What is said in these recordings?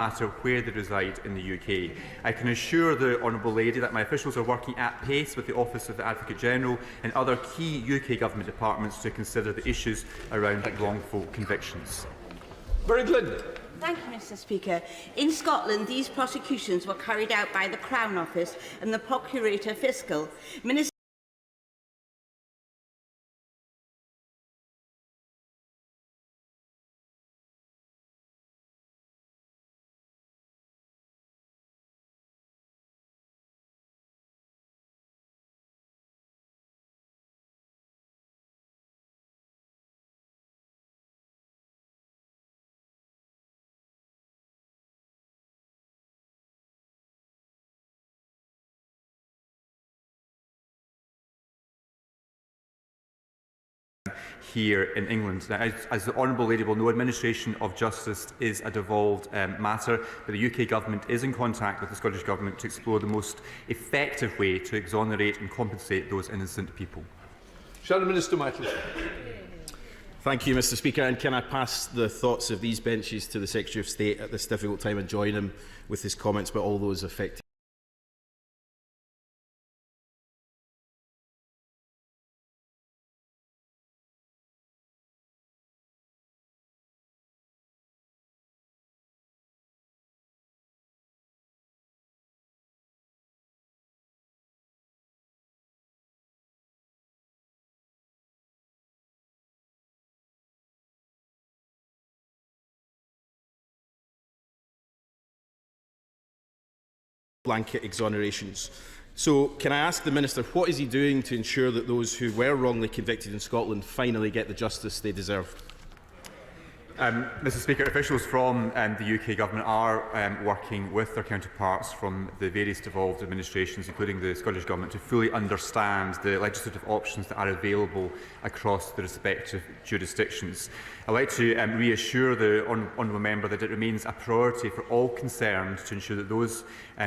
matter where they reside in the UK. I can assure the Honourable Lady that my officials are working at pace with the Office of the Advocate General and other key UK Government departments to consider the issues around wrongful convictions. Very good. Thank you, Mr. Speaker. In Scotland, these prosecutions were carried out by the Crown Office and the Procurator Fiscal. Minister here in England. Now, as the Honourable Lady will know, administration of justice is a devolved matter, but the UK Government is in contact with the Scottish Government to explore the most effective way to exonerate and compensate those innocent people. Shadow Minister Michael. Thank you, Mr. Speaker. And can I pass the thoughts of these benches to the Secretary of State at this difficult time and join him with his comments about all those affected? Blanket exonerations. So, can I ask the Minister, what is he doing to ensure that those who were wrongly convicted in Scotland finally get the justice they deserve? Mr. Speaker, officials from the UK Government are working with their counterparts from the various devolved administrations, including the Scottish Government, to fully understand the legislative options that are available across the respective jurisdictions. I'd like to reassure the honourable member that it remains a priority for all concerned to ensure that those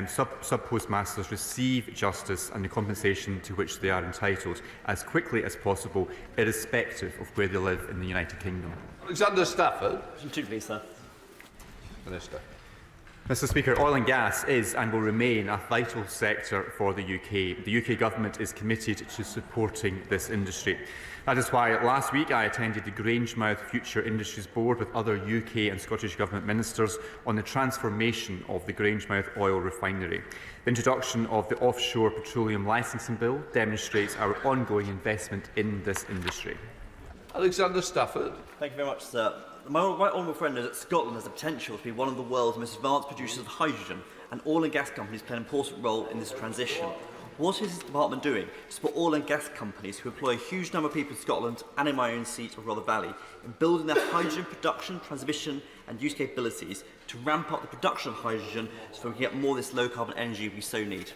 sub-postmasters receive justice and the compensation to which they are entitled as quickly as possible, irrespective of where they live in the United Kingdom. Alexander Stafford. Please, sir. Minister. Mr. Speaker, oil and gas is and will remain a vital sector for the UK. The UK Government is committed to supporting this industry. That is why last week I attended the Grangemouth Future Industries Board with other UK and Scottish Government ministers on the transformation of the Grangemouth oil refinery. The introduction of the Offshore Petroleum Licensing Bill demonstrates our ongoing investment in this industry. Alexander Stafford. Thank you very much, sir. My right honourable friend knows that Scotland has the potential to be one of the world's most advanced producers of hydrogen, and oil and gas companies play an important role in this transition. What is his department doing to support oil and gas companies who employ a huge number of people in Scotland and in my own seat of Rother Valley in building their hydrogen production, transmission and use capabilities to ramp up the production of hydrogen so we can get more of this low-carbon energy we so need?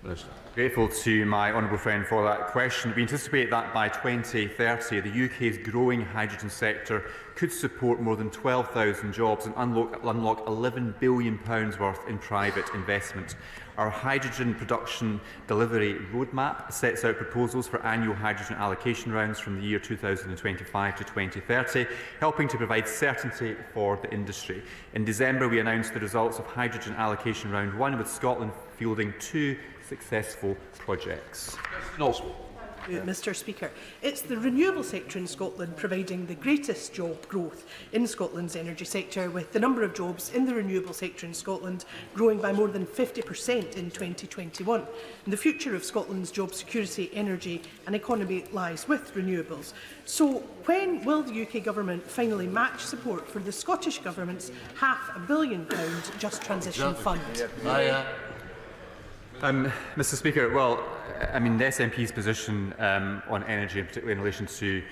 Minister. Grateful to my honourable friend for that question. We anticipate that by 2030 the UK's growing hydrogen sector could support more than 12,000 jobs and unlock £11 billion worth in private investment. Our hydrogen production delivery roadmap sets out proposals for annual hydrogen allocation rounds from the year 2025 to 2030, helping to provide certainty for the industry. In December, we announced the results of hydrogen allocation round 1, with Scotland fielding 2 successful projects. Mr. Speaker, it's the renewable sector in Scotland providing the greatest job growth in Scotland's energy sector, with the number of jobs in the renewable sector in Scotland growing by more than 50% in 2021. And the future of Scotland's job security, energy and economy lies with renewables. So when will the UK Government finally match support for the Scottish Government's £500 million Just Transition Fund? Mr. Speaker, well, I mean, the SNP's position on energy, and particularly in relation to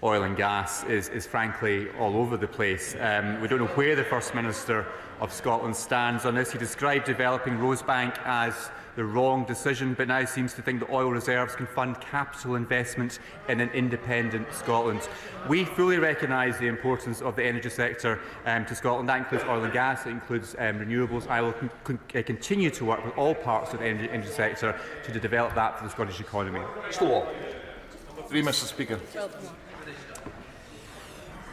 oil and gas, is frankly all over the place. We don't know where the First Minister of Scotland stands on this. He described developing Rosebank as the wrong decision, but now seems to think that oil reserves can fund capital investment in an independent Scotland. We fully recognise the importance of the energy sector to Scotland. That includes oil and gas, it includes renewables. I will continue to work with all parts of the energy sector to develop that for the Scottish economy. Mr. Mr. Speaker.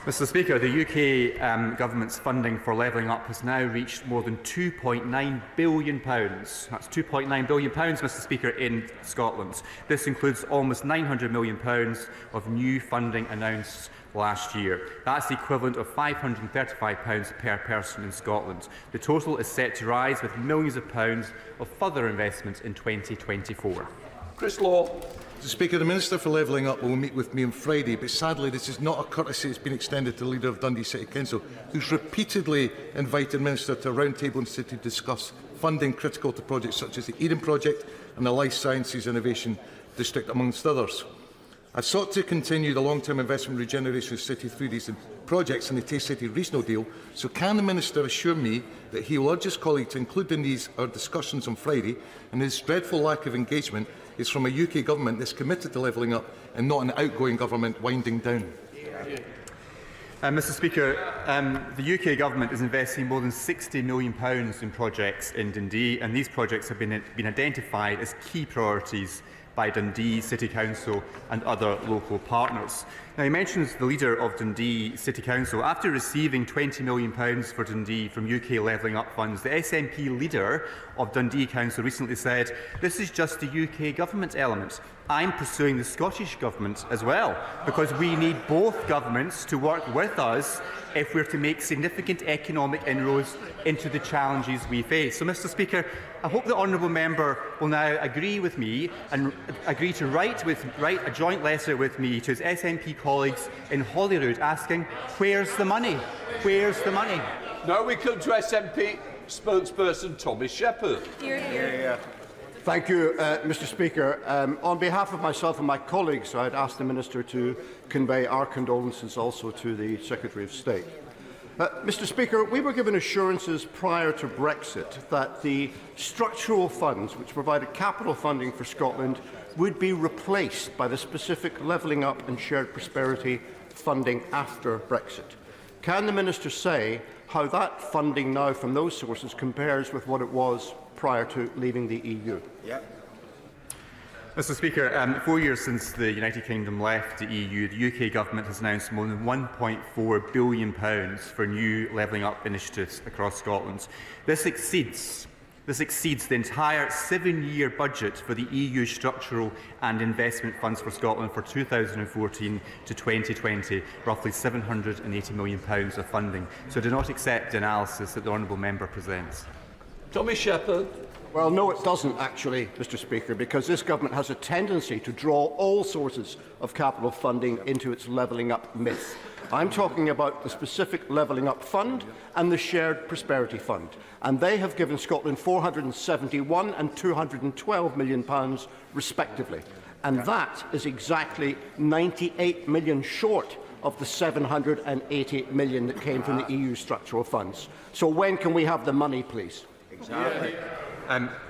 Mr Speaker, the UK Government's funding for levelling up has now reached more than £2.9 billion. That's £2.9 billion, Mr Speaker, in Scotland. This includes almost £900 million of new funding announced last year. That's the equivalent of £535 per person in Scotland. The total is set to rise with millions of pounds of further investment in 2024. Chris Law. Mr Speaker, the Minister for Levelling Up will meet with me on Friday, but sadly this is not a courtesy that's been extended to the Leader of Dundee City Council, who's repeatedly invited the Minister to a round table in the city to discuss funding critical to projects such as the Eden Project and the Life Sciences Innovation District, amongst others. I've sought to continue the long-term investment regeneration of the city through these projects in the Tay City regional deal, so can the Minister assure me that he will urge his colleague to include in these our discussions on Friday, and his dreadful lack of engagement is from a UK government that's committed to levelling up and not an outgoing government winding down? Mr Speaker, the UK Government is investing more than £60 million in projects in Dundee, and these projects have been identified as key priorities by Dundee City Council and other local partners. Now, he mentions the leader of Dundee City Council. After receiving £20 million for Dundee from UK Levelling Up funds, the SNP leader of Dundee Council recently said, "This is just the UK Government element. I'm pursuing the Scottish Government as well, because we need both governments to work with us if we're to make significant economic inroads into the challenges we face." So, Mr Speaker, I hope the honourable member will now agree with me and agree to write a joint letter with me to his SNP colleagues in Holyrood asking, where's the money? Where's the money? Now we come to SNP spokesperson Tommy Shepherd. Thank you, Mr Speaker. On behalf of myself and my colleagues, I'd ask the Minister to convey our condolences also to the Secretary of State. Mr Speaker, we were given assurances prior to Brexit that the structural funds which provided capital funding for Scotland would be replaced by the specific levelling up and shared prosperity funding after Brexit. Can the Minister say how that funding now from those sources compares with what it was prior to leaving the EU? Mr Speaker, 4 years since the United Kingdom left the EU, the UK Government has announced more than £1.4 billion for new levelling up initiatives across Scotland. This exceeds the entire 7-year budget for the EU structural and investment funds for Scotland for 2014 to 2020, roughly £780 million of funding. So do not accept the analysis that the honourable member presents. Tommy Shepherd. Well, no, it doesn't actually, Mr Speaker, because this government has a tendency to draw all sources of capital funding into its levelling up myth. I'm talking about the specific levelling up fund and the shared prosperity fund, and they have given Scotland £471 and £212 million respectively, and that is exactly £98 million short of the £780 million that came from the EU structural funds. So when can we have the money, please? Exactly.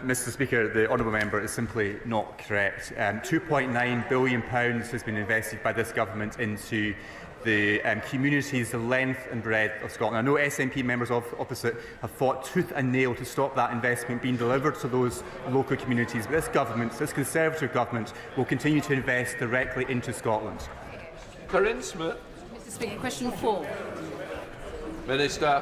Mr Speaker, the honourable member is simply not correct. £2.9 billion has been invested by this government into the communities, the length and breadth of Scotland. I know SNP members opposite have fought tooth and nail to stop that investment being delivered to those local communities, but this government, this Conservative government, will continue to invest directly into Scotland. Corinne Smith. Mr Speaker, question 4. Minister.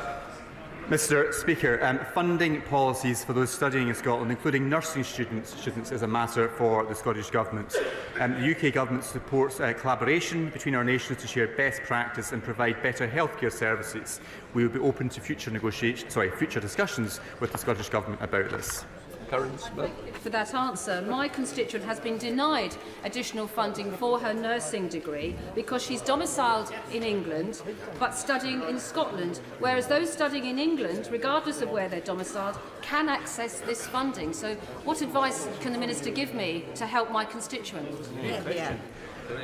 Mr Speaker, funding policies for those studying in Scotland, including nursing students, is a matter for the Scottish Government. The UK Government supports collaboration between our nations to share best practice and provide better healthcare services. We will be open to future discussions with the Scottish Government about this. For that answer. My constituent has been denied additional funding for her nursing degree because she's domiciled in England but studying in Scotland, whereas those studying in England, regardless of where they're domiciled, can access this funding. So what advice can the Minister give me to help my constituent?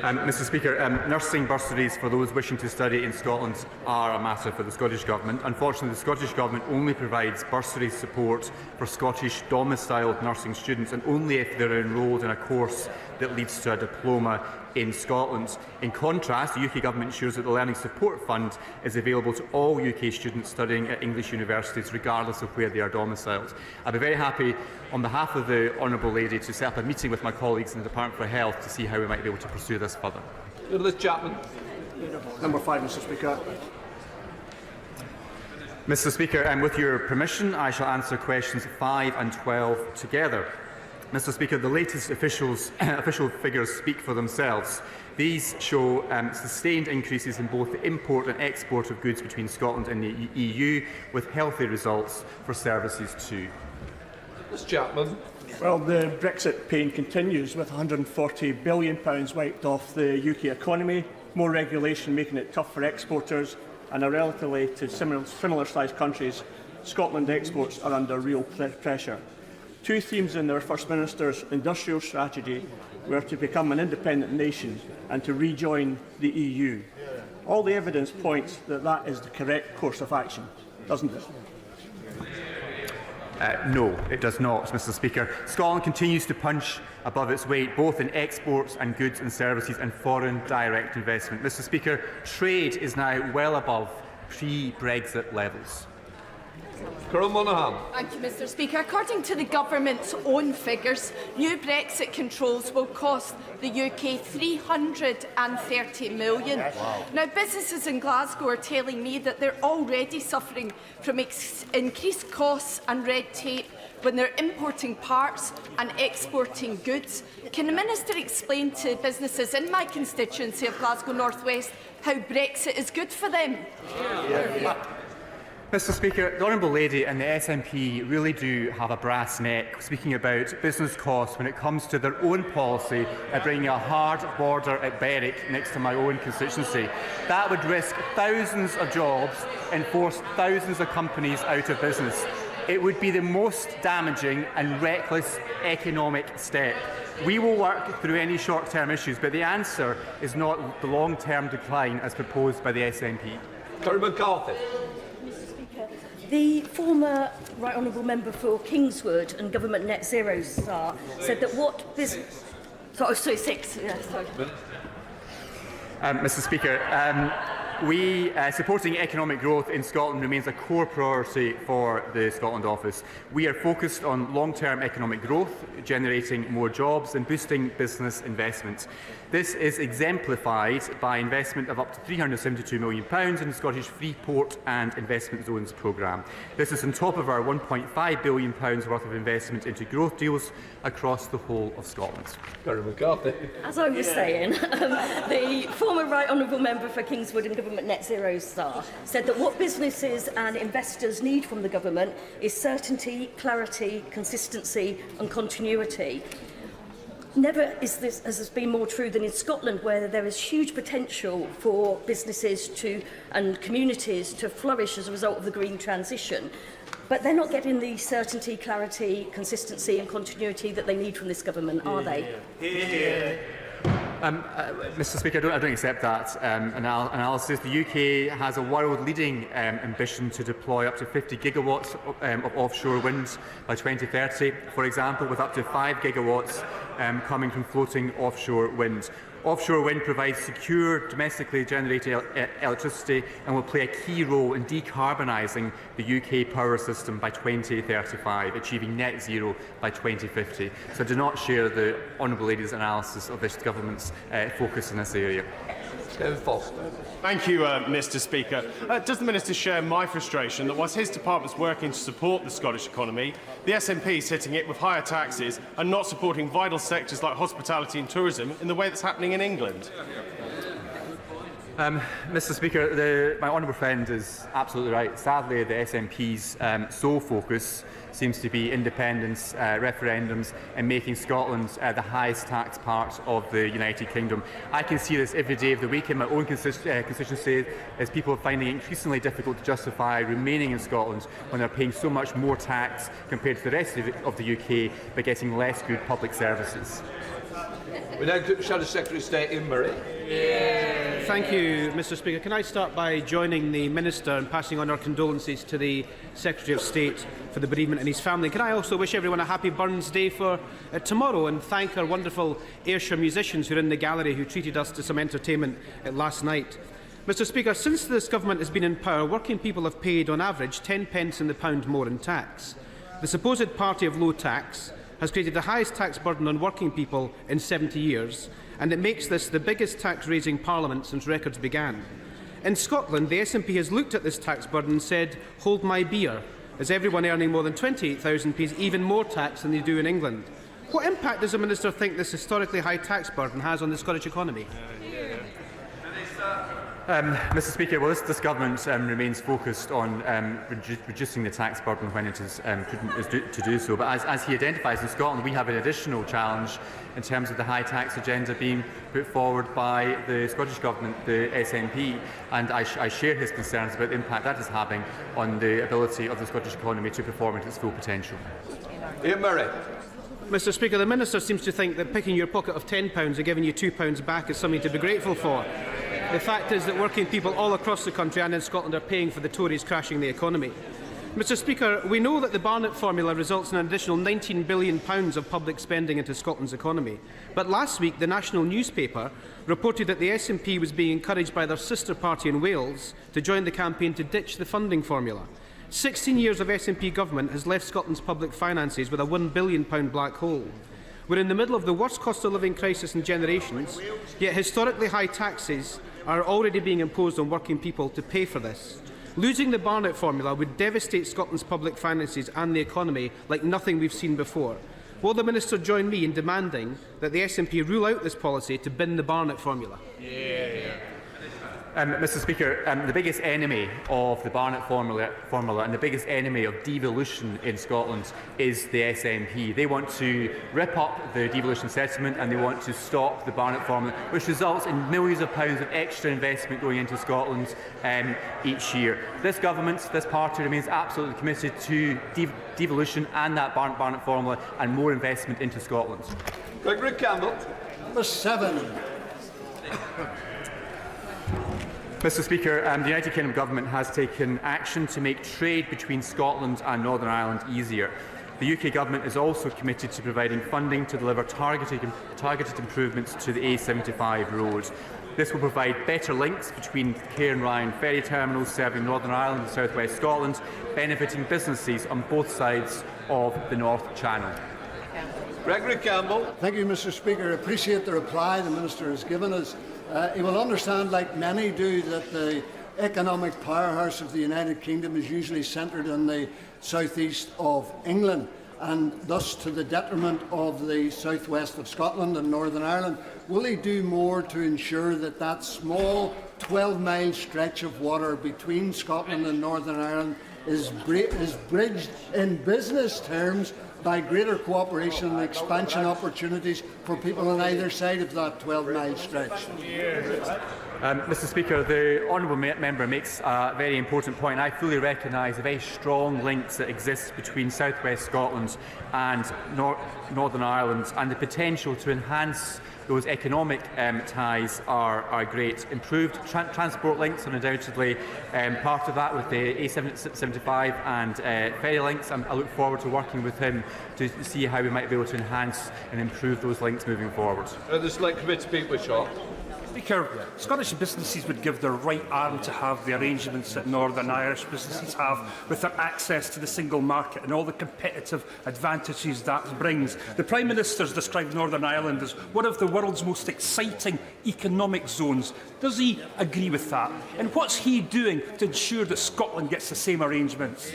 Mr Speaker, nursing bursaries for those wishing to study in Scotland are a matter for the Scottish Government. Unfortunately, the Scottish Government only provides bursary support for Scottish domiciled nursing students, and only if they're enrolled in a course that leads to a diploma in Scotland. In contrast, the UK Government ensures that the Learning Support Fund is available to all UK students studying at English universities, regardless of where they are domiciled. I'd be very happy, on behalf of the Honourable Lady, to set up a meeting with my colleagues in the Department for Health to see how we might be able to pursue this further. Liz Chapman. Number 5, Mr Speaker. Mr Speaker, and with your permission, I shall answer questions 5 and 12 together. Mr Speaker, the latest official figures speak for themselves. These show sustained increases in both the import and export of goods between Scotland and the EU, with healthy results for services too. Mr Chapman. Well, the Brexit pain continues, with £140 billion wiped off the UK economy, more regulation making it tough for exporters, and relatively to similar-sized countries, Scotland exports are under real pressure. Two themes in their First Minister's industrial strategy were to become an independent nation and to rejoin the EU. All the evidence points that that is the correct course of action, doesn't it? No, it does not, Mr Speaker. Scotland continues to punch above its weight, both in exports and goods and services and foreign direct investment. Mr Speaker, trade is now well above pre-Brexit levels. Thank you, Mr Speaker. According to the government's own figures, new Brexit controls will cost the UK £330 million. Wow. Now, businesses in Glasgow are telling me that they're already suffering from increased costs and red tape when they're importing parts and exporting goods. Can the Minister explain to businesses in my constituency of Glasgow North West how Brexit is good for them? Mr Speaker, the Honourable Lady and the SNP really do have a brass neck speaking about business costs when it comes to their own policy of bringing a hard border at Berwick next to my own constituency. That would risk thousands of jobs and force thousands of companies out of business. It would be the most damaging and reckless economic step. We will work through any short-term issues, but the answer is not the long-term decline as proposed by the SNP. Terry McCarthy. The former Right Honourable Member for Kingswood and Government Net Zero star said that what business... Sorry, 6. Yeah, sorry. Mr Speaker, supporting economic growth in Scotland remains a core priority for the Scotland Office. We are focused on long-term economic growth, generating more jobs and boosting business investment. This is exemplified by investment of up to £372 million in the Scottish Freeport and Investment Zones programme. This is on top of our £1.5 billion worth of investment into growth deals across the whole of Scotland. As I was saying, the former Right Honourable Member for Kingswood and Government Net Zero star said that what businesses and investors need from the government is certainty, clarity, consistency and continuity. Never has this been more true than in Scotland, where there is huge potential for businesses and communities to flourish as a result of the green transition. But they're not getting the certainty, clarity, consistency and continuity that they need from this government, are they? Mr Speaker, I don't accept that analysis. The UK has a world-leading ambition to deploy up to 50 gigawatts of offshore wind by 2030, for example, with up to 5 gigawatts coming from floating offshore wind. Offshore wind provides secure, domestically generated electricity and will play a key role in decarbonising the UK power system by 2035, achieving net zero by 2050. So I do not share the Honourable Lady's analysis of this government's focus in this area. Thank you, Mr Speaker. Does the Minister share my frustration that whilst his department's working to support the Scottish economy, the SNP is hitting it with higher taxes and not supporting vital sectors like hospitality and tourism in the way that's happening in England? Mr Speaker, my honourable friend is absolutely right. Sadly, the SNP's sole focus seems to be independence, referendums and making Scotland the highest tax part of the United Kingdom. I can see this every day of the week in my own constituency as people are finding it increasingly difficult to justify remaining in Scotland when they're paying so much more tax compared to the rest of the UK but getting less good public services. We now go to Shadow Secretary of State Ian Murray. Thank you, Mr Speaker. Can I start by joining the Minister and passing on our condolences to the Secretary of State for the bereavement and his family. Can I also wish everyone a happy Burns Day for tomorrow and thank our wonderful Ayrshire musicians who are in the gallery who treated us to some entertainment last night. Mr Speaker, since this government has been in power, working people have paid on average 10 pence in the pound more in tax. The supposed party of low tax has created the highest tax burden on working people in 70 years and it makes this the biggest tax-raising parliament since records began. In Scotland, the SNP has looked at this tax burden and said, hold my beer, as everyone earning more than 28,000 pays even more tax than they do in England. What impact does the Minister think this historically high tax burden has on the Scottish economy? Mr Speaker, well, this government remains focused on reducing the tax burden when it is prudent to do so. But as he identifies, in Scotland we have an additional challenge in terms of the high tax agenda being put forward by the Scottish Government, the SNP, and I share his concerns about the impact that is having on the ability of the Scottish economy to perform at its full potential. Ian Murray. Mr Speaker, the Minister seems to think that picking your pocket of £10 and giving you £2 back is something to be grateful for. The fact is that working people all across the country and in Scotland are paying for the Tories crashing the economy. Mr Speaker, we know that the Barnett formula results in an additional £19 billion of public spending into Scotland's economy. But last week, the national newspaper reported that the SNP was being encouraged by their sister party in Wales to join the campaign to ditch the funding formula. 16 years of SNP government has left Scotland's public finances with a £1 billion black hole. We're in the middle of the worst cost of living crisis in generations, yet historically high taxes are already being imposed on working people to pay for this. Losing the Barnett formula would devastate Scotland's public finances and the economy like nothing we've seen before. Will the Minister join me in demanding that the SNP rule out this policy to bin the Barnett formula? Mr Speaker, the biggest enemy of the Barnett formula and the biggest enemy of devolution in Scotland is the SNP. They want to rip up the devolution settlement and they want to stop the Barnett formula, which results in millions of pounds of extra investment going into Scotland each year. This government, this party remains absolutely committed to devolution and that Barnett formula and more investment into Scotland. Gregory Campbell. Number 7. Mr Speaker, the United Kingdom Government has taken action to make trade between Scotland and Northern Ireland easier. The UK Government is also committed to providing funding to deliver targeted improvements to the A75 road. This will provide better links between Cairn-Ryan ferry terminals serving Northern Ireland and South West Scotland, benefiting businesses on both sides of the North Channel. Gregory Campbell. Thank you, Mr Speaker. I appreciate the reply the Minister has given us. He will understand, like many do, that the economic powerhouse of the United Kingdom is usually centred in the southeast of England and thus to the detriment of the southwest of Scotland and Northern Ireland. Will he do more to ensure that that small 12-mile stretch of water between Scotland and Northern Ireland is bridged in business terms by greater cooperation and expansion opportunities for people on either side of that 12-mile stretch? Mr Speaker, the honourable member makes a very important point. I fully recognise the very strong links that exist between South West Scotland and Northern Ireland, and the potential to enhance those economic ties are great. Improved transport links are undoubtedly part of that with the A75 and ferry links. I look forward to working with him to see how we might be able to enhance and improve those links moving forward. The Select Committee Speaker Shaw. Speaker, Scottish businesses would give their right arm to have the arrangements that Northern Irish businesses have with their access to the single market and all the competitive advantages that brings. The Prime Minister has described Northern Ireland as one of the world's most exciting economic zones. Does he agree with that? And what's he doing to ensure that Scotland gets the same arrangements?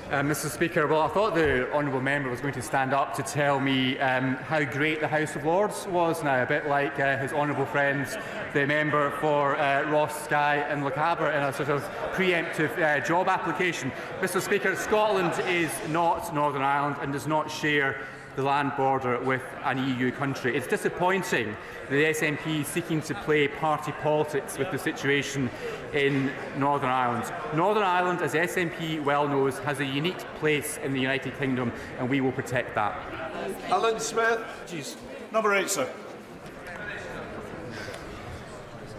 Mr Speaker, well, I thought the honourable member was going to stand up to tell me how great the House of Lords was now, a bit like his honourable friends, the member for Ross, Skye and Lochaber, in a sort of preemptive job application. Mr Speaker, Scotland is not Northern Ireland and does not share the land border with an EU country. It's disappointing that the SNP is seeking to play party politics with the situation in Northern Ireland. Northern Ireland, as the SNP well knows, has a unique place in the United Kingdom, and we will protect that. Alan Smith. Number 8, sir.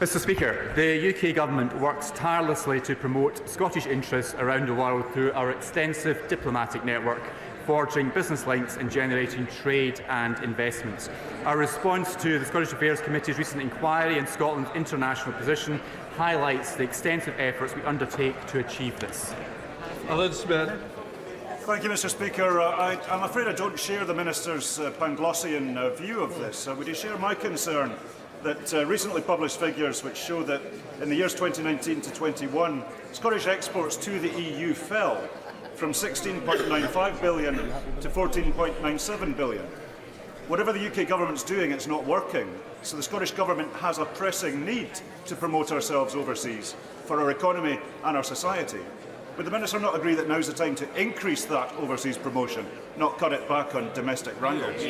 Mr Speaker, the UK Government works tirelessly to promote Scottish interests around the world through our extensive diplomatic network, forging business links and generating trade and investments. Our response to the Scottish Affairs Committee's recent inquiry into Scotland's international position highlights the extensive efforts we undertake to achieve this. Alan Smith. Thank you, Mr. Speaker. I'm afraid I don't share the Minister's Panglossian view of this. Would you share my concern that recently published figures which show that in the years 2019 to 21, Scottish exports to the EU fell from 16.95 billion to 14.97 billion. Whatever the UK government's doing, it's not working. So the Scottish Government has a pressing need to promote ourselves overseas for our economy and our society. Would the Minister not agree that now's the time to increase that overseas promotion, not cut it back on domestic wrangles?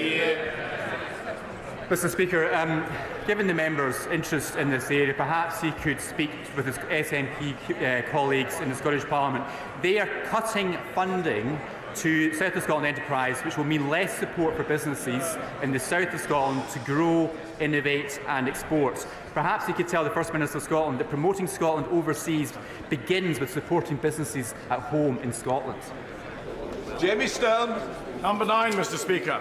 Mr. Speaker, given the member's interest in this area, perhaps he could speak with his SNP colleagues in the Scottish Parliament. They are cutting funding to South of Scotland Enterprise, which will mean less support for businesses in the south of Scotland to grow, innovate and export. Perhaps he could tell the First Minister of Scotland that promoting Scotland overseas begins with supporting businesses at home in Scotland. Jamie Stone. Number 9, Mr. Speaker.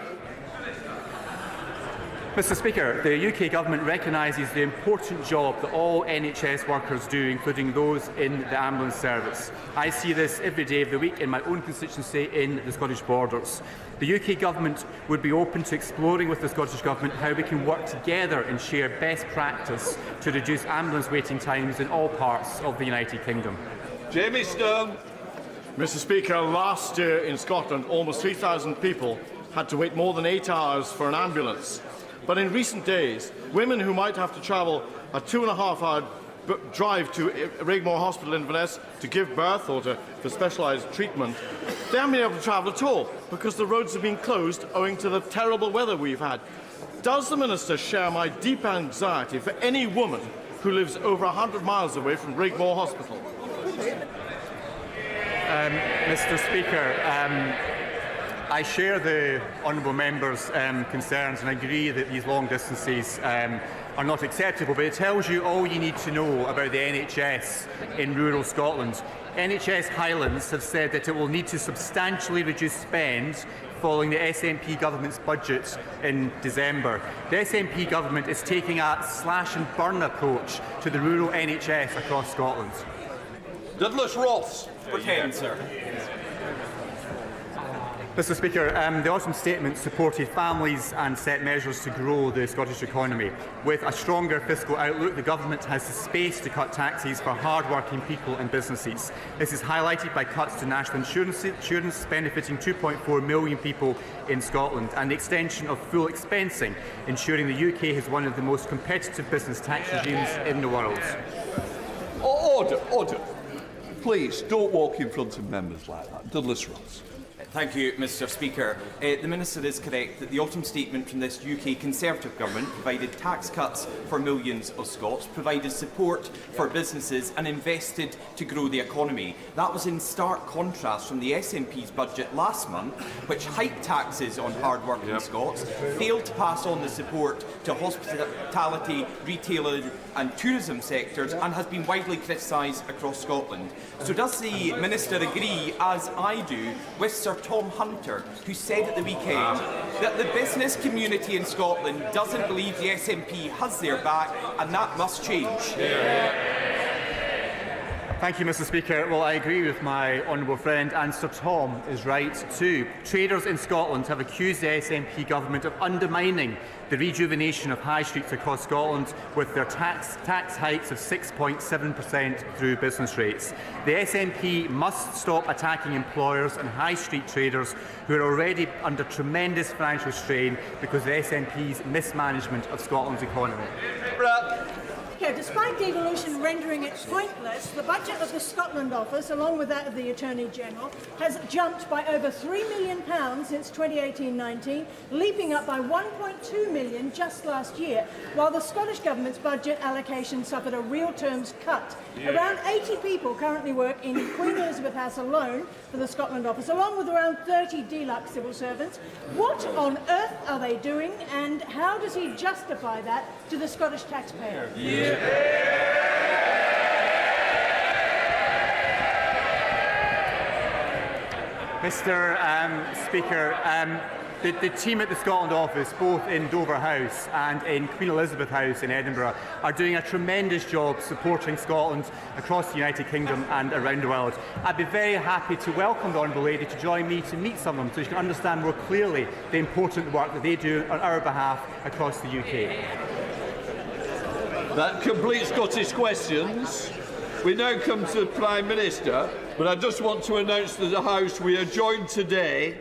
Mr. Speaker, the UK Government recognises the important job that all NHS workers do, including those in the ambulance service. I see this every day of the week in my own constituency in the Scottish Borders. The UK Government would be open to exploring with the Scottish Government how we can work together and share best practice to reduce ambulance waiting times in all parts of the United Kingdom. Jamie Stone. Mr. Speaker, last year in Scotland, almost 3,000 people had to wait more than 8 hours for an ambulance. But in recent days, women who might have to travel a 2.5-hour drive to Rigmore Hospital in Inverness to give birth or for specialised treatment, they haven't been able to travel at all because the roads have been closed owing to the terrible weather we've had. Does the Minister share my deep anxiety for any woman who lives over 100 miles away from Rigmore Hospital? Mr. Speaker, I share the honourable member's concerns and I agree that these long distances are not acceptable, but it tells you all you need to know about the NHS in rural Scotland. NHS Highlands have said that it will need to substantially reduce spend following the SNP government's budget in December. The SNP government is taking a slash and burn approach to the rural NHS across Scotland. Douglas Ross. Pretend, sir. Mr. Speaker, the autumn statement supported families and set measures to grow the Scottish economy. With a stronger fiscal outlook, the Government has the space to cut taxes for hard-working people and businesses. This is highlighted by cuts to national insurance benefiting 2.4 million people in Scotland and the extension of full expensing, ensuring the UK has one of the most competitive business tax regimes in the world. Order, order. Please, don't walk in front of members like that. Douglas Ross. Thank you, Mr. Speaker. The Minister is correct that the autumn statement from this UK Conservative government provided tax cuts for millions of Scots, provided support for businesses and invested to grow the economy. That was in stark contrast from the SNP's budget last month, which hiked taxes on hard-working Scots, failed to pass on the support to hospitality, retailing and tourism sectors and has been widely criticised across Scotland. So does the Minister agree, as I do, with Sir Tom Hunter, who said at the weekend that the business community in Scotland doesn't believe the SNP has their back and that must change? Thank you, Mr. Speaker. Well, I agree with my honourable friend, and Sir Tom is right too. Traders in Scotland have accused the SNP government of undermining the rejuvenation of high streets across Scotland with their tax hikes of 6.7% through business rates. The SNP must stop attacking employers and high street traders who are already under tremendous financial strain because of the SNP's mismanagement of Scotland's economy. Despite devolution rendering it pointless, the budget of the Scotland Office, along with that of the Attorney General, has jumped by over £3 million since 2018-19, leaping up by £1.2 million just last year, while the Scottish Government's budget allocation suffered a real terms cut. Around 80 people currently work in Queen Elizabeth House alone for the Scotland Office, along with around 30 deluxe civil servants. What on earth are they doing, and how does he justify that to the Scottish taxpayer? Mr. Speaker, The team at the Scotland office, both in Dover House and in Queen Elizabeth House in Edinburgh, are doing a tremendous job supporting Scotland across the United Kingdom and around the world. I'd be very happy to welcome the Honourable Lady to join me to meet some of them so you can understand more clearly the important work that they do on our behalf across the UK. That completes Scottish questions. We now come to the Prime Minister, but I just want to announce to the House we are joined today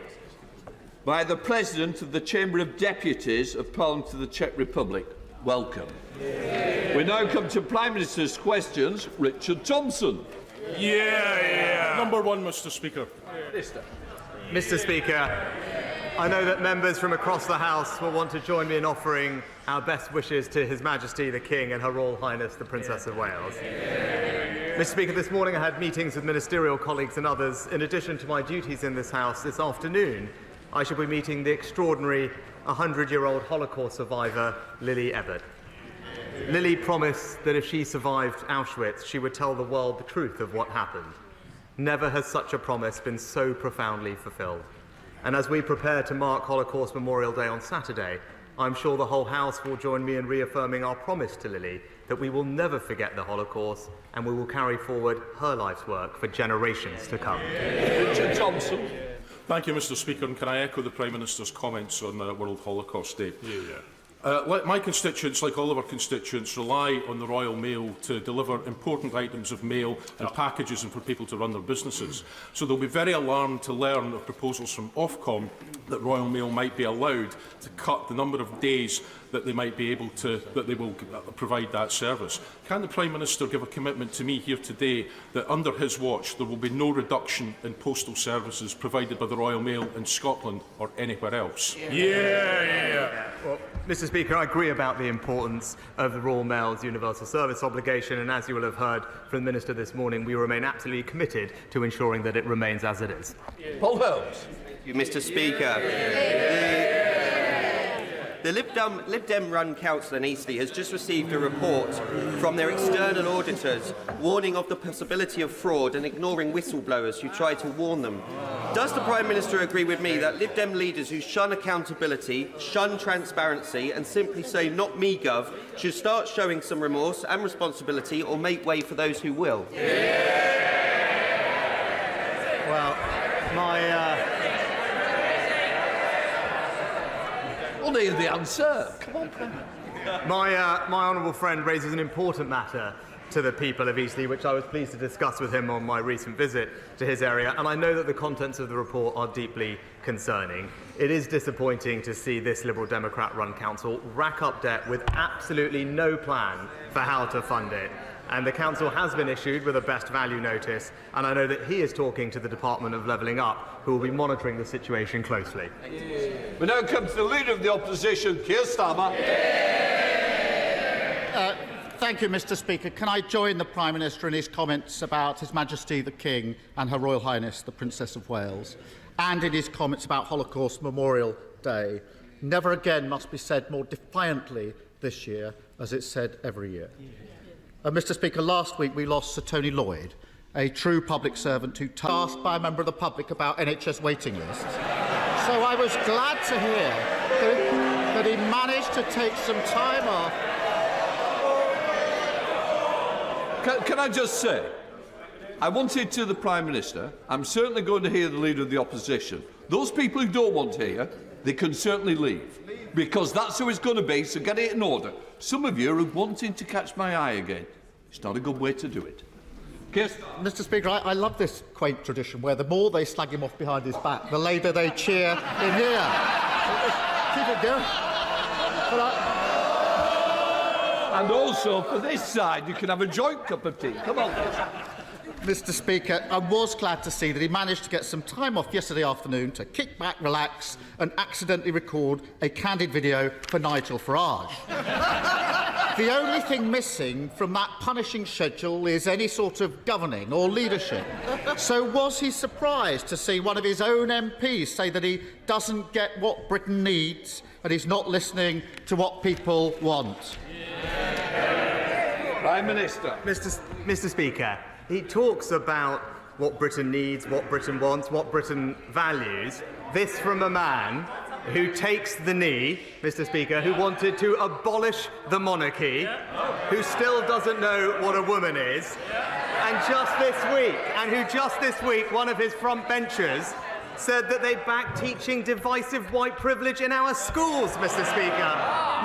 by the President of the Chamber of Deputies of Parliament of the Czech Republic. Welcome. We now come to Prime Minister's questions. Richard Thompson. Number one, Mr. Speaker. Mr. Speaker, I know that members from across the House will want to join me in offering our best wishes to His Majesty the King and Her Royal Highness the Princess of Wales. Mr. Speaker, this morning I had meetings with ministerial colleagues and others. In addition to my duties in this House, this afternoon I shall be meeting the extraordinary 100-year-old Holocaust survivor, Lily Ebert. Lily promised that if she survived Auschwitz, she would tell the world the truth of what happened. Never has such a promise been so profoundly fulfilled. And as we prepare to mark Holocaust Memorial Day on Saturday, I'm sure the whole House will join me in reaffirming our promise to Lily that we will never forget the Holocaust and we will carry forward her life's work for generations to come. Richard Thompson. Thank you, Mr. Speaker, and can I echo the Prime Minister's comments on World Holocaust Day? My constituents, like all of our constituents, rely on the Royal Mail to deliver important items of mail and packages and for people to run their businesses. So they'll be very alarmed to learn of proposals from Ofcom that Royal Mail might be allowed to cut the number of days that they might be able to, that they will provide that service. Can the Prime Minister give a commitment to me here today that under his watch there will be no reduction in postal services provided by the Royal Mail in Scotland or anywhere else? Well, Mr. Speaker, I agree about the importance of the Royal Mail's universal service obligation, and as you will have heard from the Minister this morning, we remain absolutely committed to ensuring that it remains as it is. Paul Holmes. Thank you, Mr. Speaker. The Lib Dem-run council in Eastleigh has just received a report from their external auditors warning of the possibility of fraud and ignoring whistleblowers who try to warn them. Does the Prime Minister agree with me that Lib Dem leaders who shun accountability, shun transparency and simply say "not me, Gov" should start showing some remorse and responsibility or make way for those who will? Well, Only the answer. Come on, Prime. My honourable friend raises an important matter to the people of Eastleigh, which I was pleased to discuss with him on my recent visit to his area, and I know that the contents of the report are deeply concerning. It is disappointing to see this Liberal Democrat-run council rack up debt with absolutely no plan for how to fund it. And the council has been issued with a best value notice, and I know that he is talking to the Department of Levelling Up, who will be monitoring the situation closely. We now come to the Leader of the Opposition, Keir Starmer. Thank you, Mr. Speaker. Can I join the Prime Minister in his comments about His Majesty the King and Her Royal Highness the Princess of Wales, and in his comments about Holocaust Memorial Day? Never again must be said more defiantly this year, as it's said every year. Mr. Speaker, last week we lost Sir Tony Lloyd, a true public servant who asked by a member of the public about NHS waiting lists. So I was glad to hear that he managed to take some time off. Can I just say, I wanted to the Prime Minister, I'm certainly going to hear the Leader of the Opposition. Those people who don't want to hear, they can certainly leave, because that's how it's going to be, so get it in order. Some of you are wanting to catch my eye again. It's not a good way to do it. Mr. Speaker, I love this quaint tradition where the more they slag him off behind his back, the later they cheer in here. Keep it going. And also, for this side, you can have a joint cup of tea. Come on. Mr. Speaker, I was glad to see that he managed to get some time off yesterday afternoon to kick back, relax and accidentally record a candid video for Nigel Farage. The only thing missing from that punishing schedule is any sort of governing or leadership. So was he surprised to see one of his own MPs say that he doesn't get what Britain needs and he's not listening to what people want? Prime Minister. Mr. Speaker, he talks about what Britain needs, what Britain wants, what Britain values. This from a man who takes the knee, Mr. Speaker, who wanted to abolish the monarchy, who still doesn't know what a woman is, and just this week, one of his front benchers said that they back teaching divisive white privilege in our schools, Mr. Speaker.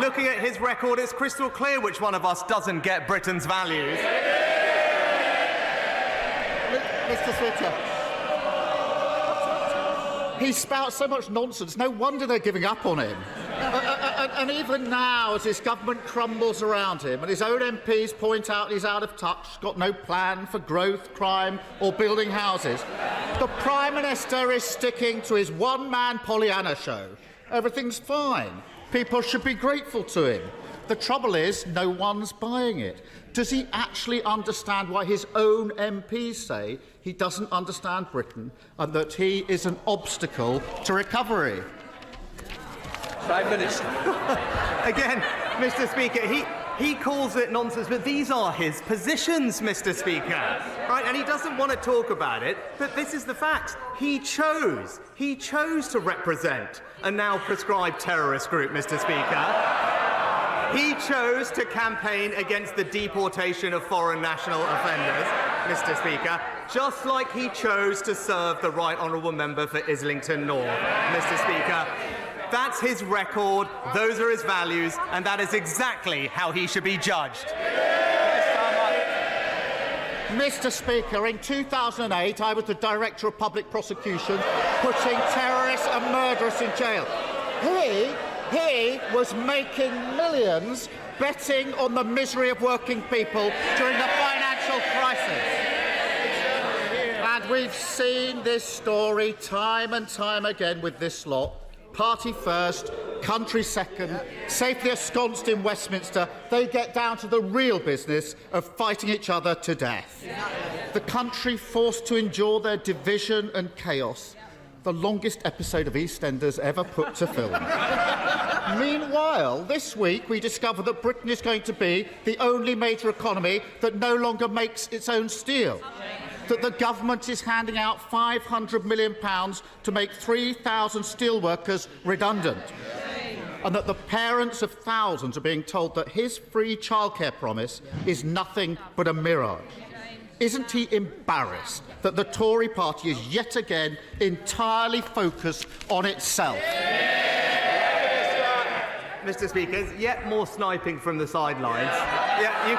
Looking at his record, it's crystal clear which one of us doesn't get Britain's values. Mr. Speaker, he spouts so much nonsense, no wonder they're giving up on him. And even now, as his government crumbles around him and his own MPs point out he's out of touch, got no plan for growth, crime or building houses, the Prime Minister is sticking to his one-man Pollyanna show. Everything's fine. People should be grateful to him. The trouble is, no one's buying it. Does he actually understand why his own MPs say he doesn't understand Britain and that he is an obstacle to recovery? Prime Minister. Again, Mr. Speaker, he calls it nonsense, but these are his positions, Mr. Speaker. Right? And he doesn't want to talk about it, but this is the fact. He chose to represent a now proscribed terrorist group, Mr. Speaker. He chose to campaign against the deportation of foreign national offenders, Mr. Speaker, just like he chose to serve the Right Honourable Member for Islington North, Mr. Speaker. That's his record, those are his values, and that is exactly how he should be judged. Mr. Speaker, in 2008, I was the Director of Public Prosecution, putting terrorists and murderers in jail. He was making millions betting on the misery of working people during the financial crisis. And we've seen this story time and time again with this lot. Party first, country second, safely ensconced in Westminster, they get down to the real business of fighting each other to death. The country forced to endure their division and chaos, the longest episode of EastEnders ever put to film. Meanwhile, this week we discover that Britain is going to be the only major economy that no longer makes its own steel. That the government is handing out £500 million to make 3,000 steelworkers redundant. And that the parents of thousands are being told that his free childcare promise is nothing but a mirage. Isn't he embarrassed that the Tory party is yet again entirely focused on itself? Mr. Speaker, there's yet more sniping from the sidelines. Yeah, you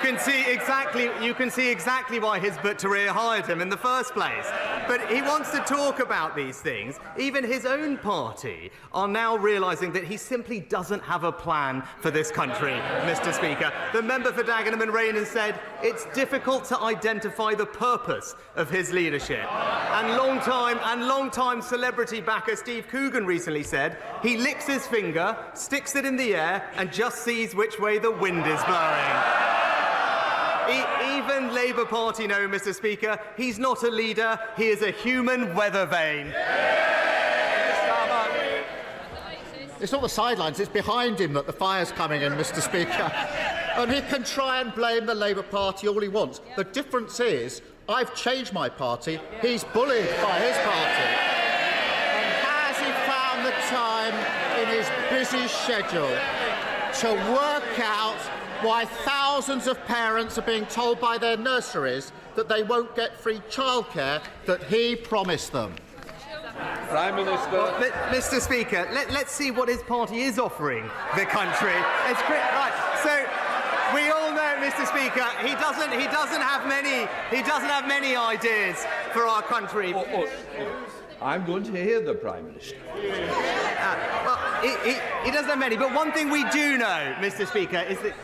can see exactly why Hizbut Tahrir hired him in the first place. But he wants to talk about these things. Even his own party are now realising that he simply doesn't have a plan for this country, Mr. Speaker. The member for Dagenham and Rain has said it's difficult to identify the purpose of his leadership. And long-time celebrity backer Steve Coogan recently said he licks his finger, sticks it in the air, and just sees which way the wind is blowing. Even Labour Party know, Mr. Speaker, he's not a leader, he is a human weather vane. It's not the sidelines, it's behind him that the fire's coming in, Mr. Speaker. And he can try and blame the Labour Party all he wants. The difference is, I've changed my party, he's bullied by his party. And has he found the time in his busy schedule to work out why thousands of parents are being told by their nurseries that they won't get free childcare that he promised them? Prime Minister. Well, Mr. Speaker, let's see what his party is offering the country. Right, so we all know, Mr. Speaker, he doesn't have many ideas for our country. I'm going to hear the Prime Minister. Well, he doesn't have many, but one thing we do know, Mr. Speaker, is that...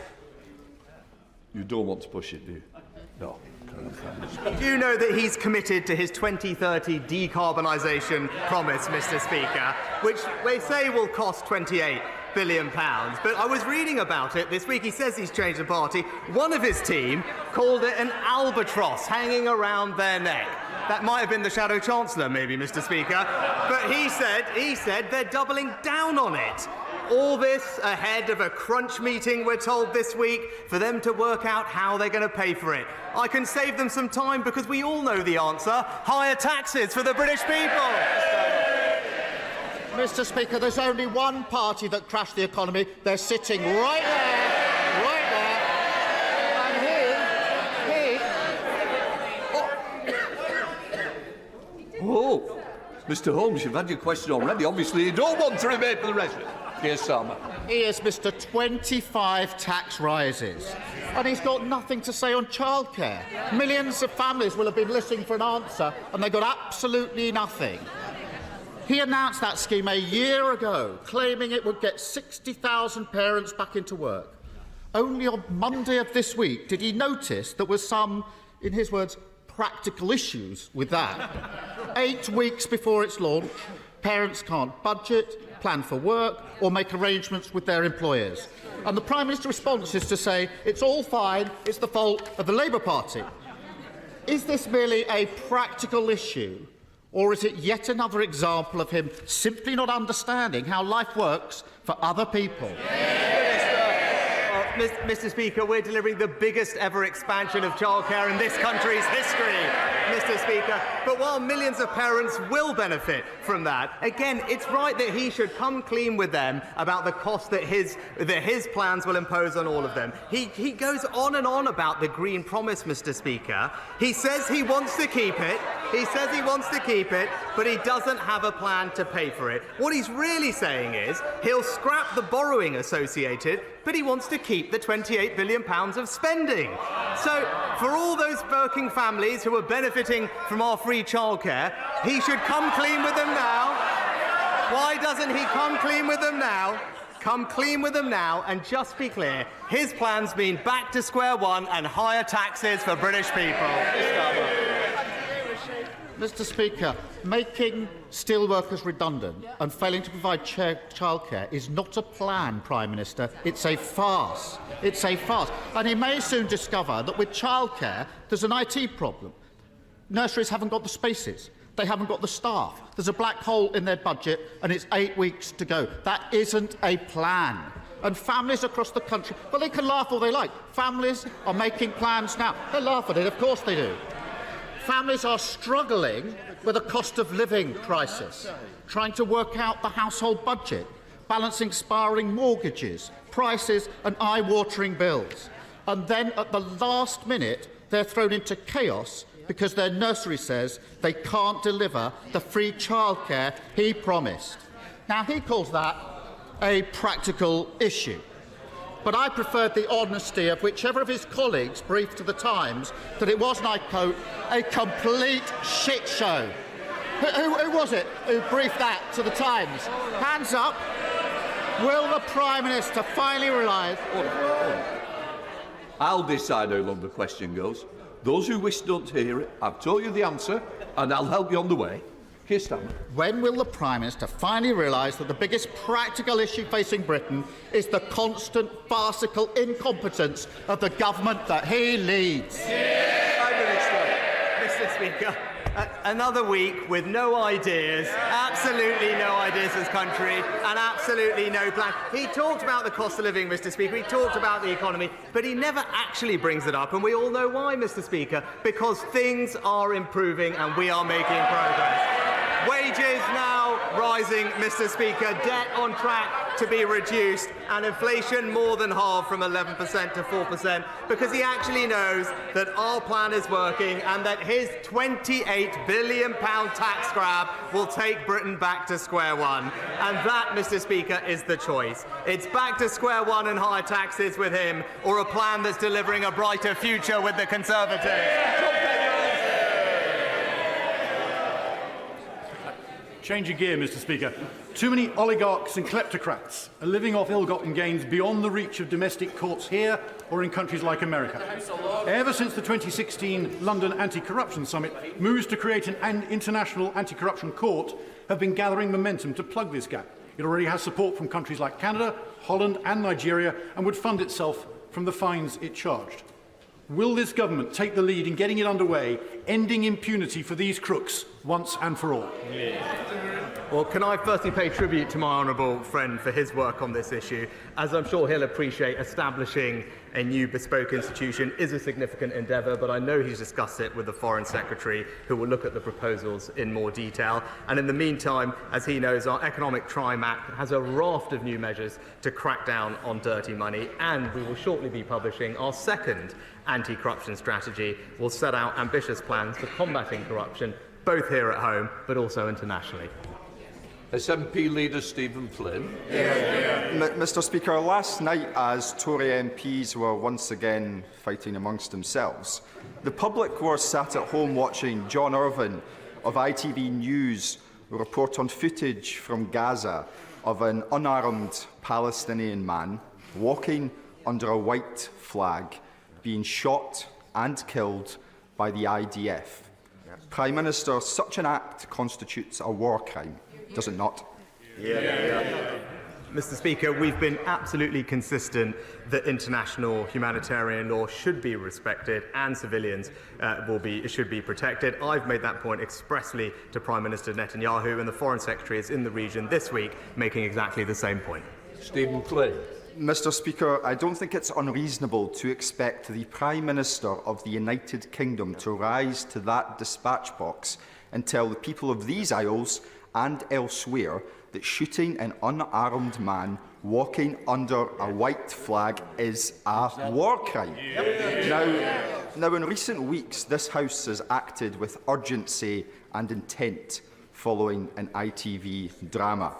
You don't want to push it, do you? No. Do you know that he's committed to his 2030 decarbonisation promise, Mr. Speaker, which they say will cost £28 billion. But I was reading about it this week. He says he's changed the party. One of his team called it an albatross hanging around their neck. That might have been the Shadow Chancellor, maybe, Mr. Speaker. But he said they're doubling down on it. All this ahead of a crunch meeting, we're told this week, for them to work out how they're going to pay for it. I can save them some time because we all know the answer: higher taxes for the British people. Mr. Speaker, there's only one party that crashed the economy. They're sitting right there, right there. And Oh, Mr. Holmes, you've had your question already. Obviously, you don't want to remain for the rest of it. Keir Starmer. He is Mr. 25 tax rises, and he's got nothing to say on childcare. Millions of families will have been listening for an answer, and they got absolutely nothing. He announced that scheme a year ago, claiming it would get 60,000 parents back into work. Only on Monday of this week did he notice there were some, in his words, practical issues with that. 8 weeks before its launch, parents can't budget, plan for work, or make arrangements with their employers. And the Prime Minister's response is to say it's all fine, it's the fault of the Labour Party. Is this merely a practical issue, or is it yet another example of him simply not understanding how life works for other people? Mr. Speaker, we're delivering the biggest ever expansion of childcare in this country's history, Mr. Speaker. But while millions of parents will benefit from that, again, it's right that he should come clean with them about the cost that his plans will impose on all of them. He goes on and on about the Green Promise, Mr. Speaker. He says he wants to keep it. He says he wants to keep it, but he doesn't have a plan to pay for it. What he's really saying is he'll scrap the borrowing associated, but he wants to keep the £28 billion of spending. So, for all those working families who are benefiting from our free childcare, he should come clean with them now. Why doesn't he come clean with them now? Come clean with them now and just be clear. His plans mean back to square one and higher taxes for British people. Mr. Speaker, making steelworkers redundant and failing to provide childcare is not a plan, Prime Minister. It's a farce. It's a farce. And he may soon discover that with childcare, there's an IT problem. Nurseries haven't got the spaces. They haven't got the staff. There's a black hole in their budget, and it's 8 weeks to go. That isn't a plan. And families across the country, well, they can laugh all they like. Families are making plans now. They laugh at it, of course they do. Families are struggling with a cost of living crisis, trying to work out the household budget, balancing spiralling mortgages, prices and eye-watering bills. And then at the last minute, they're thrown into chaos because their nursery says they can't deliver the free childcare he promised. Now, he calls that a practical issue. But I preferred the honesty of whichever of his colleagues briefed to the Times that it was, and I quote, a complete shit show. Who was it who briefed that to the Times? Hands up. Will the Prime Minister finally realise... I'll decide how long the question goes. Those who wish don't hear it, I've told you the answer, and I'll help you on the way. Keir Starmer. When will the Prime Minister finally realise that the biggest practical issue facing Britain is the constant farcical incompetence of the government that he leads? Prime Minister. Mr. Speaker, another week with no ideas, absolutely no ideas as country, and absolutely no plan. He talked about the cost of living, Mr. Speaker, he talked about the economy, but he never actually brings it up, and we all know why, Mr. Speaker, because things are improving and we are making progress. Wages now rising, Mr. Speaker, debt on track to be reduced, and inflation more than halved from 11% to 4%, because he actually knows that our plan is working and that his £28 billion tax grab will take Britain back to square one. And that, Mr. Speaker, is the choice. It's back to square one and higher taxes with him, or a plan that's delivering a brighter future with the Conservatives. Changing gear, Mr. Speaker. Too many oligarchs and kleptocrats are living off ill-gotten gains beyond the reach of domestic courts here or in countries like America. Ever since the 2016 London Anti-Corruption Summit, moves to create an international anti-corruption court have been gathering momentum to plug this gap. It already has support from countries like Canada, Holland and Nigeria, and would fund itself from the fines it charged. Will this government take the lead in getting it underway, ending impunity for these crooks once and for all? Well, can I firstly pay tribute to my honourable friend for his work on this issue? As I'm sure he'll appreciate, establishing a new bespoke institution is a significant endeavour, but I know he's discussed it with the Foreign Secretary, who will look at the proposals in more detail. And in the meantime, as he knows, our Economic Crime Act has a raft of new measures to crack down on dirty money, and we will shortly be publishing our second anti-corruption strategy. We'll set out ambitious plans for combating corruption, both here at home, but also internationally. SNP leader Stephen Flynn. Mr. Speaker, last night, as Tory MPs were once again fighting amongst themselves, the public were sat at home watching John Irvine of ITV News report on footage from Gaza of an unarmed Palestinian man walking under a white flag, being shot and killed by the IDF. Prime Minister, such an act constitutes a war crime, does it not? Mr. Speaker, we've been absolutely consistent that international humanitarian law should be respected and civilians should be protected. I've made that point expressly to Prime Minister Netanyahu, and the Foreign Secretary is in the region this week making exactly the same point. Stephen Flynn. Mr. Speaker, I don't think it's unreasonable to expect the Prime Minister of the United Kingdom to rise to that dispatch box and tell the people of these Isles and elsewhere that shooting an unarmed man walking under a white flag is a war crime. Now, in recent weeks, this House has acted with urgency and intent following an ITV drama.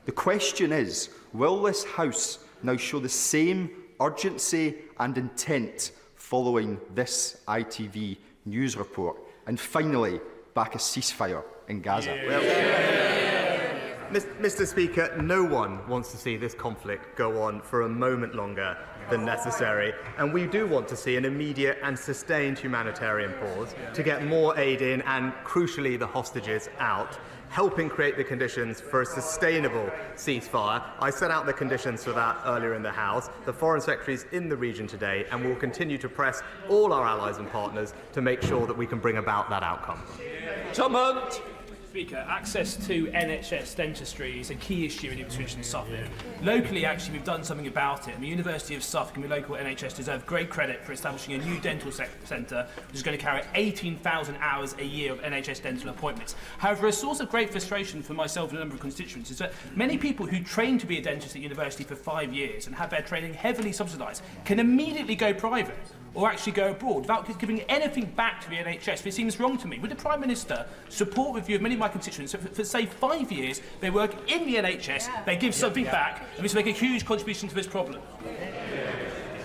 The question is, will this House now show the same urgency and intent following this ITV news report? And finally, back a ceasefire in Gaza? Mr. Speaker, no one wants to see this conflict go on for a moment longer than necessary, and we do want to see an immediate and sustained humanitarian pause to get more aid in and, crucially, the hostages out, helping create the conditions for a sustainable ceasefire. I set out the conditions for that earlier in the House. The Foreign Secretary is in the region today and will continue to press all our allies and partners to make sure that we can bring about that outcome. Tom Hunt. Speaker, access to NHS dentistry is a key issue in Ipswich and Suffolk. Locally, actually, we've done something about it. And the University of Suffolk and the local NHS deserve great credit for establishing a new dental centre, which is going to carry 18,000 hours a year of NHS dental appointments. However, a source of great frustration for myself and a number of constituents is that many people who train to be a dentist at university for 5 years and have their training heavily subsidised can immediately go private or actually go abroad without giving anything back to the NHS. It seems wrong to me. Would the Prime Minister support the view of many of my constituents that for, say, 5 years they work in the NHS, they give something back, and this will make a huge contribution to this problem?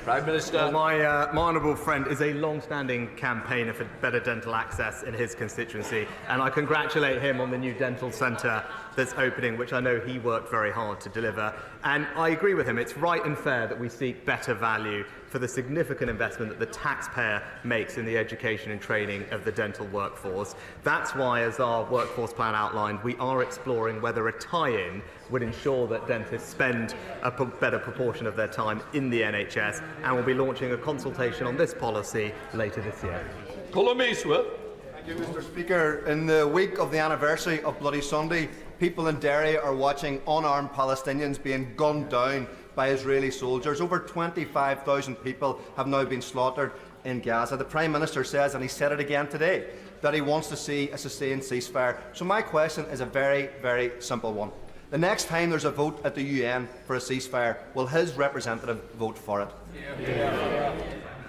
Prime Minister. Well, my honourable friend is a long-standing campaigner for better dental access in his constituency, and I congratulate him on the new dental centre that's opening, which I know he worked very hard to deliver. And I agree with him. It's right and fair that we seek better value for the significant investment that the taxpayer makes in the education and training of the dental workforce. That's why, as our workforce plan outlined, we are exploring whether a tie-in would ensure that dentists spend a better proportion of their time in the NHS, and we'll be launching a consultation on this policy later this year. Colm Eastwood. Thank you, Mr. Speaker. In the week of the anniversary of Bloody Sunday, people in Derry are watching unarmed Palestinians being gunned down by Israeli soldiers. Over 25,000 people have now been slaughtered in Gaza. The Prime Minister says, and he said it again today, that he wants to see a sustained ceasefire. So my question is a very, very simple one. The next time there's a vote at the UN for a ceasefire, will his representative vote for it?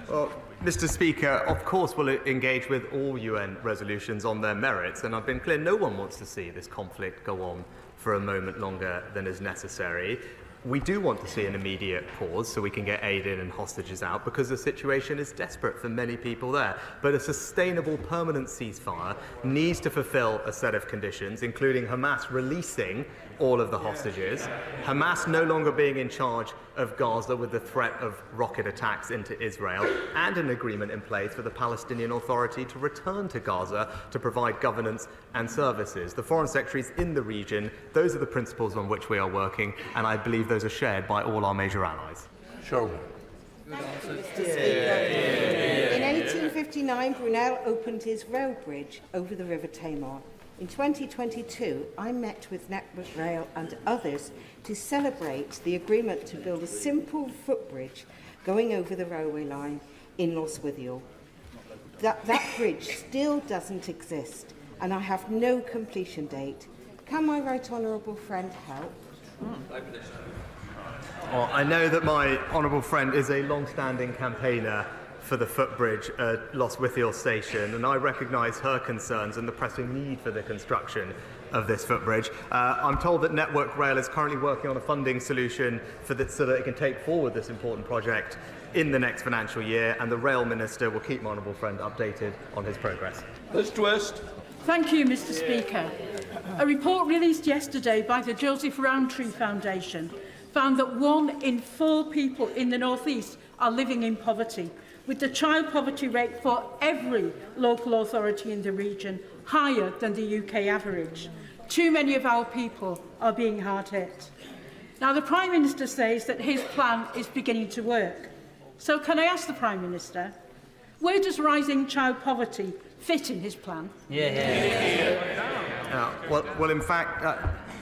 Well, Mr. Speaker, of course we'll engage with all UN resolutions on their merits, and I've been clear no one wants to see this conflict go on for a moment longer than is necessary. We do want to see an immediate pause so we can get aid in and hostages out, because the situation is desperate for many people there. But a sustainable, permanent ceasefire needs to fulfill a set of conditions, including Hamas releasing all of the hostages, Hamas no longer being in charge of Gaza with the threat of rocket attacks into Israel, and an agreement in place for the Palestinian Authority to return to Gaza to provide governance and services. The Foreign Secretary is in the region. Those are the principles on which we are working, and I believe those are shared by all our major allies. Sure. In 1959, Brunel opened his rail bridge over the River Tamar. In 2022, I met with Network Rail and others to celebrate the agreement to build a simple footbridge going over the railway line in Lostwithiel. That bridge still doesn't exist, and I have no completion date. Can my right honourable friend help? Well, I know that my honourable friend is a long-standing campaigner for the footbridge at Lostwithiel station, and I recognise her concerns and the pressing need for the construction of this footbridge. I'm told that Network Rail is currently working on a funding solution for this, so that it can take forward this important project in the next financial year, and the Rail Minister will keep my honourable friend updated on his progress. Mr. West. Thank you, Mr. Speaker. A report released yesterday by the Joseph Rowntree Foundation found that 1 in 4 people in the North East are living in poverty, with the child poverty rate for every local authority in the region higher than the UK average. Too many of our people are being hard hit. Now, the Prime Minister says that his plan is beginning to work. So can I ask the Prime Minister, where does rising child poverty fit in his plan? Well, in fact,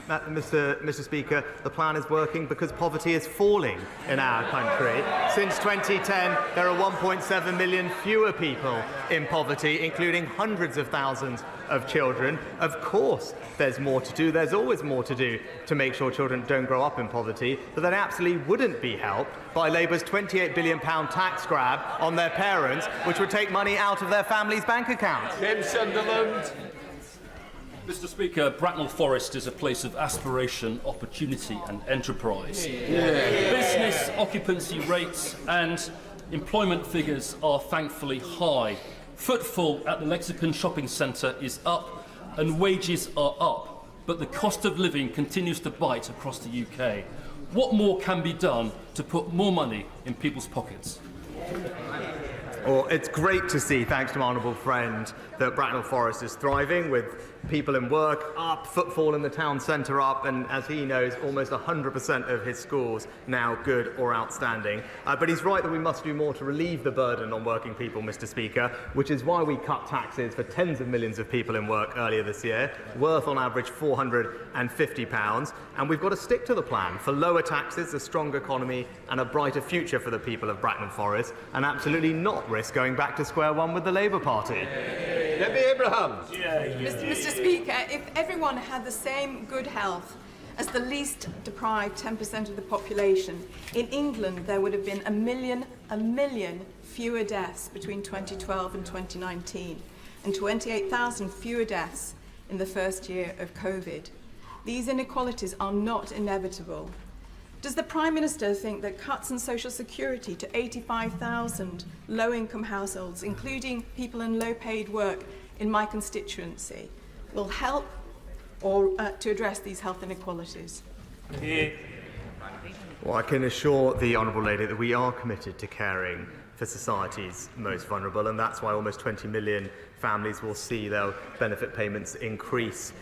Mr. Speaker, the plan is working because poverty is falling in our country. Since 2010, there are 1.7 million fewer people in poverty, including hundreds of thousands of children. Of course, there's more to do. There's always more to do to make sure children don't grow up in poverty, but that absolutely wouldn't be helped by Labour's £28 billion tax grab on their parents, which would take money out of their families' bank accounts. James Sunderland. Mr. Speaker, Bracknell Forest is a place of aspiration, opportunity and enterprise. Business occupancy rates and employment figures are thankfully high. Footfall at the Lexicon Shopping Centre is up and wages are up, but the cost of living continues to bite across the UK. What more can be done to put more money in people's pockets? Well, it's great to see, thanks to my honourable friend, that Bracknell Forest is thriving, with people in work up, footfall in the town centre up, and as he knows, almost 100% of his schools now good or outstanding. But he's right that we must do more to relieve the burden on working people, Mr. Speaker, which is why we cut taxes for tens of millions of people in work earlier this year, worth on average £450. And we've got to stick to the plan for lower taxes, a strong economy, and a brighter future for the people of Bracknell Forest, and absolutely not risk going back to square one with the Labour Party. Debbie Abrahams. Mr. Speaker, if everyone had the same good health as the least deprived 10% of the population, in England there would have been a million fewer deaths between 2012 and 2019, and 28,000 fewer deaths in the first year of COVID. These inequalities are not inevitable. Does the Prime Minister think that cuts in social security to 85,000 low-income households, including people in low-paid work in my constituency, will help to address these health inequalities? Well, I can assure the Honourable Lady that we are committed to caring for society's most vulnerable, and that's why almost 20 million families will see their benefit payments increase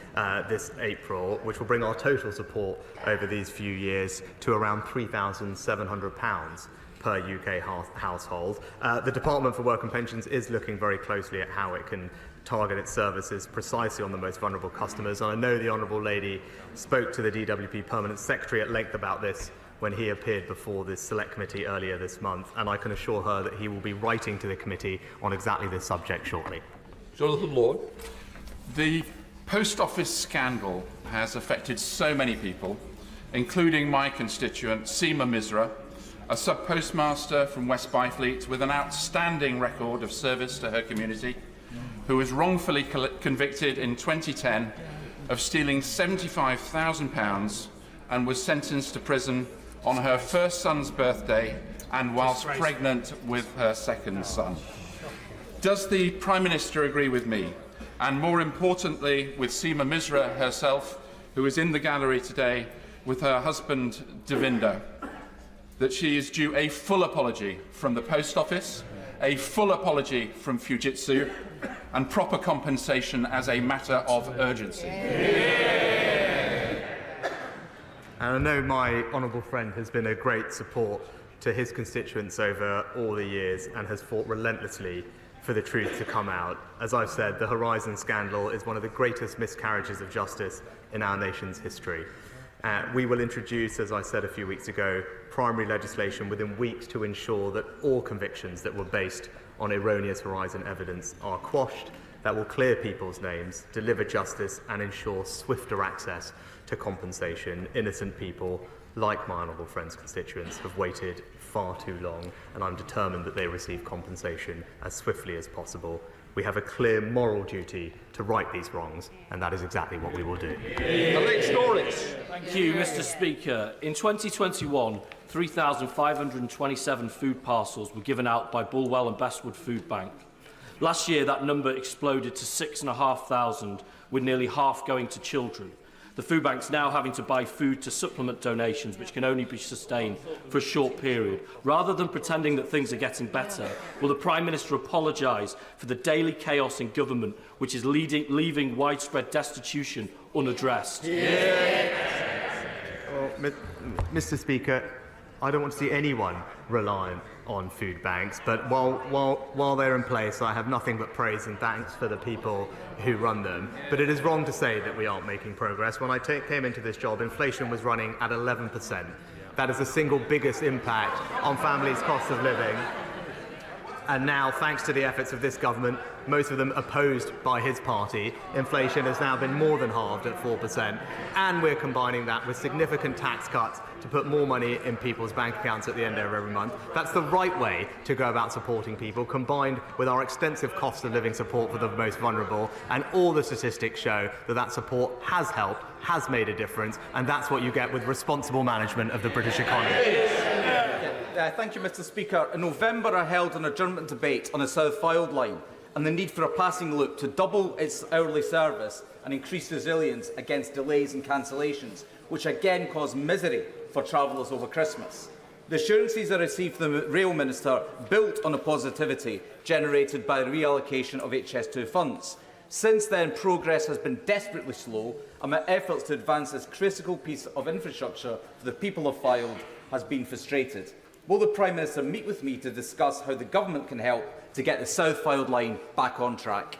this April, which will bring our total support over these few years to around £3,700 per UK household. The Department for Work and Pensions is looking very closely at how it can target its services precisely on the most vulnerable customers, and I know the Honourable Lady spoke to the DWP Permanent Secretary at length about this when he appeared before this Select Committee earlier this month, and I can assure her that he will be writing to the committee on exactly this subject shortly. Jonathan Lord. The post office scandal has affected so many people, including my constituent, Seema Misra, a sub-postmaster from West Byfleet with an outstanding record of service to her community, who was wrongfully convicted in 2010 of stealing £75,000 and was sentenced to prison on her first son's birthday and whilst pregnant with her second son. Does the Prime Minister agree with me, and more importantly with Seema Misra herself, who is in the gallery today with her husband Devinder, that she is due a full apology from the Post Office, a full apology from Fujitsu, and proper compensation as a matter of urgency? And I know my honourable friend has been a great support to his constituents over all the years and has fought relentlessly for the truth to come out. As I've said, the Horizon scandal is one of the greatest miscarriages of justice in our nation's history. We will introduce, as I said a few weeks ago, primary legislation within weeks to ensure that all convictions that were based on erroneous Horizon evidence are quashed. That will clear people's names, deliver justice and ensure swifter access to compensation. Innocent people, like my honourable friend's constituents, have waited far too long, and I'm determined that they receive compensation as swiftly as possible. We have a clear moral duty to right these wrongs, and that is exactly what we will do. Thank you, Mr. Speaker. In 2021, 3,527 food parcels were given out by Bulwell and Bestwood Food Bank. Last year, that number exploded to 6,500, with nearly half going to children. The food bank's now having to buy food to supplement donations, which can only be sustained for a short period. Rather than pretending that things are getting better, will the Prime Minister apologise for the daily chaos in government, which is leaving widespread destitution unaddressed? Well, Mr. Speaker, I don't want to see anyone reliant on food banks, but while they're in place, I have nothing but praise and thanks for the people who run them. But it is wrong to say that we aren't making progress. When I came into this job, inflation was running at 11%. That is the single biggest impact on families' cost of living. And now, thanks to the efforts of this government, most of them opposed by his party, inflation has now been more than halved at 4%. And we're combining that with significant tax cuts to put more money in people's bank accounts at the end of every month. That's the right way to go about supporting people, combined with our extensive cost of living support for the most vulnerable. And all the statistics show that that support has helped, has made a difference, and that's what you get with responsible management of the British economy. Thank you, Mr. Speaker. In November, I held an adjournment debate on the South Fylde line and the need for a passing loop to double its hourly service and increase resilience against delays and cancellations, which again cause misery for travellers over Christmas. The assurances I received from the Rail Minister built on the positivity generated by the reallocation of HS2 funds. Since then, progress has been desperately slow, and my efforts to advance this critical piece of infrastructure for the people of Fylde has been frustrated. Will the Prime Minister meet with me to discuss how the government can help to get the South Fylde line back on track?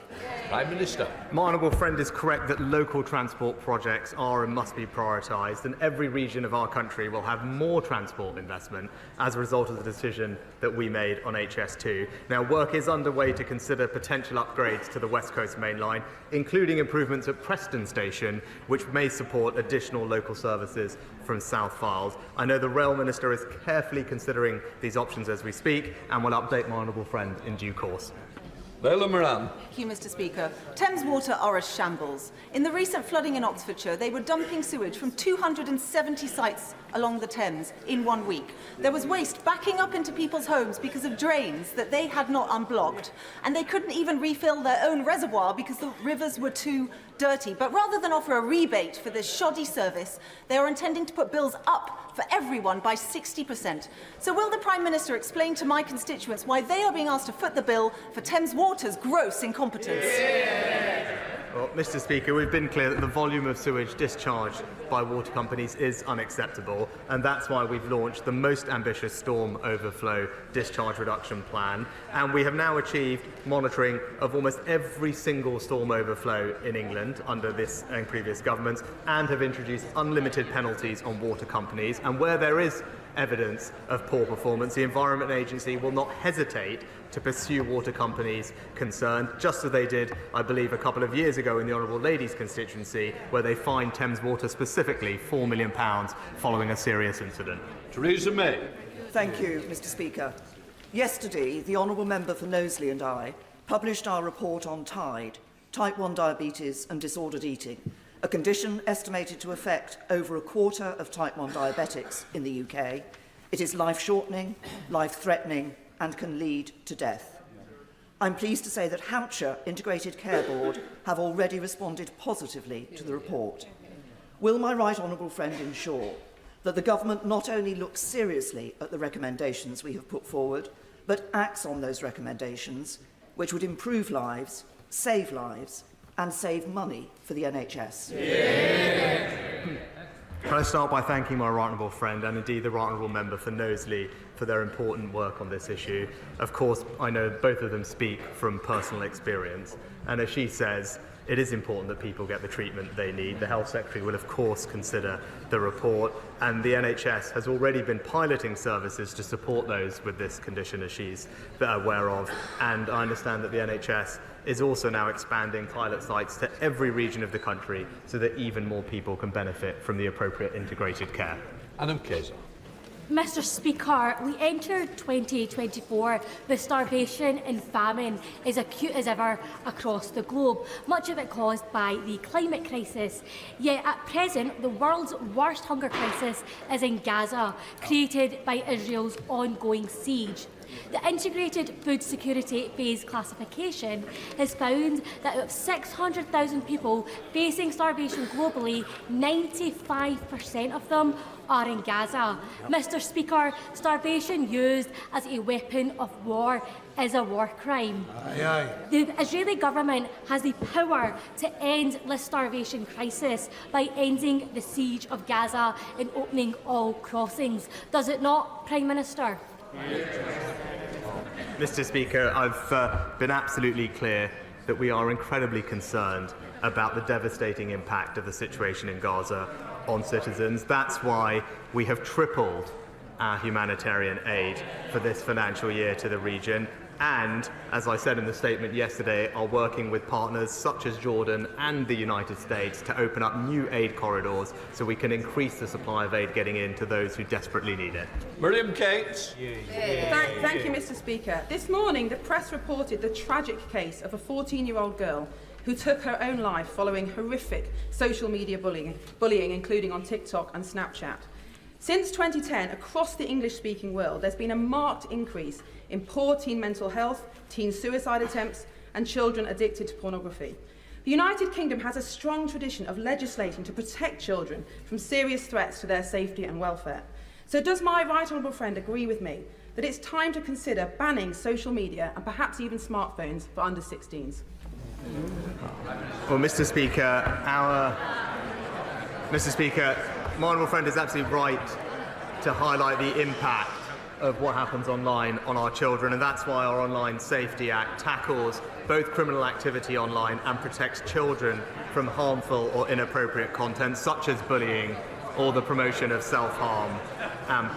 Prime Minister. My honourable friend is correct that local transport projects are and must be prioritised, and every region of our country will have more transport investment as a result of the decision that we made on HS2. Now, work is underway to consider potential upgrades to the West Coast Main Line, including improvements at Preston Station, which may support additional local services from South Fylde. I know the Rail Minister is carefully considering these options as we speak, and will update my honourable friend in due course. Leila Moran. Thank you, Mr. Speaker. Thames Water are a shambles. In the recent flooding in Oxfordshire, they were dumping sewage from 270 sites along the Thames in 1 week. There was waste backing up into people's homes because of drains that they had not unblocked, and they couldn't even refill their own reservoir because the rivers were too dirty. But rather than offer a rebate for this shoddy service, they are intending to put bills up for everyone by 60%. So will the Prime Minister explain to my constituents why they are being asked to foot the bill for Thames Water's gross incompetence? Well, Mr. Speaker, we've been clear that the volume of sewage discharged by water companies is unacceptable, and that's why we've launched the most ambitious storm overflow discharge reduction plan. And we have now achieved monitoring of almost every single storm overflow in England under this and previous governments, and have introduced unlimited penalties on water companies. And where there is evidence of poor performance, the Environment Agency will not hesitate to pursue water companies concerned, just as they did, I believe, a couple of years ago in the Honourable Lady's constituency, where they fined Thames Water specifically £4 million following a serious incident. Theresa May. Thank you, Mr. Speaker. Yesterday, the Honourable Member for Knowsley and I published our report on TIDE, type 1 diabetes and disordered eating, a condition estimated to affect over a quarter of type 1 diabetics in the UK. It is life-shortening, life-threatening, and can lead to death. I'm pleased to say that Hampshire Integrated Care Board have already responded positively to the report. Will my right honourable friend ensure that the government not only looks seriously at the recommendations we have put forward, but acts on those recommendations, which would improve lives, and save money for the NHS? Can I start by thanking my right honourable friend and indeed the right honourable member for Knowsley for their important work on this issue. Of course, I know both of them speak from personal experience, and as she says, it is important that people get the treatment they need. The Health Secretary will, of course, consider the report, and the NHS has already been piloting services to support those with this condition, as she's aware of, and I understand that the NHS is also now expanding pilot sites to every region of the country so that even more people can benefit from the appropriate integrated care. Adam Kaiser. Mr. Speaker, we entered 2024 with starvation and famine as acute as ever across the globe, much of it caused by the climate crisis. Yet at present, the world's worst hunger crisis is in Gaza, created by Israel's ongoing siege. The Integrated Food Security Phase classification has found that of 600,000 people facing starvation globally, 95% of them are in Gaza. Mr. Speaker, starvation used as a weapon of war is a war crime. Aye, aye. The Israeli government has the power to end this starvation crisis by ending the siege of Gaza and opening all crossings. Does it not, Prime Minister? Mr. Speaker, I've been absolutely clear that we are incredibly concerned about the devastating impact of the situation in Gaza on citizens. That's why we have tripled our humanitarian aid for this financial year to the region. And, as I said in the statement yesterday, are working with partners such as Jordan and the United States to open up new aid corridors so we can increase the supply of aid getting in to those who desperately need it. Miriam Cates. Thank you, Mr. Speaker. This morning, the press reported the tragic case of a 14-year-old girl who took her own life following horrific social media bullying, including on TikTok and Snapchat. Since 2010, across the English-speaking world, there's been a marked increase in poor teen mental health, teen suicide attempts, and children addicted to pornography. The United Kingdom has a strong tradition of legislating to protect children from serious threats to their safety and welfare. So does my right honourable friend agree with me that it's time to consider banning social media and perhaps even smartphones for under-16s? Well, Mr. Speaker, my honourable friend is absolutely right to highlight the impact of what happens online on our children, and that's why our Online Safety Act tackles both criminal activity online and protects children from harmful or inappropriate content such as bullying or the promotion of self-harm,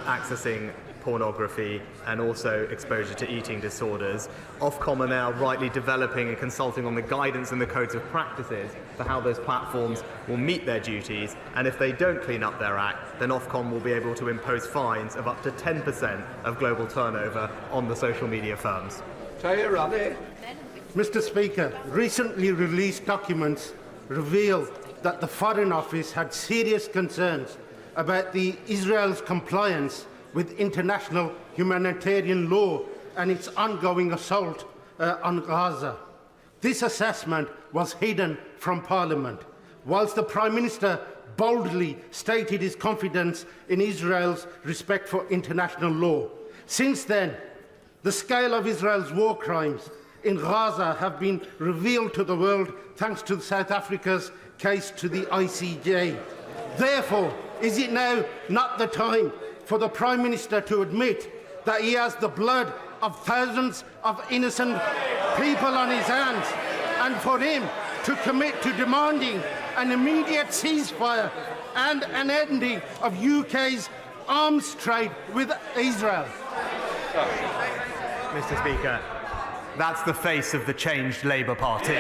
accessing pornography and also exposure to eating disorders. Ofcom are now rightly developing and consulting on the guidance and the codes of practices for how those platforms will meet their duties, and if they don't clean up their act, then Ofcom will be able to impose fines of up to 10% of global turnover on the social media firms. Mr. Speaker, recently released documents reveal that the Foreign Office had serious concerns about Israel's compliance with international humanitarian law and its ongoing assault on Gaza. This assessment was hidden from Parliament, whilst the Prime Minister boldly stated his confidence in Israel's respect for international law. Since then, the scale of Israel's war crimes in Gaza have been revealed to the world thanks to South Africa's case to the ICJ. Therefore, is it now not the time for the Prime Minister to admit that he has the blood of thousands of innocent people on his hands, and for him to commit to demanding an immediate ceasefire and an ending of UK's arms trade with Israel? Mr. Speaker, that's the face of the changed Labour Party.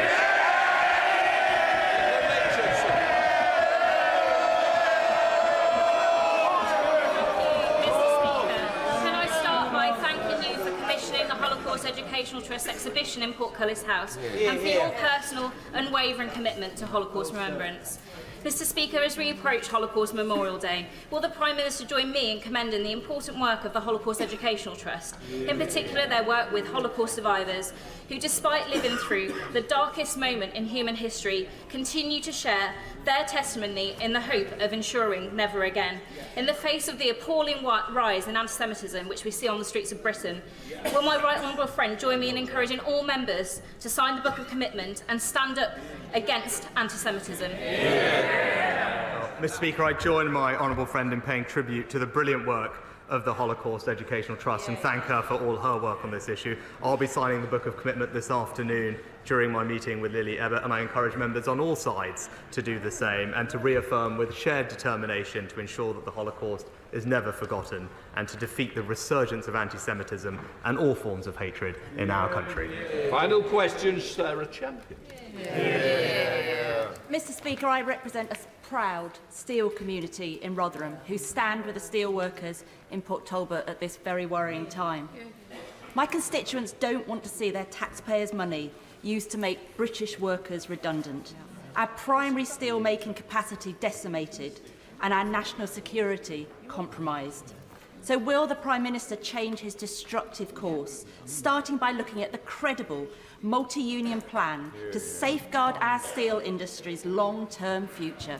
Educational Trust exhibition in Portcullis House and for your personal unwavering commitment to Holocaust remembrance. Mr. Speaker, as we approach Holocaust Memorial Day, will the Prime Minister join me in commending the important work of the Holocaust Educational Trust, in particular their work with Holocaust survivors, who despite living through the darkest moment in human history, continue to share their testimony in the hope of ensuring never again. In the face of the appalling rise in anti-Semitism which we see on the streets of Britain, will my right honourable friend join me in encouraging all members to sign the Book of Commitment and stand up against anti-Semitism? Mr. Speaker, I join my honourable friend in paying tribute to the brilliant work of the Holocaust Educational Trust and thank her for all her work on this issue. I'll be signing the Book of Commitment this afternoon during my meeting with Lily Ebbett, and I encourage members on all sides to do the same and to reaffirm with shared determination to ensure that the Holocaust is never forgotten and to defeat the resurgence of anti-Semitism and all forms of hatred in our country. Final question, Sarah Champion. Mr. Speaker, I represent a proud steel community in Rotherham who stand with the steel workers in Port Talbot at this very worrying time. My constituents don't want to see their taxpayers' money used to make British workers redundant, our primary steel-making capacity decimated and our national security compromised. So will the Prime Minister change his destructive course, starting by looking at the credible multi-union plan to safeguard our steel industry's long-term future?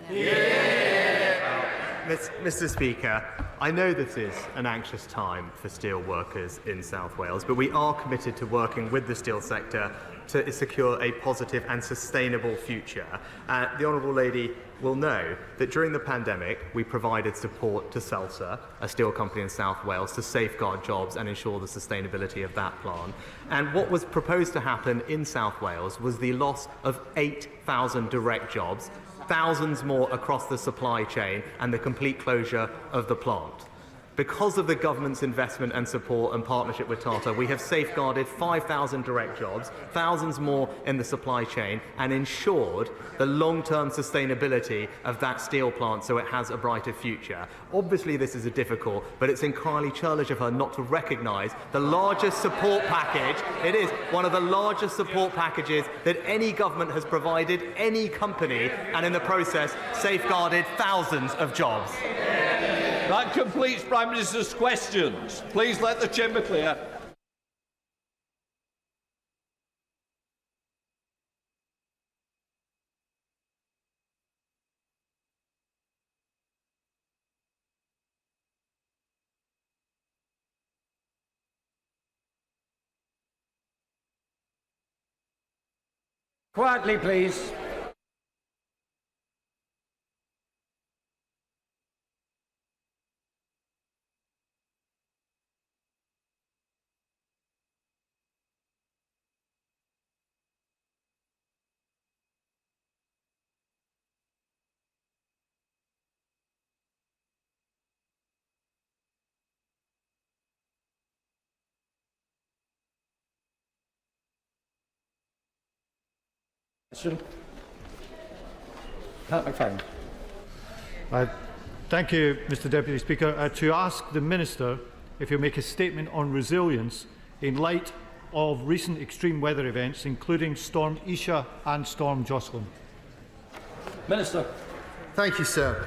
Mr. Speaker, I know this is an anxious time for steel workers in South Wales, but we are committed to working with the steel sector to secure a positive and sustainable future. The Honourable Lady will know that during the pandemic we provided support to Celsa, a steel company in South Wales, to safeguard jobs and ensure the sustainability of that plant. And what was proposed to happen in South Wales was the loss of 8,000 direct jobs, thousands more across the supply chain, and the complete closure of the plant. Because of the government's investment and support and partnership with Tata, we have safeguarded 5,000 direct jobs, thousands more in the supply chain, and ensured the long-term sustainability of that steel plant so it has a brighter future. Obviously, this is difficult, but it's entirely churlish of her not to recognise the largest support package. It is one of the largest support packages that any government has provided any company, and in the process safeguarded thousands of jobs. That completes Prime Minister's questions. Please let the chamber clear. Quietly, please. Thank you, Mr. Deputy Speaker. To ask the Minister if he'll make a statement on resilience in light of recent extreme weather events, including Storm Isha and Storm Jocelyn. Minister. Thank you, sir.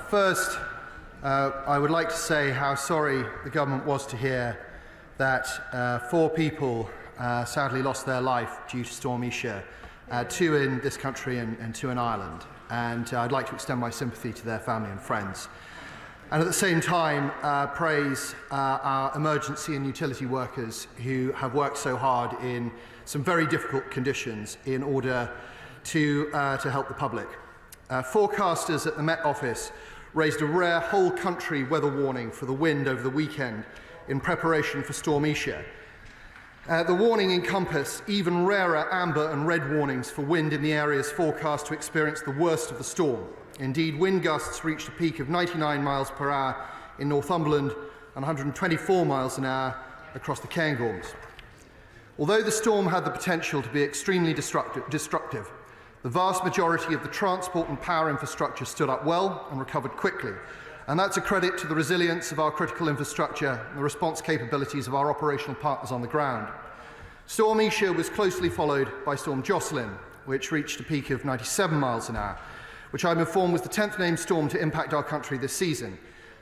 First, I would like to say how sorry the government was to hear that 4 people sadly lost their life due to Storm Isha. 2 in this country and 2 in Ireland, and I'd like to extend my sympathy to their family and friends. And at the same time, praise our emergency and utility workers who have worked so hard in some very difficult conditions in order to help the public. Forecasters at the Met Office raised a rare whole-country weather warning for the wind over the weekend in preparation for Storm Isha. The warning encompassed even rarer amber and red warnings for wind in the areas forecast to experience the worst of the storm. Indeed, wind gusts reached a peak of 99 miles per hour in Northumberland and 124 miles an hour across the Cairngorms. Although the storm had the potential to be extremely destructive, the vast majority of the transport and power infrastructure stood up well and recovered quickly. And that's a credit to the resilience of our critical infrastructure and the response capabilities of our operational partners on the ground. Storm Isha was closely followed by Storm Jocelyn, which reached a peak of 97 miles an hour, which I'm informed was the 10th named storm to impact our country this season.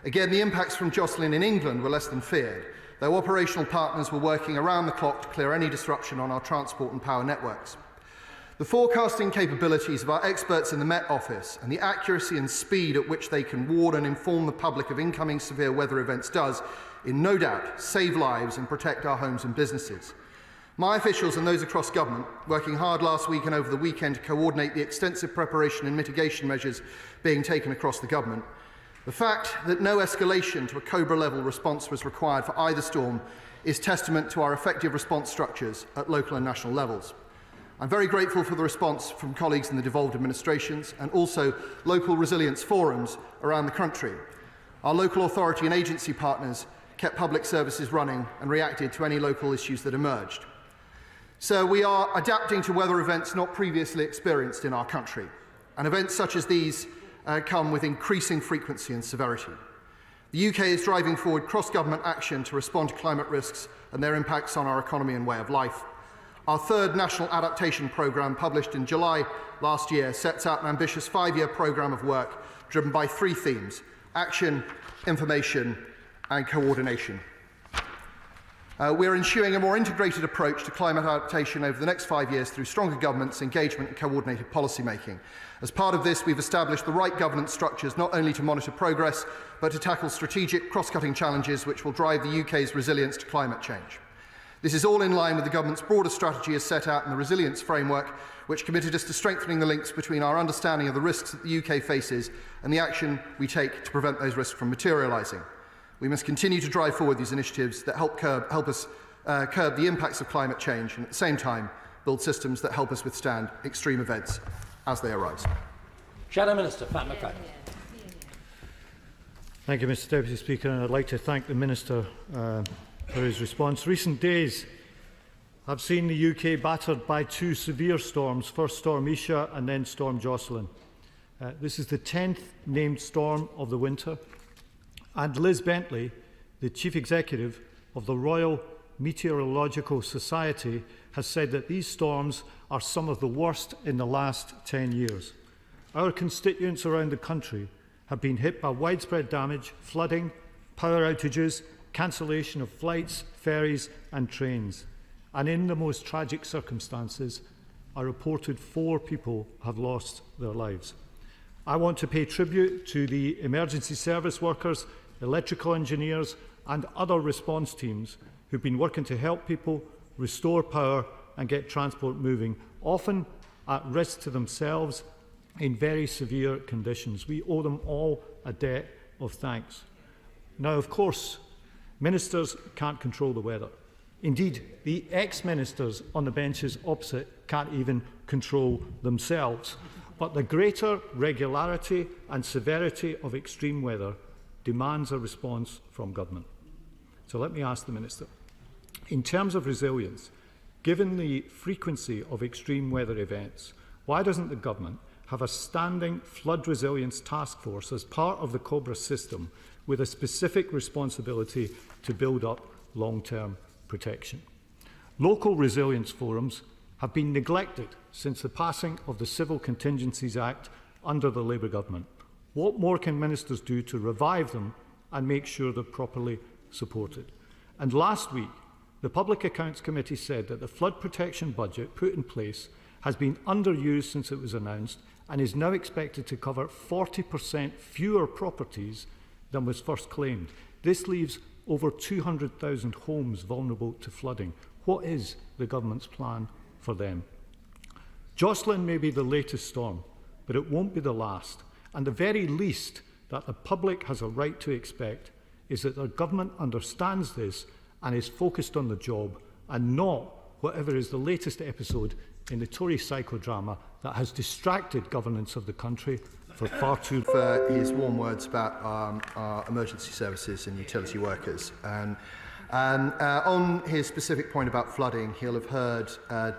Again, the impacts from Jocelyn in England were less than feared, though operational partners were working around the clock to clear any disruption on our transport and power networks. The forecasting capabilities of our experts in the Met Office and the accuracy and speed at which they can warn and inform the public of incoming severe weather events does, in no doubt, save lives and protect our homes and businesses. My officials and those across government, working hard last week and over the weekend to coordinate the extensive preparation and mitigation measures being taken across the government. The fact that no escalation to a Cobra-level response was required for either storm is testament to our effective response structures at local and national levels. I'm very grateful for the response from colleagues in the devolved administrations and also local resilience forums around the country. Our local authority and agency partners kept public services running and reacted to any local issues that emerged. So we are adapting to weather events not previously experienced in our country, and events such as these come with increasing frequency and severity. The UK is driving forward cross-government action to respond to climate risks and their impacts on our economy and way of life. Our third National Adaptation Programme, published in July last year, sets out an ambitious 5-year programme of work driven by 3 themes: action, information and coordination. We are ensuring a more integrated approach to climate adaptation over the next 5 years through stronger governance, engagement and coordinated policy making. As part of this, we've established the right governance structures not only to monitor progress, but to tackle strategic cross-cutting challenges which will drive the UK's resilience to climate change. This is all in line with the government's broader strategy as set out in the resilience framework, which committed us to strengthening the links between our understanding of the risks that the UK faces and the action we take to prevent those risks from materialising. We must continue to drive forward these initiatives that help us curb the impacts of climate change and at the same time build systems that help us withstand extreme events as they arise. Shadow Minister Pat McFadden. Thank you, Mr Deputy Speaker, and I'd like to thank the Minister for his response. Recent days have seen the UK battered by 2 severe storms, first Storm Isha and then Storm Jocelyn. This is the 10th named storm of the winter. And Liz Bentley, the Chief Executive of the Royal Meteorological Society, has said that these storms are some of the worst in the last 10 years. Our constituents around the country have been hit by widespread damage, flooding, power outages, cancellation of flights, ferries and trains. And in the most tragic circumstances, a reported 4 people have lost their lives. I want to pay tribute to the emergency service workers, electrical engineers and other response teams who've been working to help people restore power and get transport moving, often at risk to themselves in very severe conditions. We owe them all a debt of thanks. Now, of course, ministers can't control the weather. Indeed, the ex-ministers on the benches opposite can't even control themselves. But the greater regularity and severity of extreme weather demands a response from government. So let me ask the Minister, in terms of resilience, given the frequency of extreme weather events, why doesn't the government have a standing flood resilience task force as part of the COBRA system with a specific responsibility to build up long-term protection? Local resilience forums have been neglected since the passing of the Civil Contingencies Act under the Labour government. What more can ministers do to revive them and make sure they're properly supported? And last week, the Public Accounts Committee said that the flood protection budget put in place has been underused since it was announced and is now expected to cover 40% fewer properties than was first claimed. This leaves over 200,000 homes vulnerable to flooding. What is the government's plan for them? Jocelyn may be the latest storm, but it won't be the last. And the very least that the public has a right to expect is that the government understands this and is focused on the job and not whatever is the latest episode in the Tory psychodrama that has distracted governance of the country for far too long. For his warm words about our emergency services and utility workers. And on his specific point about flooding, he'll have heard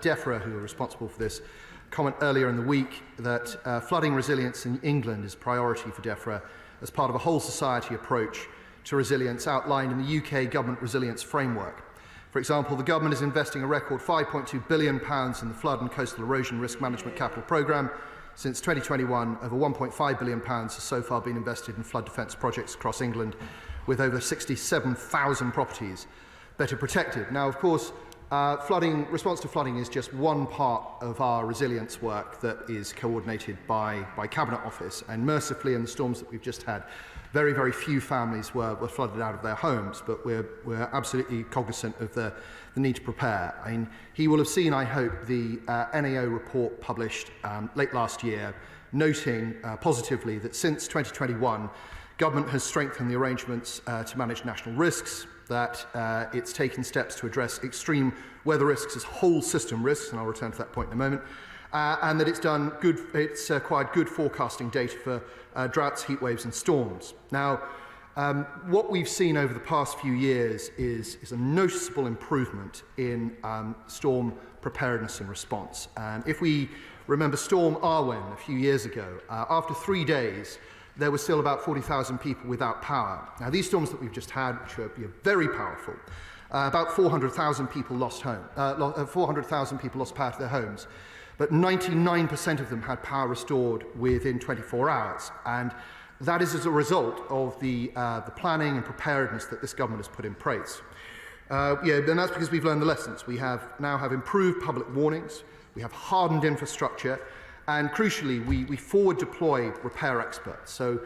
DEFRA, who are responsible for this, comment earlier in the week that flooding resilience in England is a priority for DEFRA as part of a whole society approach to resilience outlined in the UK Government Resilience Framework. For example, the government is investing a record £5.2 billion in the Flood and Coastal Erosion Risk Management Capital Programme. Since 2021, over £1.5 billion has so far been invested in flood defence projects across England, with over 67,000 properties better protected. Now, of course, Response to flooding is just one part of our resilience work that is coordinated by Cabinet Office, and mercifully in the storms that we've just had, very, very few families were flooded out of their homes, but we're absolutely cognizant of the need to prepare. I mean, he will have seen, I hope, the NAO report published late last year, noting positively that since 2021, government has strengthened the arrangements to manage national risks, that it's taken steps to address extreme weather risks as whole system risks, and I'll return to that point in a moment, and that it's acquired good forecasting data for droughts, heat waves and storms. Now, what we've seen over the past few years is a noticeable improvement in storm preparedness and response. And if we remember Storm Arwen a few years ago, after 3 days, there were still about 40,000 people without power. Now, these storms that we've just had, which are very powerful, about 400,000 people lost 400,000 people lost power to their homes, but 99% of them had power restored within 24 hours. And that is as a result of the planning and preparedness that this government has put in place. And that's because we've learned the lessons. We now have improved public warnings, we have hardened infrastructure, and crucially, we forward deploy repair experts. So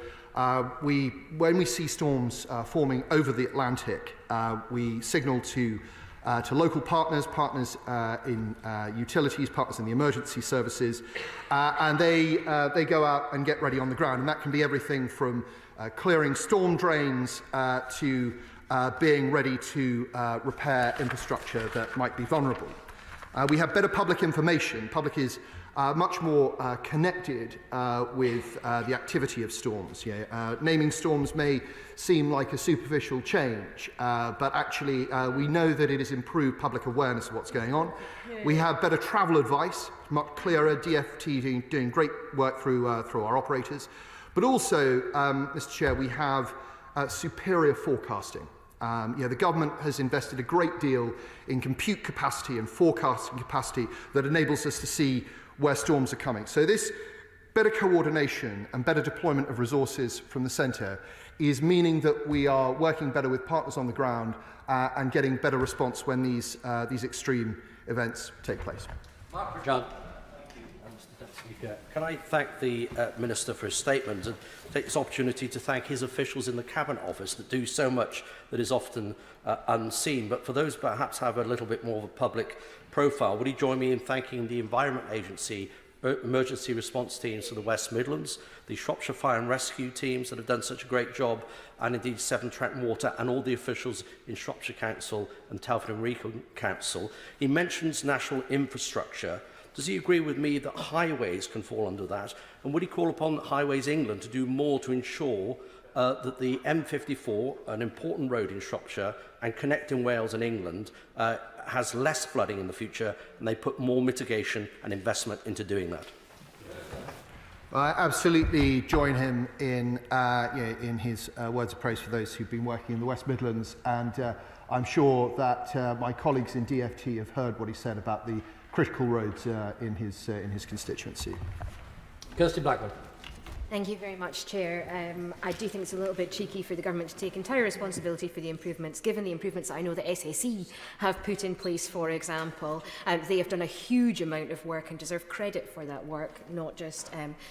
when we see storms forming over the Atlantic, we signal to local partners in utilities, partners in the emergency services, and they go out and get ready on the ground. And that can be everything from clearing storm drains to being ready to repair infrastructure that might be vulnerable. We have better public information. Public is much more connected with the activity of storms. Naming storms may seem like a superficial change, but actually we know that it has improved public awareness of what's going on. We have better travel advice, much clearer, DFT doing great work through our operators. But also, Mr. Chair, we have superior forecasting. The government has invested a great deal in compute capacity and forecasting capacity that enables us to see where storms are coming. So this better coordination and better deployment of resources from the centre is meaning that we are working better with partners on the ground and getting better response when these extreme events take place. John. Can I thank the Minister for his statement and take this opportunity to thank his officials in the Cabinet Office that do so much that is often unseen. But for those perhaps have a little bit more of a public profile, would he join me in thanking the Environment Agency, emergency response teams for the West Midlands, the Shropshire Fire and Rescue teams that have done such a great job, and indeed Severn Trent Water and all the officials in Shropshire Council and Telford and Wrekin Council. He mentions national infrastructure. Does he agree with me that highways can fall under that? And would he call upon Highways England to do more to ensure that the M54, an important road in Shropshire and connecting Wales and England, has less flooding in the future, and they put more mitigation and investment into doing that? I absolutely join him in his words of praise for those who've been working in the West Midlands, and I'm sure that my colleagues in DFT have heard what he said about the critical roads in his constituency. Kirsty Blackwood. Thank you very much, Chair. I do think it's a little bit cheeky for the government to take entire responsibility for the improvements, given the improvements that I know the SSE have put in place, for example. They have done a huge amount of work and deserve credit for that work, not just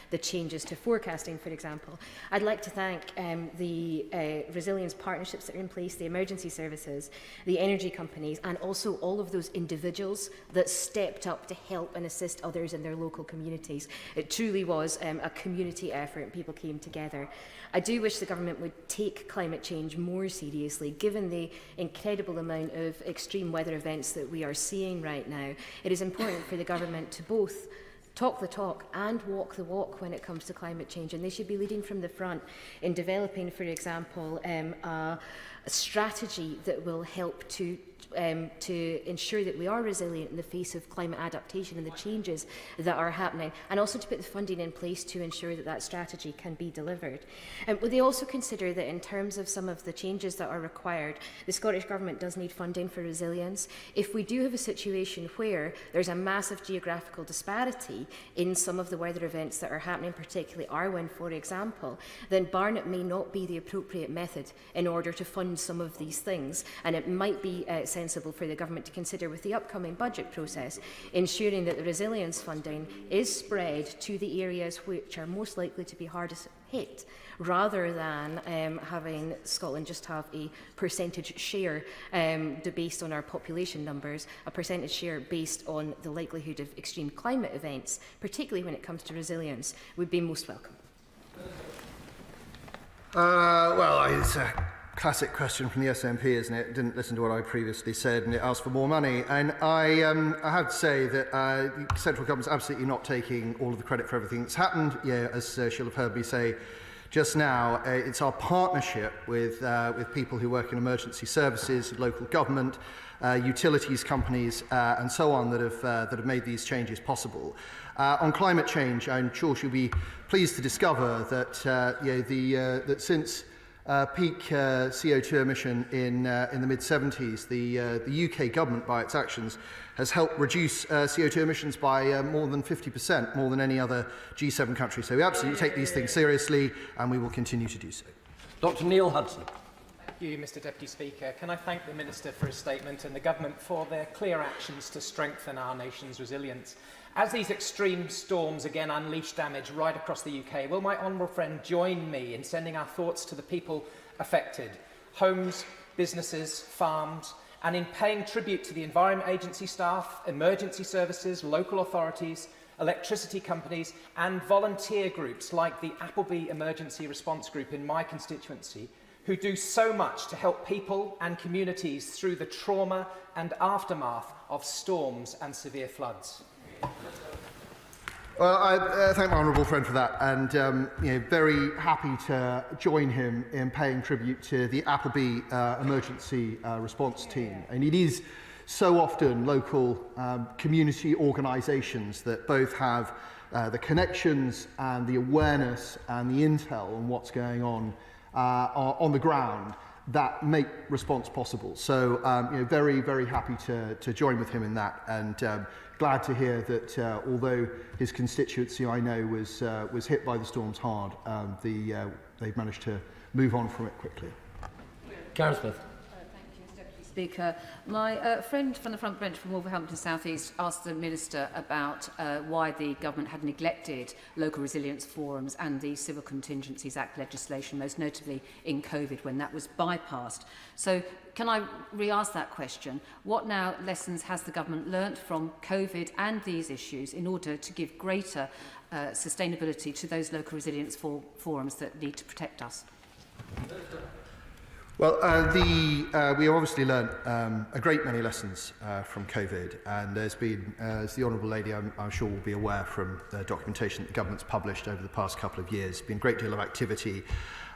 the changes to forecasting, for example. I'd like to thank the resilience partnerships that are in place, the emergency services, the energy companies, and also all of those individuals that stepped up to help and assist others in their local communities. It truly was a community effort. And people came together. I do wish the government would take climate change more seriously, given the incredible amount of extreme weather events that we are seeing right now. It is important for the government to both talk the talk and walk the walk when it comes to climate change, and they should be leading from the front in developing, for example, a strategy that will help to ensure that we are resilient in the face of climate adaptation and the changes that are happening, and also to put the funding in place to ensure that that strategy can be delivered. Would they also consider that in terms of some of the changes that are required, the Scottish Government does need funding for resilience? If we do have a situation where there's a massive geographical disparity in some of the weather events that are happening, particularly Arwen, for example, then Barnet may not be the appropriate method in order to fund some of these things, and it might be it's sensible for the government to consider with the upcoming budget process, ensuring that the resilience funding is spread to the areas which are most likely to be hardest hit, rather than having Scotland just have a percentage share based on our population numbers, a percentage share based on the likelihood of extreme climate events, particularly when it comes to resilience, would be most welcome. Well, it's a classic question from the SNP, isn't it? It didn't listen to what I previously said, and it asked for more money. And I have to say that the central government's absolutely not taking all of the credit for everything that's happened. Yeah, as she'll have heard me say just now, it's our partnership with people who work in emergency services, local government, utilities companies, and so on that have made these changes possible. On climate change, I'm sure she'll be pleased to discover that that since peak CO2 emission in the mid-70s, the UK government, by its actions, has helped reduce CO2 emissions by more than 50%, more than any other G7 country. So we absolutely take these things seriously, and we will continue to do so. Dr Neil Hudson. Thank you, Mr Deputy Speaker. Can I thank the Minister for his statement and the Government for their clear actions to strengthen our nation's resilience. As these extreme storms again unleash damage right across the UK, will my honourable friend join me in sending our thoughts to the people affected, homes, businesses, farms, and in paying tribute to the Environment Agency staff, emergency services, local authorities, electricity companies and volunteer groups like the Appleby Emergency Response Group in my constituency, who do so much to help people and communities through the trauma and aftermath of storms and severe floods. Well, I thank my honourable friend for that, and very happy to join him in paying tribute to the Appleby Emergency Response Team. And it is so often local community organisations that both have the connections and the awareness and the intel on what's going on the ground that make response possible. So, very, very happy to join with him in that, and glad to hear that although his constituency, I know, was hit by the storms hard, they've managed to move on from it quickly. Karen Smith. Speaker. My friend from the front bench from Wolverhampton South East asked the Minister about why the government had neglected local resilience forums and the Civil Contingencies Act legislation, most notably in COVID when that was bypassed. So can I re-ask that question? What now lessons has the government learnt from COVID and these issues in order to give greater sustainability to those local resilience forums that need to protect us? Well, we obviously learnt a great many lessons from COVID, and there's been, as the Honourable Lady I'm sure will be aware from the documentation that the government's published over the past couple of years, been a great deal of activity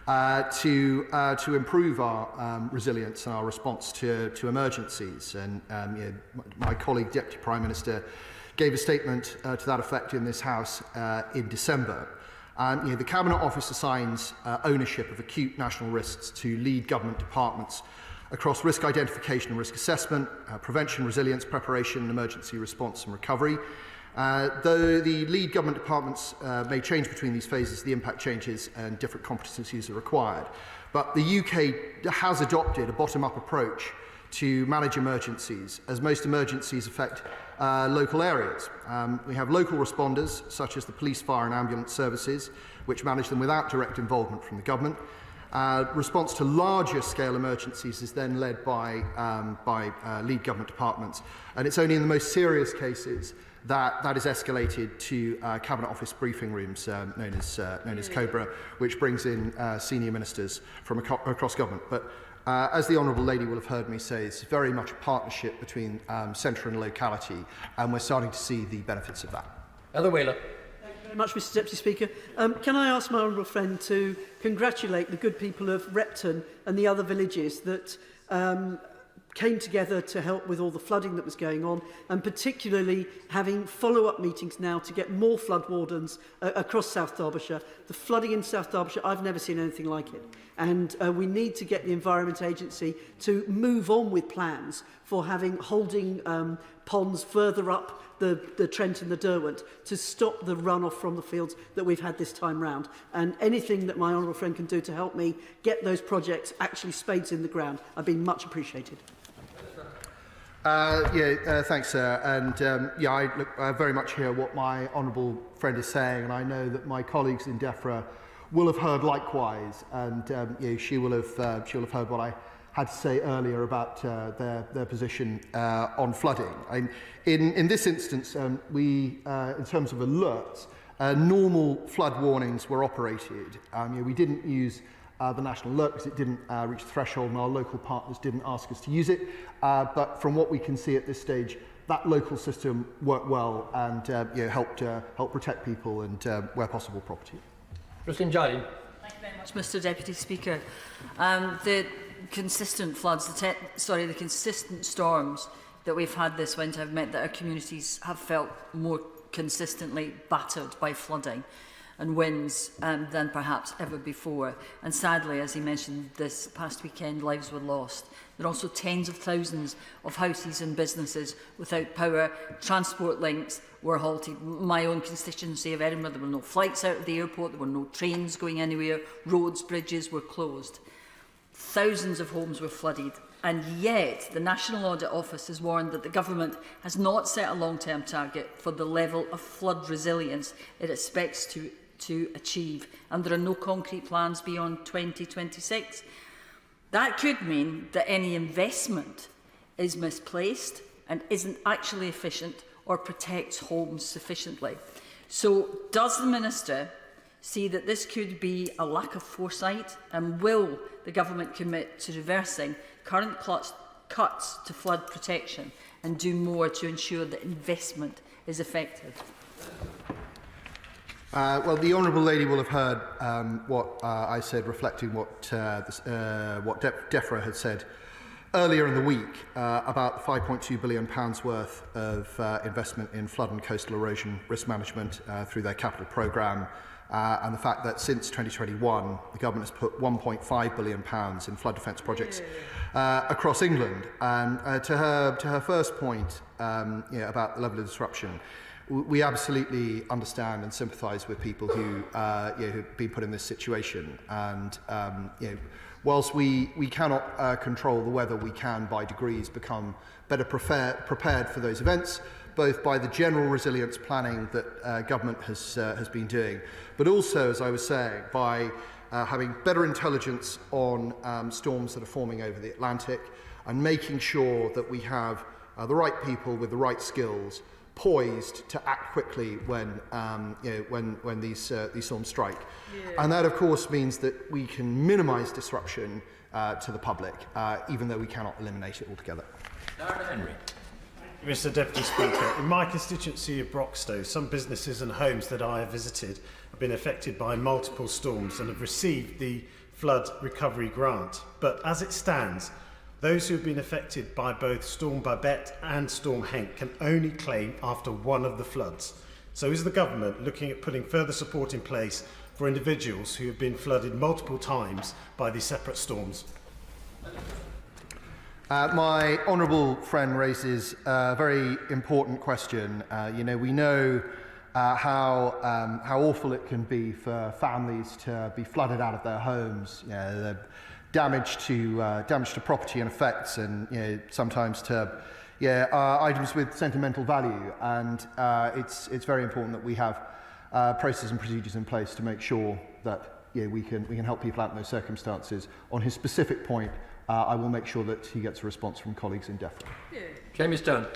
to improve our resilience and our response to emergencies. And my colleague, Deputy Prime Minister, gave a statement to that effect in this House in December. The Cabinet Office assigns ownership of acute national risks to lead government departments across risk identification and risk assessment, prevention, resilience, preparation, emergency response and recovery. Though the lead government departments may change between these phases, the impact changes and different competencies are required. But the UK has adopted a bottom-up approach to manage emergencies, as most emergencies affect local areas. We have local responders, such as the police, fire and ambulance services, which manage them without direct involvement from the government. Response to larger scale emergencies is then led by lead government departments, and it's only in the most serious cases that is escalated to Cabinet Office briefing rooms, known as COBRA, which brings in senior ministers from across government. But as the Honourable Lady will have heard me say, it's very much a partnership between centre and locality, and we're starting to see the benefits of that. Heather Wheeler. Thank you very much, Mr Deputy Speaker. Can I ask my honourable friend to congratulate the good people of Repton and the other villages that came together to help with all the flooding that was going on, and particularly having follow-up meetings now to get more flood wardens across South Derbyshire. The flooding in South Derbyshire, I've never seen anything like it. And we need to get the Environment Agency to move on with plans for holding ponds further up the Trent and the Derwent to stop the runoff from the fields that we've had this time round. And anything that my honourable friend can do to help me get those projects actually spades in the ground, I've been much appreciated. Thanks, sir. And I very much hear what my honourable friend is saying, and I know that my colleagues in DEFRA will have heard likewise, and she will have heard what I had to say earlier about their position on flooding. In this instance, we, in terms of alerts, normal flood warnings were operated. We didn't use the national alert because it didn't reach the threshold, and our local partners didn't ask us to use it. But from what we can see at this stage, that local system worked well and helped protect people and, where possible, property. Thank you very much, Mr Deputy Speaker. The consistent floods, the consistent storms that we've had this winter have meant that our communities have felt more consistently battered by flooding and winds than perhaps ever before. And sadly, as he mentioned, this past weekend lives were lost. There are also tens of thousands of houses and businesses without power. Transport links were halted. My own constituency of Edinburgh, there were no flights out of the airport, there were no trains going anywhere, roads, bridges were closed. Thousands of homes were flooded. And yet, the National Audit Office has warned that the government has not set a long-term target for the level of flood resilience it expects to achieve, and there are no concrete plans beyond 2026. That could mean that any investment is misplaced and isn't actually efficient or protects homes sufficiently. So does the Minister see that this could be a lack of foresight, and will the government commit to reversing current cuts to flood protection and do more to ensure that investment is effective? Well, the honourable lady will have heard what I said, reflecting what DEFRA had said earlier in the week about the £5.2 billion worth of investment in flood and coastal erosion risk management through their capital programme, and the fact that since 2021 the government has put £1.5 billion in flood defence projects across England. And to her first point about the level of disruption, we absolutely understand and sympathise with people who who've been put in this situation. And whilst we cannot control the weather, we can, by degrees, become better prepared for those events, both by the general resilience planning that government has been doing, but also, as I was saying, by having better intelligence on storms that are forming over the Atlantic, and making sure that we have the right people with the right skills poised to act quickly when these storms strike. Yeah. And that, of course, means that we can minimise disruption to the public, even though we cannot eliminate it altogether. Henry. Mr Deputy Speaker, in my constituency of Broxtowe, some businesses and homes that I have visited have been affected by multiple storms and have received the flood recovery grant. But as it stands, those who have been affected by both Storm Babette and Storm Henk can only claim after one of the floods. So is the government looking at putting further support in place for individuals who have been flooded multiple times by these separate storms? My honourable friend raises a very important question. We know how awful it can be for families to be flooded out of their homes. The damage to property and effects, and sometimes to items with sentimental value. And it's very important that we have processes and procedures in place to make sure that we can help people out in those circumstances. On his specific point, I will make sure that he gets a response from colleagues in DEFRA. Jamie Stone.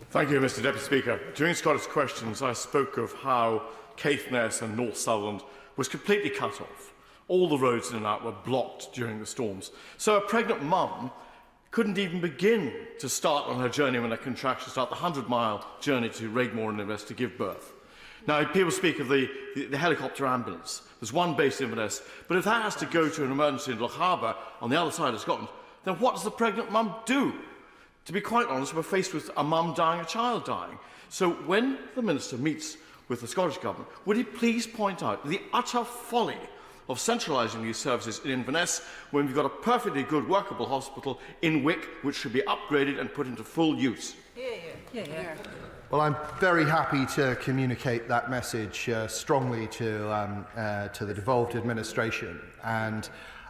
Thank you, Mr Deputy Speaker. During Scottish Questions, I spoke of how Caithness and North Sutherland was completely cut off. All the roads in and out were blocked during the storms. So a pregnant mum couldn't even begin to start on her journey when a contraction started, the 100-mile journey to Raigmore in Inverness to give birth. Now, people speak of the helicopter ambulance. There's one based in Inverness, but if that has to go to an emergency in Loch Harbour on the other side of Scotland, then what does the pregnant mum do? To be quite honest, we're faced with a mum dying, a child dying. So when the Minister meets with the Scottish Government, would he please point out the utter folly of centralising these services in Inverness when we've got a perfectly good workable hospital in Wick which should be upgraded and put into full use? Well, I'm very happy to communicate that message strongly to the devolved administration, and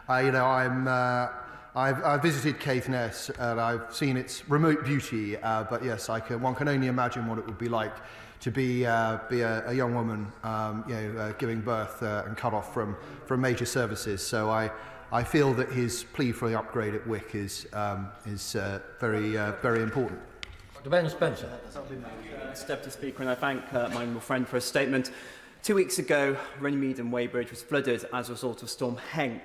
I'm I've visited Caithness and I've seen its remote beauty, but yes, one can only imagine what it would be like to be a young woman, giving birth and cut off from major services. So I feel that his plea for the upgrade at Wick is very important. Dr. Ben Spencer. Mr Deputy Speaker, and I thank my honourable friend for his statement. 2 weeks ago, Runnymede and Weybridge was flooded as a result of Storm Henk.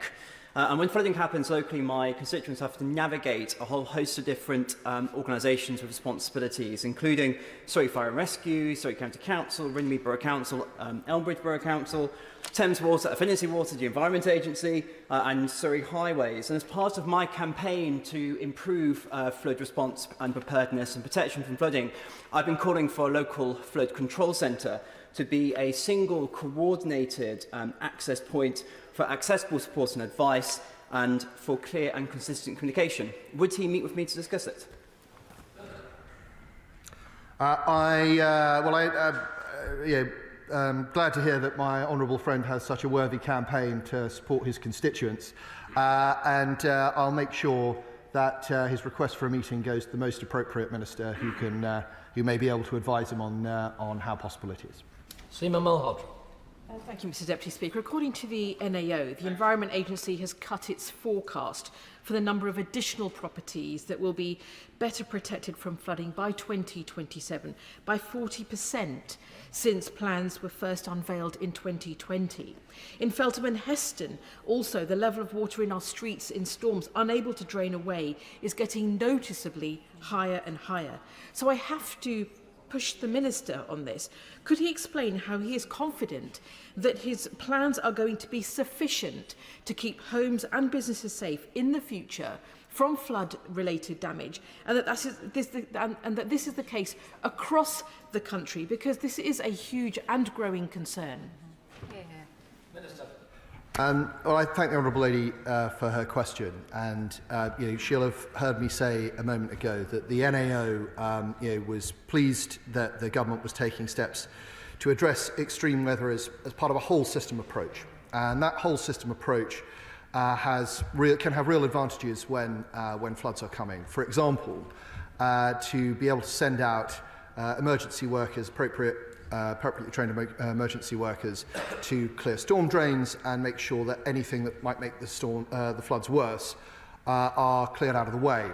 And when flooding happens locally, my constituents have to navigate a whole host of different organisations with responsibilities, including Surrey Fire and Rescue, Surrey County Council, Runnymede Borough Council, Elbridge Borough Council, Thames Water, Affinity Water, the Environment Agency, and Surrey Highways. And as part of my campaign to improve flood response and preparedness and protection from flooding, I've been calling for a local flood control centre to be a single coordinated access point for accessible support and advice and for clear and consistent communication. Would he meet with me to discuss it? I'm glad to hear that my honourable friend has such a worthy campaign to support his constituents, and I'll make sure that his request for a meeting goes to the most appropriate minister who may be able to advise him on how possible it is. Seema Malhotra. Thank you, Mr Deputy Speaker. According to the NAO, the Environment Agency has cut its forecast for the number of additional properties that will be better protected from flooding by 2027 by 40% since plans were first unveiled in 2020. In Feltham and Heston, also, the level of water in our streets in storms unable to drain away is getting noticeably higher and higher. So I have to push the Minister on this. Could he explain how he is confident that his plans are going to be sufficient to keep homes and businesses safe in the future from flood-related damage, and that this is the case across the country, because this is a huge and growing concern? Minister. Well, I thank the honourable lady for her question, and she'll have heard me say a moment ago that the NAO was pleased that the government was taking steps to address extreme weather as part of a whole system approach, and that whole system approach can have real advantages when floods are coming. For example, to be able to send out emergency workers, appropriately trained emergency workers, to clear storm drains and make sure that anything that might make the floods worse are cleared out of the way.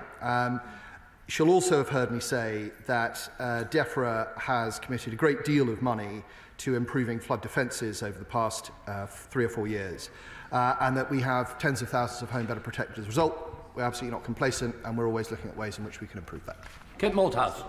She'll also have heard me say that DEFRA has committed a great deal of money to improving flood defences over the past 3 or 4 years, and that we have tens of thousands of homes better protected as a result. We're absolutely not complacent, and we're always looking at ways in which we can improve that. Kit Malthouse.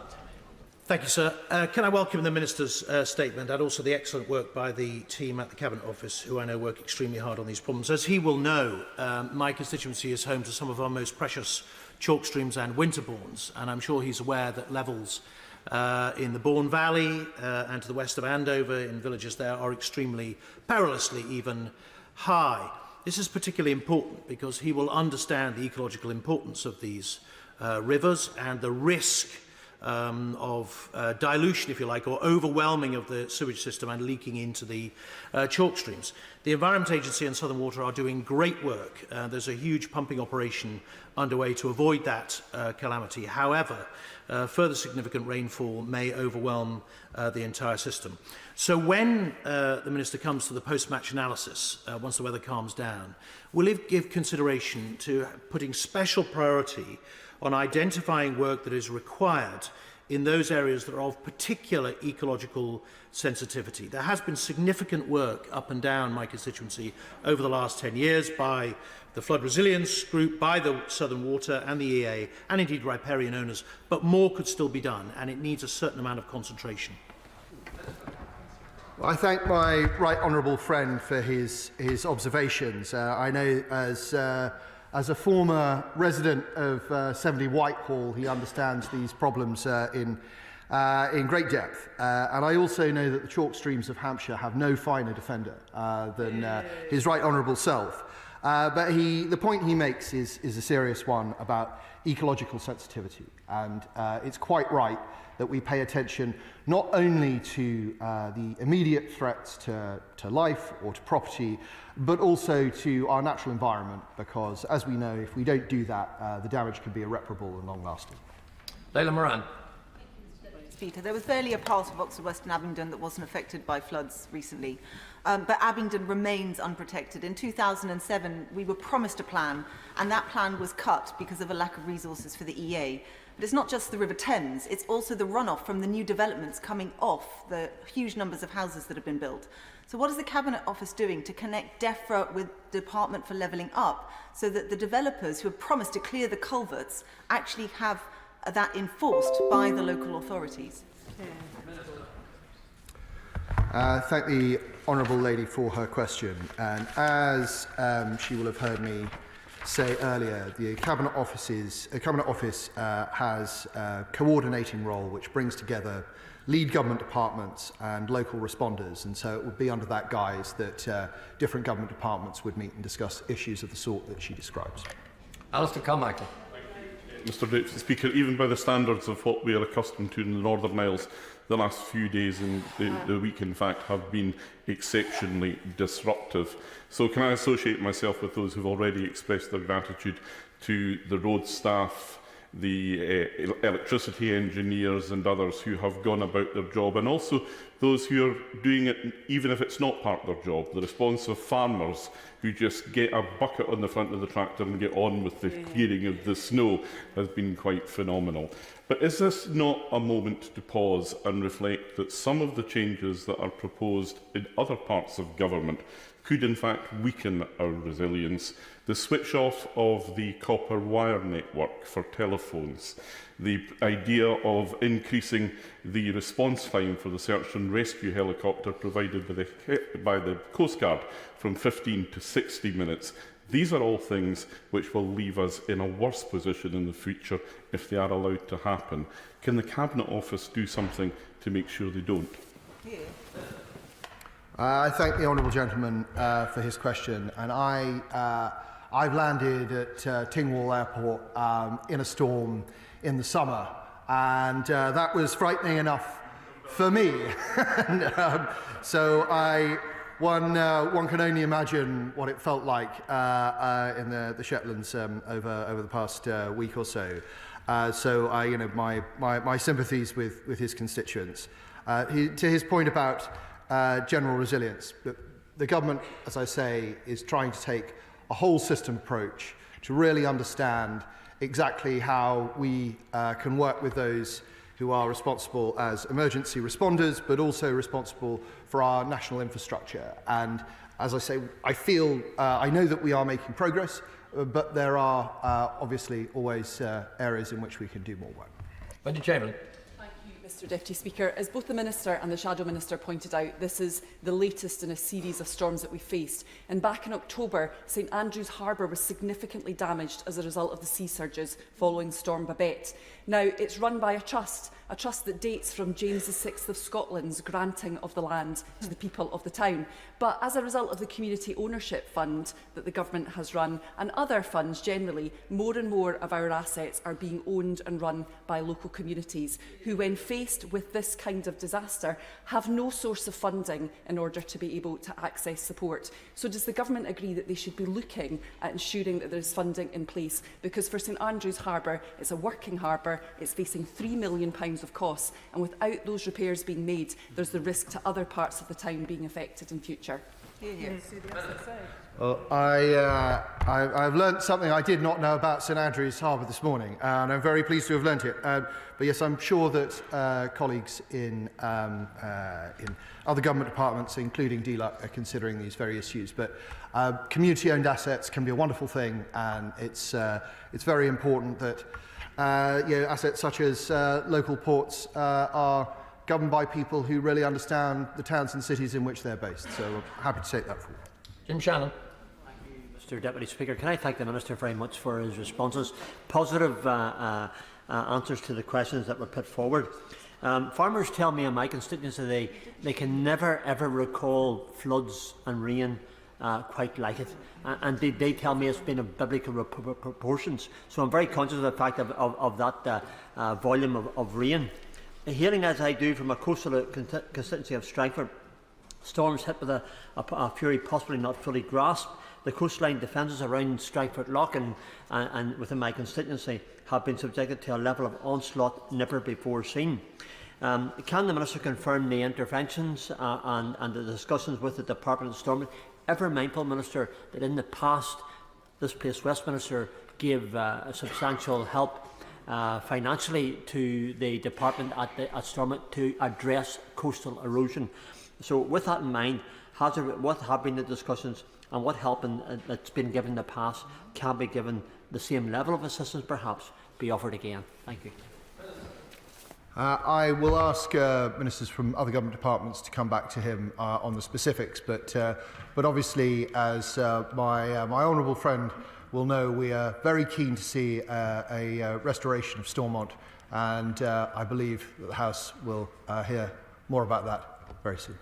Thank you, sir. Can I welcome the Minister's statement and also the excellent work by the team at the Cabinet Office, who I know work extremely hard on these problems. As he will know, my constituency is home to some of our most precious chalk streams and winterbournes, and I'm sure he's aware that levels in the Bourne Valley and to the west of Andover in villages there are extremely, perilously even, high. This is particularly important because he will understand the ecological importance of these rivers and the risk of dilution, if you like, or overwhelming of the sewage system and leaking into the chalk streams. The Environment Agency and Southern Water are doing great work. There's a huge pumping operation underway to avoid that calamity. However, further significant rainfall may overwhelm the entire system. So when the Minister comes to the post-match analysis, once the weather calms down, will he give consideration to putting special priority on identifying work that is required in those areas that are of particular ecological sensitivity? There has been significant work up and down my constituency over the last 10 years by the Flood Resilience Group, by the Southern Water and the EA, and indeed riparian owners, but more could still be done, and it needs a certain amount of concentration. Well, I thank my right honourable friend for his observations. I know as a former resident of 70 Whitehall, he understands these problems in great depth. And I also know that the chalk streams of Hampshire have no finer defender than his right honourable self. But the point he makes is a serious one about ecological sensitivity. And it's quite right that we pay attention not only to the immediate threats to life or to property, but also to our natural environment, because, as we know, if we don't do that, the damage can be irreparable and long-lasting. Leila Moran. Speaker, there was barely a part of Oxford West and Abingdon that wasn't affected by floods recently, but Abingdon remains unprotected. In 2007, we were promised a plan, and that plan was cut because of a lack of resources for the EA. But it's not just the River Thames, it's also the runoff from the new developments coming off the huge numbers of houses that have been built. So what is the Cabinet Office doing to connect DEFRA with the Department for Levelling Up so that the developers who have promised to clear the culverts actually have that enforced by the local authorities? Thank the honourable lady for her question. And as she will have heard me say earlier, the Cabinet Office has a coordinating role which brings together lead government departments and local responders, and so it would be under that guise that different government departments would meet and discuss issues of the sort that she describes. Alistair Carmichael. Mr Deputy Speaker, even by the standards of what we are accustomed to in the Northern Isles, the last few days and the week, in fact, have been exceptionally disruptive. So can I associate myself with those who have already expressed their gratitude to the road staff, the electricity engineers and others who have gone about their job, and also those who are doing it even if it's not part of their job, the responsive farmers who just get a bucket on the front of the tractor and get on with the clearing of the snow has been quite phenomenal. But is this not a moment to pause and reflect that some of the changes that are proposed in other parts of government could in fact weaken our resilience? The switch off of the copper wire network for telephones, the idea of increasing the response time for the search and rescue helicopter provided by the Coast Guard from 15 to 60 minutes. These are all things which will leave us in a worse position in the future if they are allowed to happen. Can the Cabinet Office do something to make sure they don't? I thank the honourable gentleman for his question, and I've landed at Tingwall Airport in a storm in the summer, and that was frightening enough for me. So one can only imagine what it felt like in the Shetlands over the past week or so. So my sympathies with his constituents. To his point about general resilience, the government, as I say, is trying to take a whole system approach to really understand exactly how we can work with those who are responsible as emergency responders, but also responsible for our national infrastructure. And as I say, I know that we are making progress, but there are obviously always areas in which we can do more work. Wendy Chamberlain. Mr Deputy Speaker, as both the Minister and the Shadow Minister pointed out, this is the latest in a series of storms that we faced. And back in October, St Andrews Harbour was significantly damaged as a result of the sea surges following Storm Babette. Now, it's run by a trust that dates from James VI of Scotland's granting of the land to the people of the town. But as a result of the community ownership fund that the government has run, and other funds generally, more and more of our assets are being owned and run by local communities who, when faced with this kind of disaster, have no source of funding in order to be able to access support. So does the government agree that they should be looking at ensuring that there is funding in place? Because for St Andrews Harbour, it's a working harbour, it's facing £3 million of costs, and without those repairs being made, there's the risk to other parts of the town being affected in future. Well, I've learnt something I did not know about St Andrews Harbour this morning, and I'm very pleased to have learnt it. But yes, I'm sure that colleagues in other government departments, including DLUC, are considering these very issues. But community-owned assets can be a wonderful thing, and it's very important that assets such as local ports are governed by people who really understand the towns and cities in which they're based. So I'm happy to take that forward. Jim Shannon. Mr Deputy Speaker, can I thank the Minister very much for his responses, positive answers to the questions that were put forward. Farmers tell me in my constituency they can never ever recall floods and rain quite like it. And they tell me it's been of biblical proportions. So I'm very conscious of the fact of that volume of rain. Hearing as I do from a coastal constituency of Strangford, storms hit with a fury possibly not fully grasped. The coastline defences around Strangford Lough and within my constituency have been subjected to a level of onslaught never before seen. Can the Minister confirm the interventions and the discussions with the Department of Storming, ever mindful, Minister, that in the past this place, Westminster, gave substantial help financially to the Department at Stormont to address coastal erosion? So with that in mind, what have been the discussions and what help that's been given in the past can be given the same level of assistance perhaps be offered again? Thank you. I will ask ministers from other government departments to come back to him on the specifics, but obviously, as my honourable friend will know, we are very keen to see a restoration of Stormont, and I believe that the House will hear more about that very soon.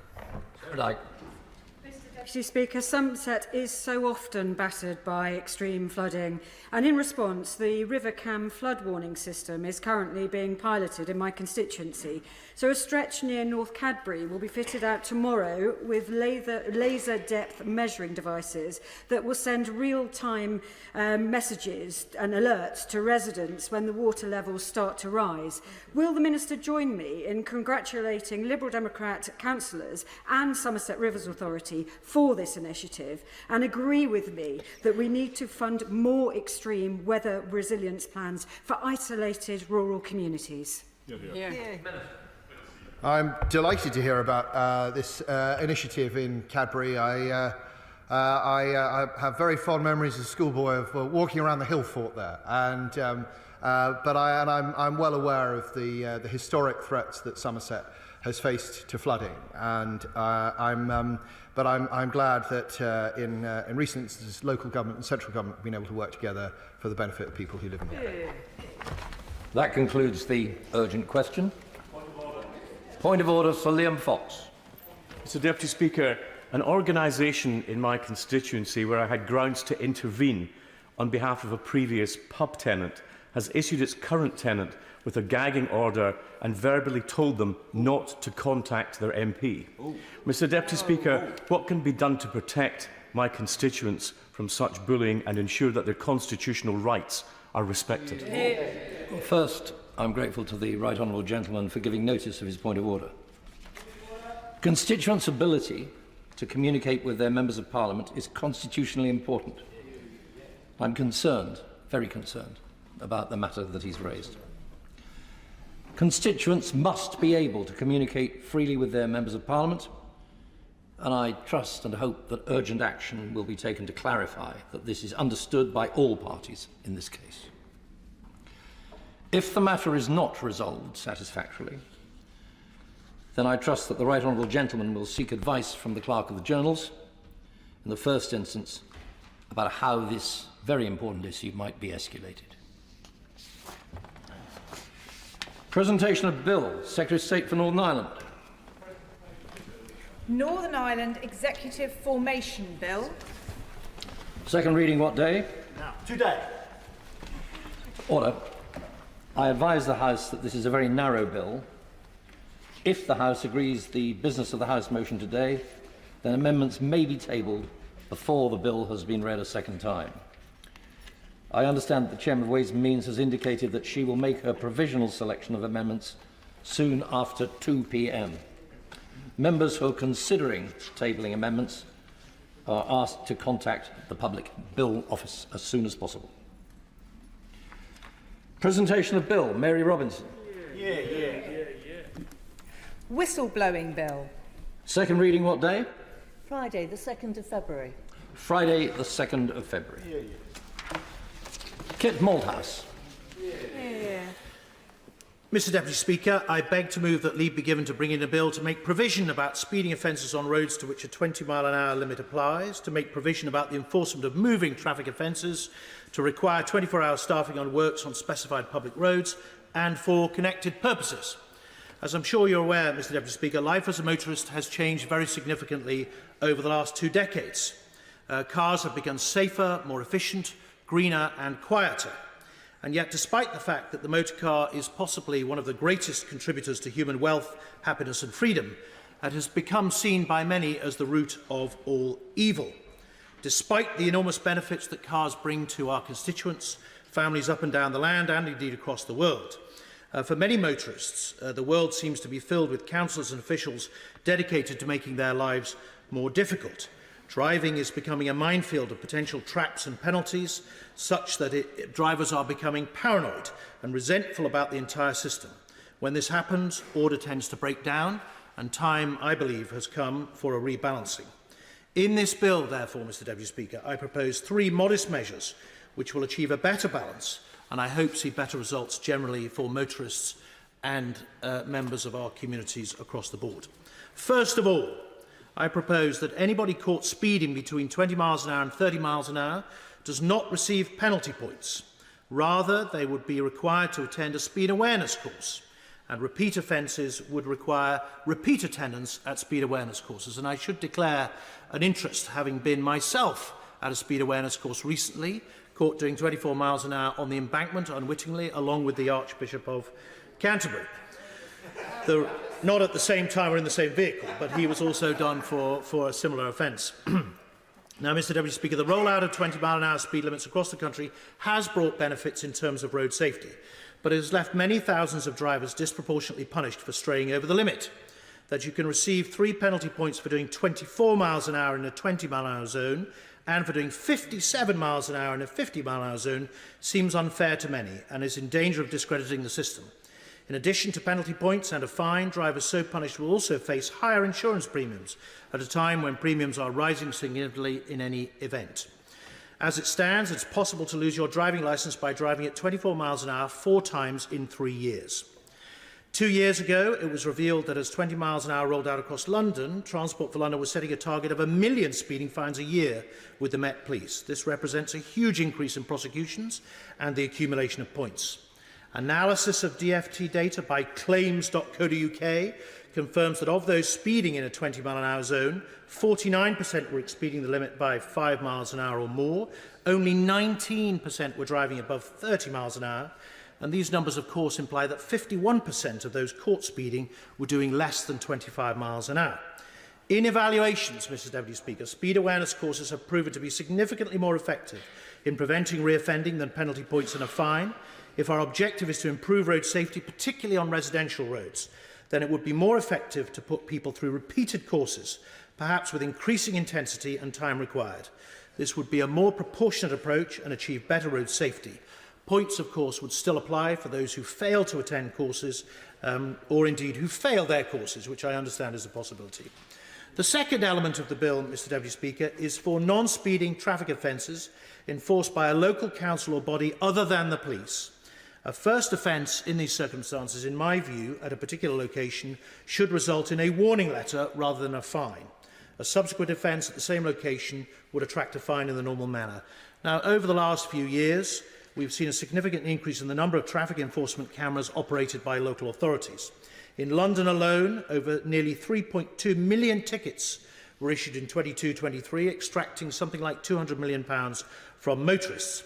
Deputy Speaker, Somerset is so often battered by extreme flooding, and in response, the River Cam flood warning system is currently being piloted in my constituency. So a stretch near North Cadbury will be fitted out tomorrow with laser depth measuring devices that will send real-time messages and alerts to residents when the water levels start to rise. Will the Minister join me in congratulating Liberal Democrat councillors and Somerset Rivers Authority for this initiative, and agree with me that we need to fund more extreme weather resilience plans for isolated rural communities? I'm delighted to hear about this initiative in Cadbury. I have very fond memories as a schoolboy of walking around the hill fort there, and I'm well aware of the historic threats that Somerset has faced to flooding, and I'm glad that in recent instances, local government and central government have been able to work together for the benefit of people who live in the area. That concludes the urgent question. Point of order, Sir Liam Fox. Mr Deputy Speaker, an organisation in my constituency where I had grounds to intervene on behalf of a previous pub tenant has issued its current tenant with a gagging order and verbally told them not to contact their MP. Mr Deputy Speaker, what can be done to protect my constituents from such bullying and ensure that their constitutional rights are respected? Well, first, I'm grateful to the Right Honourable Gentleman for giving notice of his point of order. Constituents' ability to communicate with their Members of Parliament is constitutionally important. I'm concerned, very concerned, about the matter that he's raised. Constituents must be able to communicate freely with their Members of Parliament, and I trust and hope that urgent action will be taken to clarify that this is understood by all parties in this case. If the matter is not resolved satisfactorily, then I trust that the Right Honourable Gentleman will seek advice from the Clerk of the Journals, in the first instance, about how this very important issue might be escalated. Presentation of Bill, Secretary of State for Northern Ireland. Northern Ireland Executive Formation Bill. Second reading what day? Now, today. Order. I advise the House that this is a very narrow bill. If the House agrees the business of the House motion today, then amendments may be tabled before the bill has been read a second time. I understand that the Chairman of Ways and Means has indicated that she will make her provisional selection of amendments soon after 2 p.m. Members who are considering tabling amendments are asked to contact the Public Bill Office as soon as possible. Presentation of Bill, Mary Robinson. Whistleblowing Bill. Second reading what day? Friday, the 2nd of February. Friday, the 2nd of February. Kit Malthouse. Mr Deputy Speaker, I beg to move that leave be given to bring in a bill to make provision about speeding offences on roads to which a 20-mile-an-hour limit applies, to make provision about the enforcement of moving traffic offences, to require 24-hour staffing on works on specified public roads, and for connected purposes. As I'm sure you're aware, Mr Deputy Speaker, life as a motorist has changed very significantly over the last 2 decades. Cars have become safer, more efficient, greener and quieter. And yet, despite the fact that the motor car is possibly one of the greatest contributors to human wealth, happiness and freedom, it has become seen by many as the root of all evil. Despite the enormous benefits that cars bring to our constituents, families up and down the land and indeed across the world, for many motorists, the world seems to be filled with councillors and officials dedicated to making their lives more difficult. Driving is becoming a minefield of potential traps and penalties, such that drivers are becoming paranoid and resentful about the entire system. When this happens, order tends to break down, and time, I believe, has come for a rebalancing. In this bill, therefore, Mr Deputy Speaker, I propose 3 modest measures which will achieve a better balance and I hope see better results generally for motorists and members of our communities across the board. First of all, I propose that anybody caught speeding between 20 miles an hour and 30 miles an hour does not receive penalty points. Rather, they would be required to attend a speed awareness course, and repeat offences would require repeat attendance at speed awareness courses. And I should declare an interest, having been myself at a speed awareness course recently, caught doing 24 miles an hour on the embankment unwittingly, along with the Archbishop of Canterbury. Not at the same time or in the same vehicle, but he was also done for a similar offence. Now, Mr Deputy Speaker, the rollout of 20-mile-an-hour speed limits across the country has brought benefits in terms of road safety, but it has left many thousands of drivers disproportionately punished for straying over the limit. That you can receive 3 penalty points for doing 24 miles an hour in a 20-mile-an-hour zone and for doing 57 miles an hour in a 50-mile-an-hour zone seems unfair to many and is in danger of discrediting the system. In addition to penalty points and a fine, drivers so punished will also face higher insurance premiums at a time when premiums are rising significantly in any event. As it stands, it's possible to lose your driving licence by driving at 24 miles an hour 4 times in 3 years. 2 years ago, it was revealed that as 20 miles an hour rolled out across London, Transport for London was setting a target of 1 million speeding fines a year with the Met Police. This represents a huge increase in prosecutions and the accumulation of points. Analysis of DFT data by claims.co.uk confirms that of those speeding in a 20-mile-an-hour zone, 49% were exceeding the limit by 5 miles an hour or more, only 19% were driving above 30 miles an hour, and these numbers, of course, imply that 51% of those caught speeding were doing less than 25 miles an hour. In evaluations, Mr Deputy Speaker, speed awareness courses have proven to be significantly more effective in preventing reoffending than penalty points and a fine. If our objective is to improve road safety, particularly on residential roads, then it would be more effective to put people through repeated courses, perhaps with increasing intensity and time required. This would be a more proportionate approach and achieve better road safety. Points, of course, would still apply for those who fail to attend courses or indeed who fail their courses, which I understand is a possibility. The second element of the bill, Mr Deputy Speaker, is for non-speeding traffic offences enforced by a local council or body other than the police. A first offence in these circumstances, in my view, at a particular location, should result in a warning letter rather than a fine. A subsequent offence at the same location would attract a fine in the normal manner. Now, over the last few years, we've seen a significant increase in the number of traffic enforcement cameras operated by local authorities. In London alone, over nearly 3.2 million tickets were issued in 22-23, extracting something like £200 million from motorists.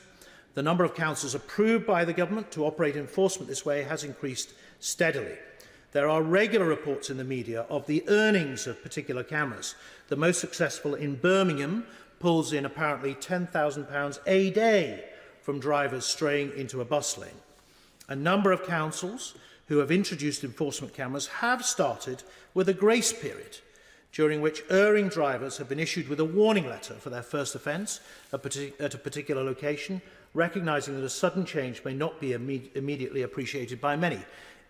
The number of councils approved by the government to operate enforcement this way has increased steadily. There are regular reports in the media of the earnings of particular cameras. The most successful in Birmingham pulls in apparently £10,000 a day from drivers straying into a bus lane. A number of councils who have introduced enforcement cameras have started with a grace period, during which erring drivers have been issued with a warning letter for their first offence at a particular location, recognising that a sudden change may not be immediately appreciated by many.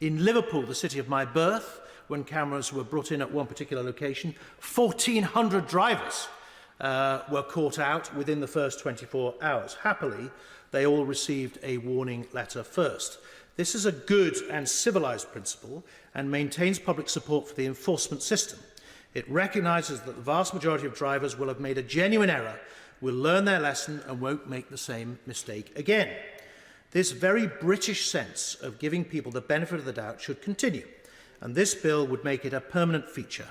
In Liverpool, the city of my birth, when cameras were brought in at one particular location, 1,400 drivers were caught out within the first 24 hours. Happily, they all received a warning letter first. This is a good and civilised principle and maintains public support for the enforcement system. It recognises that the vast majority of drivers will have made a genuine error, will learn their lesson and won't make the same mistake again. This very British sense of giving people the benefit of the doubt should continue, and this bill would make it a permanent feature.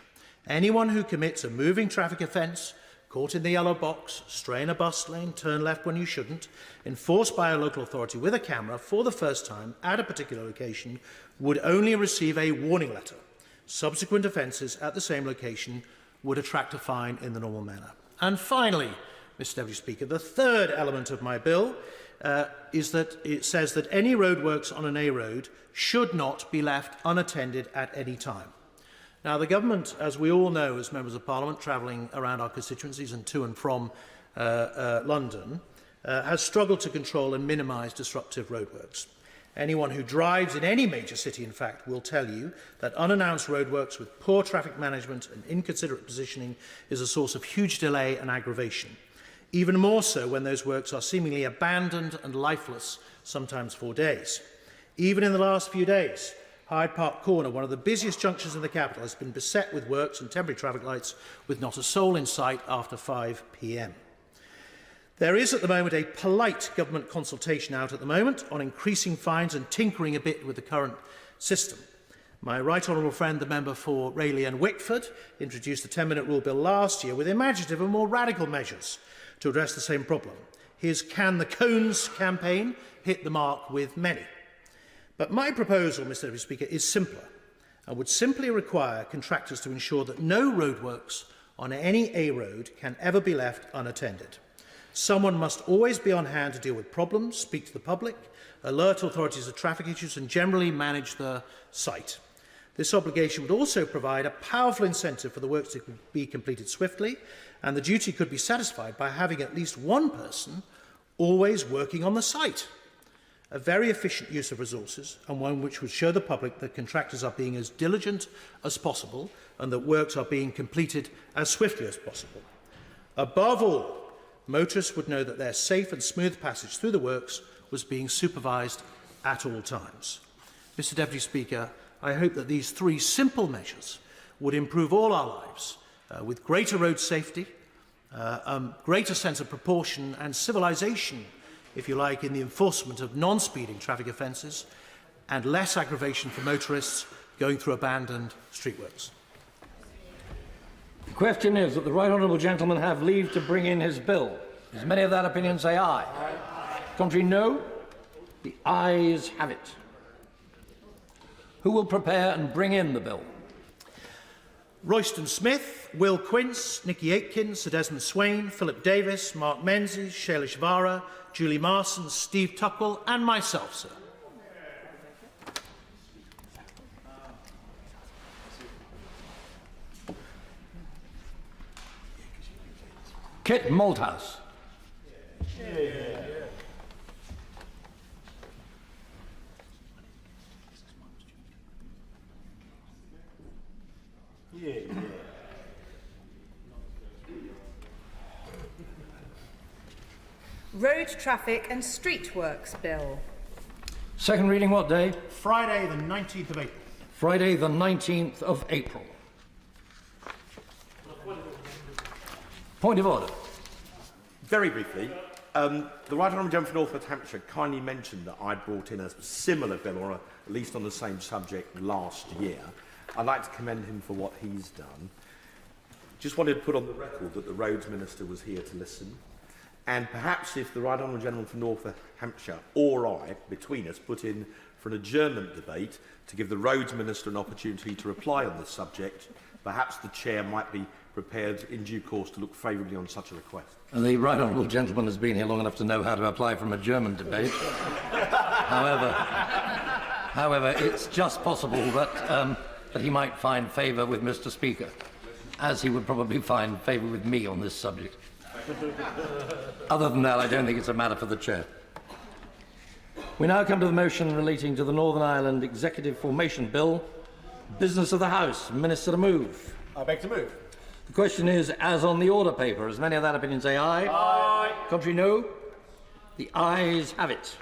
Anyone who commits a moving traffic offence caught in the yellow box, stray in a bus lane, turn left when you shouldn't, enforced by a local authority with a camera for the first time at a particular location, would only receive a warning letter. Subsequent offences at the same location would attract a fine in the normal manner. And finally, Mr Deputy Speaker, the third element of my bill is that it says that any roadworks on an A road should not be left unattended at any time. Now, the government, as we all know as members of Parliament travelling around our constituencies and to and from London, has struggled to control and minimise disruptive roadworks. Anyone who drives in any major city, in fact, will tell you that unannounced roadworks with poor traffic management and inconsiderate positioning is a source of huge delay and aggravation. Even more so when those works are seemingly abandoned and lifeless, sometimes for days. Even in the last few days, Hyde Park Corner, one of the busiest junctions in the capital, has been beset with works and temporary traffic lights with not a soul in sight after 5 p.m. There is at the moment a polite government consultation out at the moment on increasing fines and tinkering a bit with the current system. My right honourable friend, the member for Rayleigh and Wickford, introduced the 10-minute rule bill last year with imaginative and more radical measures to address the same problem. His Can the Cones campaign hit the mark with many. But my proposal, Mr Deputy Speaker, is simpler and would simply require contractors to ensure that no roadworks on any A road can ever be left unattended. Someone must always be on hand to deal with problems, speak to the public, alert authorities of traffic issues and generally manage the site. This obligation would also provide a powerful incentive for the works to be completed swiftly, and the duty could be satisfied by having at least one person always working on the site. A very efficient use of resources, and one which would show the public that contractors are being as diligent as possible and that works are being completed as swiftly as possible. Above all, motorists would know that their safe and smooth passage through the works was being supervised at all times. Mr Deputy Speaker, I hope that these three simple measures would improve all our lives with greater road safety, greater sense of proportion and civilisation, if you like, in the enforcement of non-speeding traffic offences, and less aggravation for motorists going through abandoned streetworks. The question is that the right honourable gentleman have leave to bring in his bill. As many of that opinion say aye. Contrary, no. The ayes have it. Who will prepare and bring in the bill? Royston Smith, Will Quince, Nicky Aitken, Sir Desmond Swain, Philip Davis, Mark Menzies, Shailesh Vara, Julie Marson, Steve Tuckwell and myself, sir. Kit Malthouse. Road Traffic and Street Works Bill. Second reading what day? Friday the 19th of April. Friday the 19th of April. Point of order. Very briefly, the Right Honourable Gentleman for North Hampshire kindly mentioned that I brought in a similar bill, or at least on the same subject, last year. I'd like to commend him for what he's done. Just wanted to put on the record that the Roads Minister was here to listen. And perhaps if the Right Honourable Gentleman for North Hampshire or I, between us, put in for an adjournment debate to give the Roads Minister an opportunity to reply on this subject, perhaps the Chair might be prepared in due course to look favourably on such a request. And the right honourable gentleman has been here long enough to know how to apply for a German debate. However, it's just possible that he might find favour with Mr. Speaker, as he would probably find favour with me on this subject. Other than that, I don't think it's a matter for the Chair. We now come to the motion relating to the Northern Ireland Executive Formation Bill. Business of the House. Minister to move. I beg to move. The question is, as on the order paper. As many of that opinion say aye. Aye. Contrary, no. The ayes have it.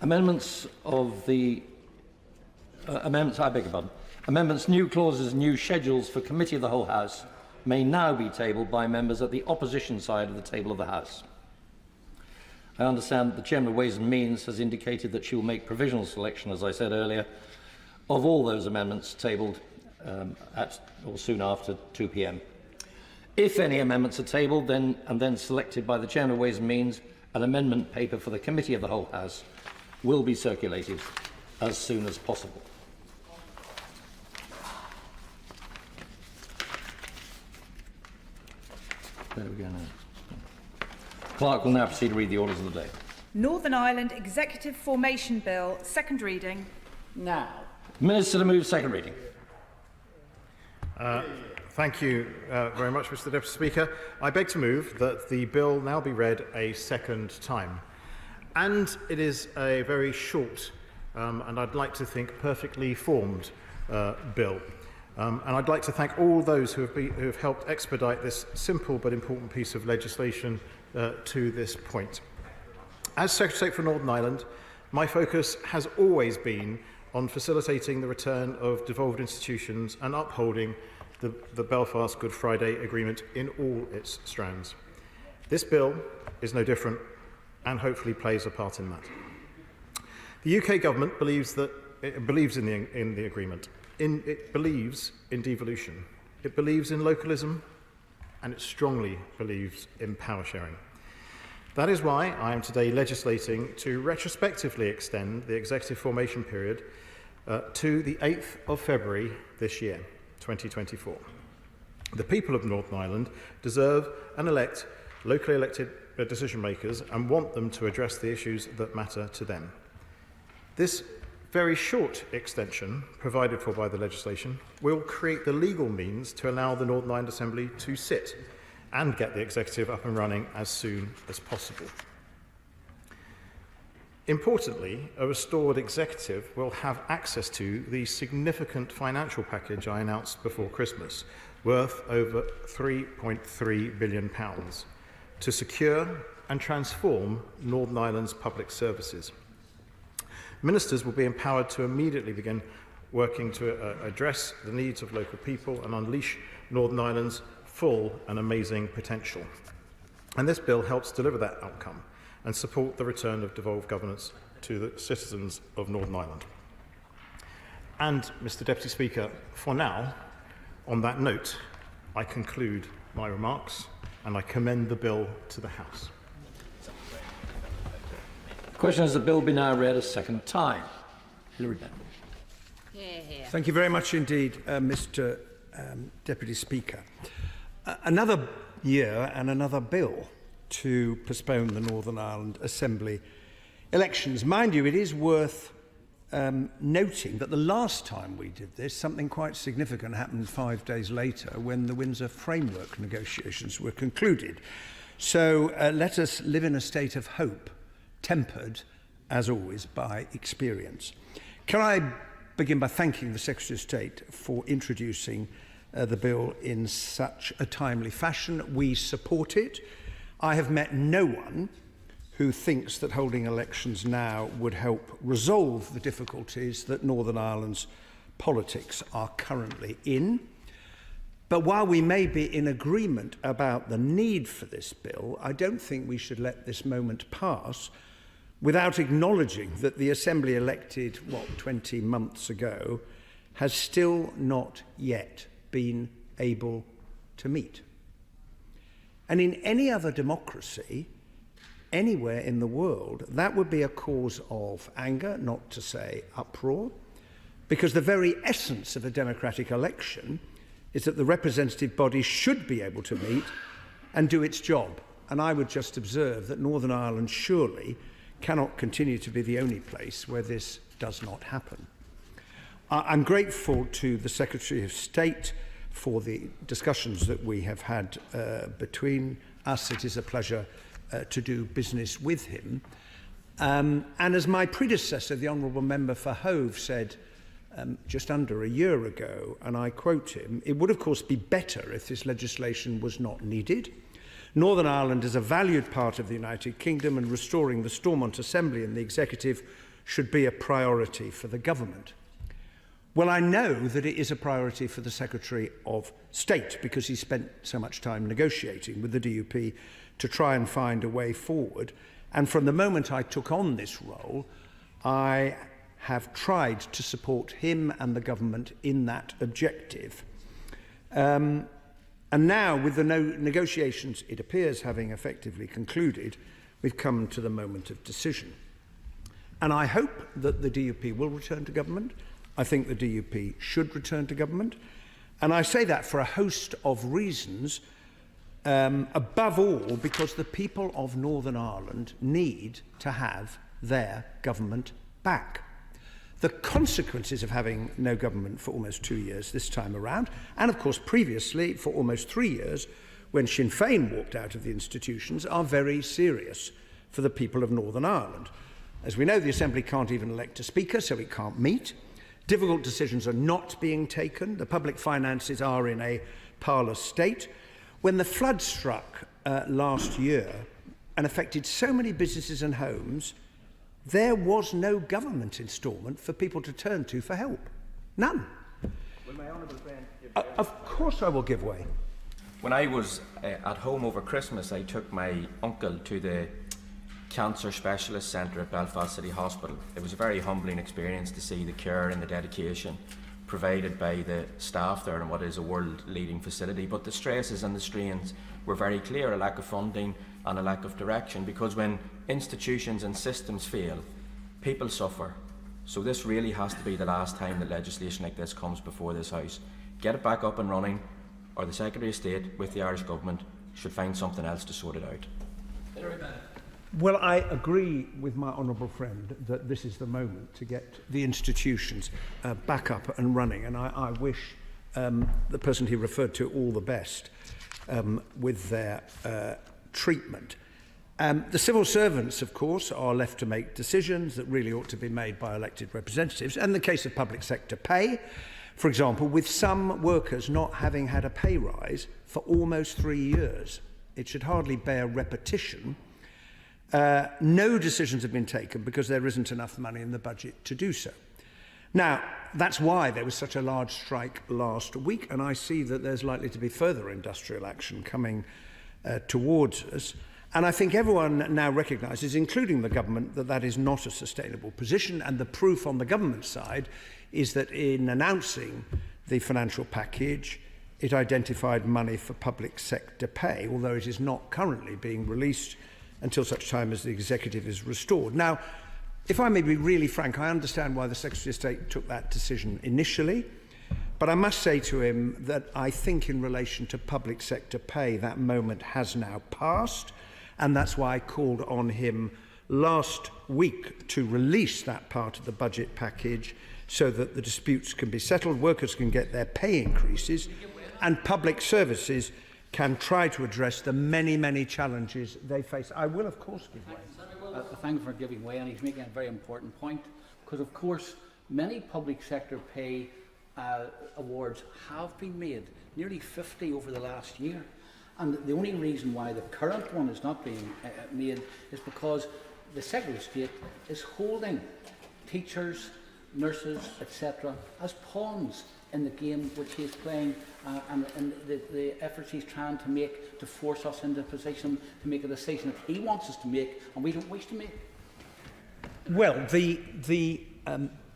Amendments of the... amendments, I beg your pardon. Amendments, new clauses, new schedules for Committee of the Whole House may now be tabled by members at the opposition side of the table of the House. I understand that the Chairman of Ways and Means has indicated that she will make provisional selection, as I said earlier, of all those amendments tabled at or soon after 2 p.m. If any amendments are tabled and then selected by the Chairman of Ways and Means, an amendment paper for the Committee of the Whole House will be circulated as soon as possible. There we go now. Clerk will now proceed to read the orders of the day. Northern Ireland Executive Formation Bill, second reading. Now. Minister to move second reading. Thank you very much, Mr. Deputy Speaker. I beg to move that the bill now be read a second time. And it is a very short and I'd like to think perfectly formed bill. And I'd like to thank all those who have helped expedite this simple but important piece of legislation to this point. As Secretary for Northern Ireland, my focus has always been on facilitating the return of devolved institutions and upholding the Belfast Good Friday Agreement in all its strands. This bill is no different and hopefully plays a part in that. The UK government believes in the agreement. It believes in devolution. It believes in localism, and it strongly believes in power sharing. That is why I am today legislating to retrospectively extend the executive formation period to the 8th of February this year, 2024. The people of Northern Ireland deserve and elect locally elected decision makers and want them to address the issues that matter to them. This very short extension provided for by the legislation will create the legal means to allow the Northern Ireland Assembly to sit and get the executive up and running as soon as possible. Importantly, a restored executive will have access to the significant financial package I announced before Christmas, worth over £3.3 billion, to secure and transform Northern Ireland's public services. Ministers will be empowered to immediately begin working to address the needs of local people and unleash Northern Ireland's full and amazing potential. And this bill helps deliver that outcome and support the return of devolved governance to the citizens of Northern Ireland. And, Mr. Deputy Speaker, for now, on that note, I conclude my remarks and I commend the bill to the House. The question is the bill be now read a second time. Hilary Benn. Thank you very much indeed, Mr. Deputy Speaker. Another year and another bill to postpone the Northern Ireland Assembly elections. Mind you, it is worth noting that the last time we did this, something quite significant happened 5 days later when the Windsor framework negotiations were concluded. So let us live in a state of hope, tempered, as always, by experience. Can I begin by thanking the Secretary of State for introducing the bill in such a timely fashion? We support it. I have met no one who thinks that holding elections now would help resolve the difficulties that Northern Ireland's politics are currently in. But while we may be in agreement about the need for this bill, I don't think we should let this moment pass without acknowledging that the Assembly elected, 20 months ago, has still not yet been able to meet. And in any other democracy, anywhere in the world, that would be a cause of anger, not to say uproar, because the very essence of a democratic election is that the representative body should be able to meet and do its job. And I would just observe that Northern Ireland surely cannot continue to be the only place where this does not happen. I'm grateful to the Secretary of State for the discussions that we have had between us. It is a pleasure to do business with him. And as my predecessor, the Honourable Member for Hove, said just under a year ago, and I quote him, "It would of course be better if this legislation was not needed. Northern Ireland is a valued part of the United Kingdom and restoring the Stormont Assembly and the Executive should be a priority for the government." Well, I know that it is a priority for the Secretary of State because he spent so much time negotiating with the DUP to try and find a way forward. And from the moment I took on this role, I have tried to support him and the government in that objective. And now, with the negotiations, it appears, having effectively concluded, we've come to the moment of decision. And I hope that the DUP will return to government. I think the DUP should return to government. And I say that for a host of reasons, above all because the people of Northern Ireland need to have their government back. The consequences of having no government for almost 2 years this time around, and of course previously for almost 3 years when Sinn Féin walked out of the institutions, are very serious for the people of Northern Ireland. As we know, the Assembly can't even elect a speaker, so it can't meet. Difficult decisions are not being taken. The public finances are in a parlous state. When the flood struck last year and affected so many businesses and homes, there was no government instalment for people to turn to for help. None. Will my honourable friend give of course I will give way. When I was at home over Christmas, I took my uncle to the Cancer Specialist Centre at Belfast City Hospital. It was a very humbling experience to see the care and the dedication provided by the staff there in what is a world-leading facility. But the stresses and the strains were very clear, a lack of funding and a lack of direction, because when institutions and systems fail, people suffer. So this really has to be the last time that legislation like this comes before this House. Get it back up and running, or the Secretary of State with the Irish Government should find something else to sort it out. Well, I agree with my honourable friend that this is the moment to get the institutions back up and running, and I wish the person he referred to all the best with their treatment. The civil servants, of course, are left to make decisions that really ought to be made by elected representatives. And in the case of public sector pay, for example, with some workers not having had a pay rise for almost 3 years, it should hardly bear repetition. No decisions have been taken because there isn't enough money in the budget to do so. Now, that's why there was such a large strike last week, and I see that there's likely to be further industrial action coming towards us. And I think everyone now recognises, including the government, that that is not a sustainable position, and the proof on the government side is that in announcing the financial package, it identified money for public sector pay, although it is not currently being released until such time as the executive is restored. Now, if I may be really frank, I understand why the Secretary of State took that decision initially, but I must say to him that I think in relation to public sector pay, that moment has now passed, and that's why I called on him last week to release that part of the budget package so that the disputes can be settled, workers can get their pay increases, and public services can try to address the many, many challenges they face. I will, of course, give way. Thank you for giving way, and he's making a very important point, because, of course, many public sector pay awards have been made, nearly 50 over the last year. And the only reason why the current one is not being made is because the Secretary of State is holding teachers, nurses, etc. as pawns in the game which he is playing and the efforts he's trying to make to force us into a position to make a decision that he wants us to make and we don't wish to make. Well, the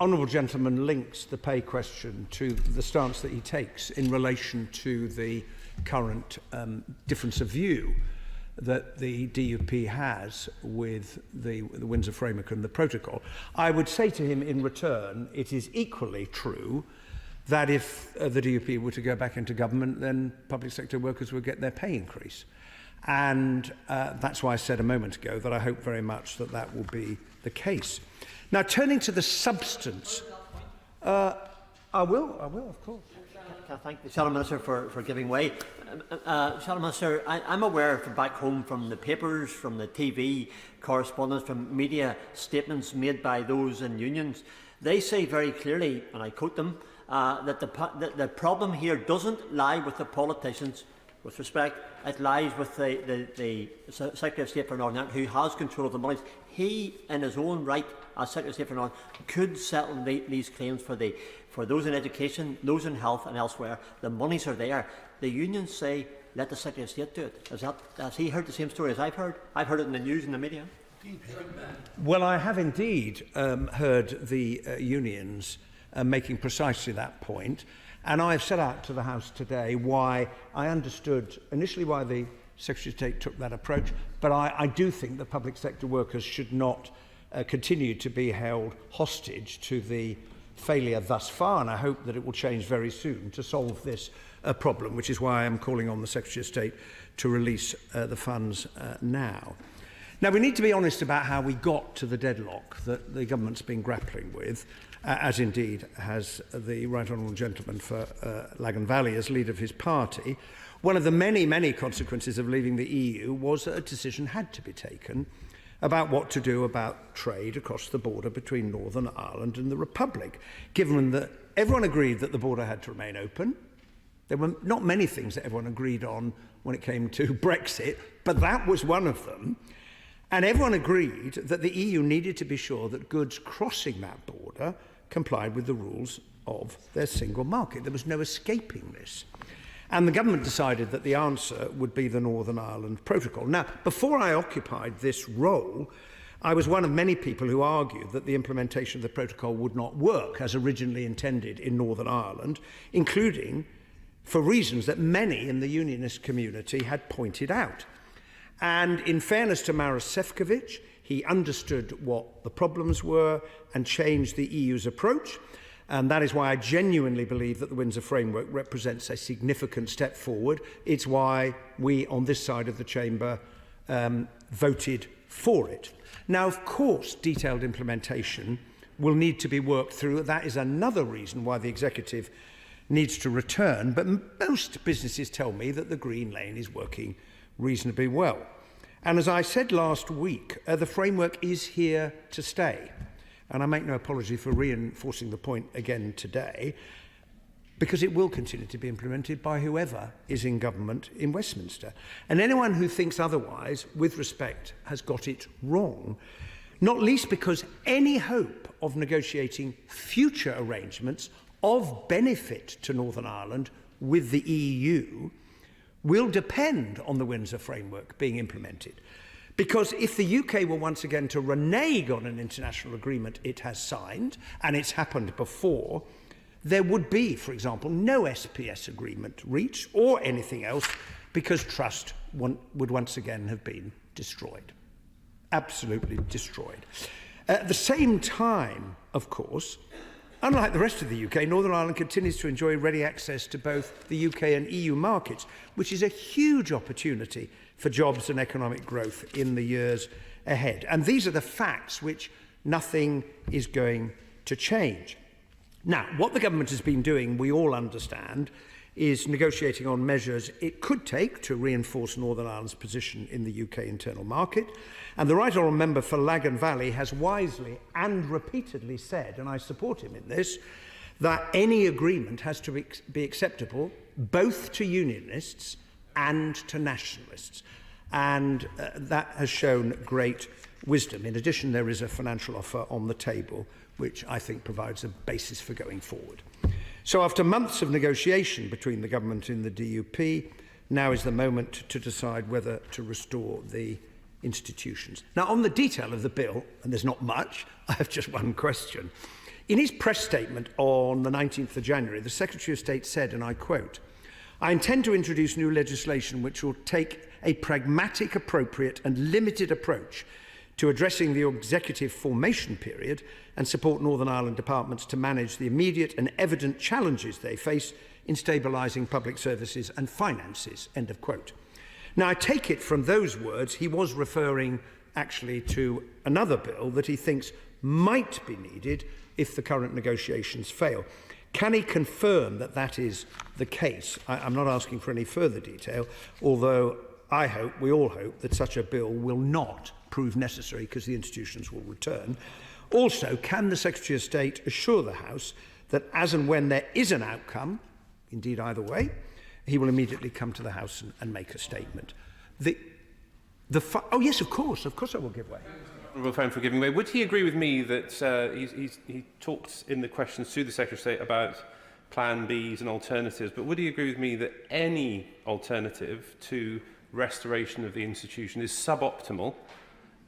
honourable gentleman links the pay question to the stance that he takes in relation to the current difference of view that the DUP has with the Windsor Framework and the Protocol. I would say to him in return, it is equally true that if the DUP were to go back into government, then public sector workers would get their pay increase. And that's why I said a moment ago that I hope very much that that will be the case. Now, turning to the substance, I will, of course. I thank the Shadow Minister for giving way. Shadow Minister, I'm aware from back home from the papers, from the TV correspondence, from media statements made by those in unions. They say very clearly, and I quote them, that the problem here doesn't lie with the politicians, with respect, it lies with the Secretary of State for Northern Ireland, who has control of the monies. He, in his own right, as Secretary of State for Northern Ireland, could settle these claims for those in education, those in health and elsewhere. The monies are there. The unions say, let the Secretary of State do it. Has he heard the same story as I've heard? I've heard it in the news and the media. Well, I have indeed heard the unions making precisely that point, and I have set out to the House today why I understood initially why the Secretary of State took that approach, but I do think that public sector workers should not continue to be held hostage to the failure thus far, and I hope that it will change very soon to solve this problem, which is why I am calling on the Secretary of State to release the funds now. Now, we need to be honest about how we got to the deadlock that the government's been grappling with, as indeed has the Right Honourable Gentleman for Lagan Valley as leader of his party. One of the many, many consequences of leaving the EU was that a decision had to be taken about what to do about trade across the border between Northern Ireland and the Republic, given that everyone agreed that the border had to remain open. There were not many things that everyone agreed on when it came to Brexit, but that was one of them. And everyone agreed that the EU needed to be sure that goods crossing that border complied with the rules of their single market. There was no escaping this. And the government decided that the answer would be the Northern Ireland Protocol. Now, before I occupied this role, I was one of many people who argued that the implementation of the protocol would not work as originally intended in Northern Ireland, including for reasons that many in the unionist community had pointed out. And in fairness to Maros Sefcovic, he understood what the problems were and changed the EU's approach. And that is why I genuinely believe that the Windsor Framework represents a significant step forward. It's why we on this side of the chamber voted for it. Now, of course, detailed implementation will need to be worked through. That is another reason why the executive needs to return. But most businesses tell me that the Green Lane is working reasonably well. And as I said last week, the framework is here to stay. And I make no apology for reinforcing the point again today, because it will continue to be implemented by whoever is in government in Westminster. And anyone who thinks otherwise, with respect, has got it wrong, not least because any hope of negotiating future arrangements of benefit to Northern Ireland with the EU will depend on the Windsor Framework being implemented. Because if the UK were once again to renege on an international agreement it has signed, and it's happened before, there would be, for example, no SPS agreement reached or anything else, because trust would once again have been destroyed. Absolutely destroyed. At the same time, of course, unlike the rest of the UK, Northern Ireland continues to enjoy ready access to both the UK and EU markets, which is a huge opportunity for jobs and economic growth in the years ahead. And these are the facts which nothing is going to change. Now, what the government has been doing, we all understand, is negotiating on measures it could take to reinforce Northern Ireland's position in the UK internal market. And the Right Honourable Member for Lagan Valley has wisely and repeatedly said, and I support him in this, that any agreement has to be acceptable both to unionists and to nationalists. And that has shown great wisdom. In addition, there is a financial offer on the table, which I think provides a basis for going forward. So after months of negotiation between the government and the DUP, now is the moment to decide whether to restore the institutions. Now, on the detail of the bill, and there's not much, I have just one question. In his press statement on the 19th of January, the Secretary of State said, and I quote, "I intend to introduce new legislation which will take a pragmatic, appropriate and limited approach to addressing the executive formation period and support Northern Ireland departments to manage the immediate and evident challenges they face in stabilising public services and finances," end of quote. Now, I take it from those words he was referring actually to another bill that he thinks might be needed if the current negotiations fail. Can he confirm that that is the case? I'm not asking for any further detail, although I hope, we all hope, that such a bill will not prove necessary because the institutions will return. Also, can the Secretary of State assure the House that as and when there is an outcome, indeed either way, he will immediately come to the House and make a statement? Oh yes, of course I will give way. Honourable friend for giving way. Would he agree with me that he talked in the questions to the Secretary of State about Plan Bs and alternatives, but would he agree with me that any alternative to restoration of the institution is suboptimal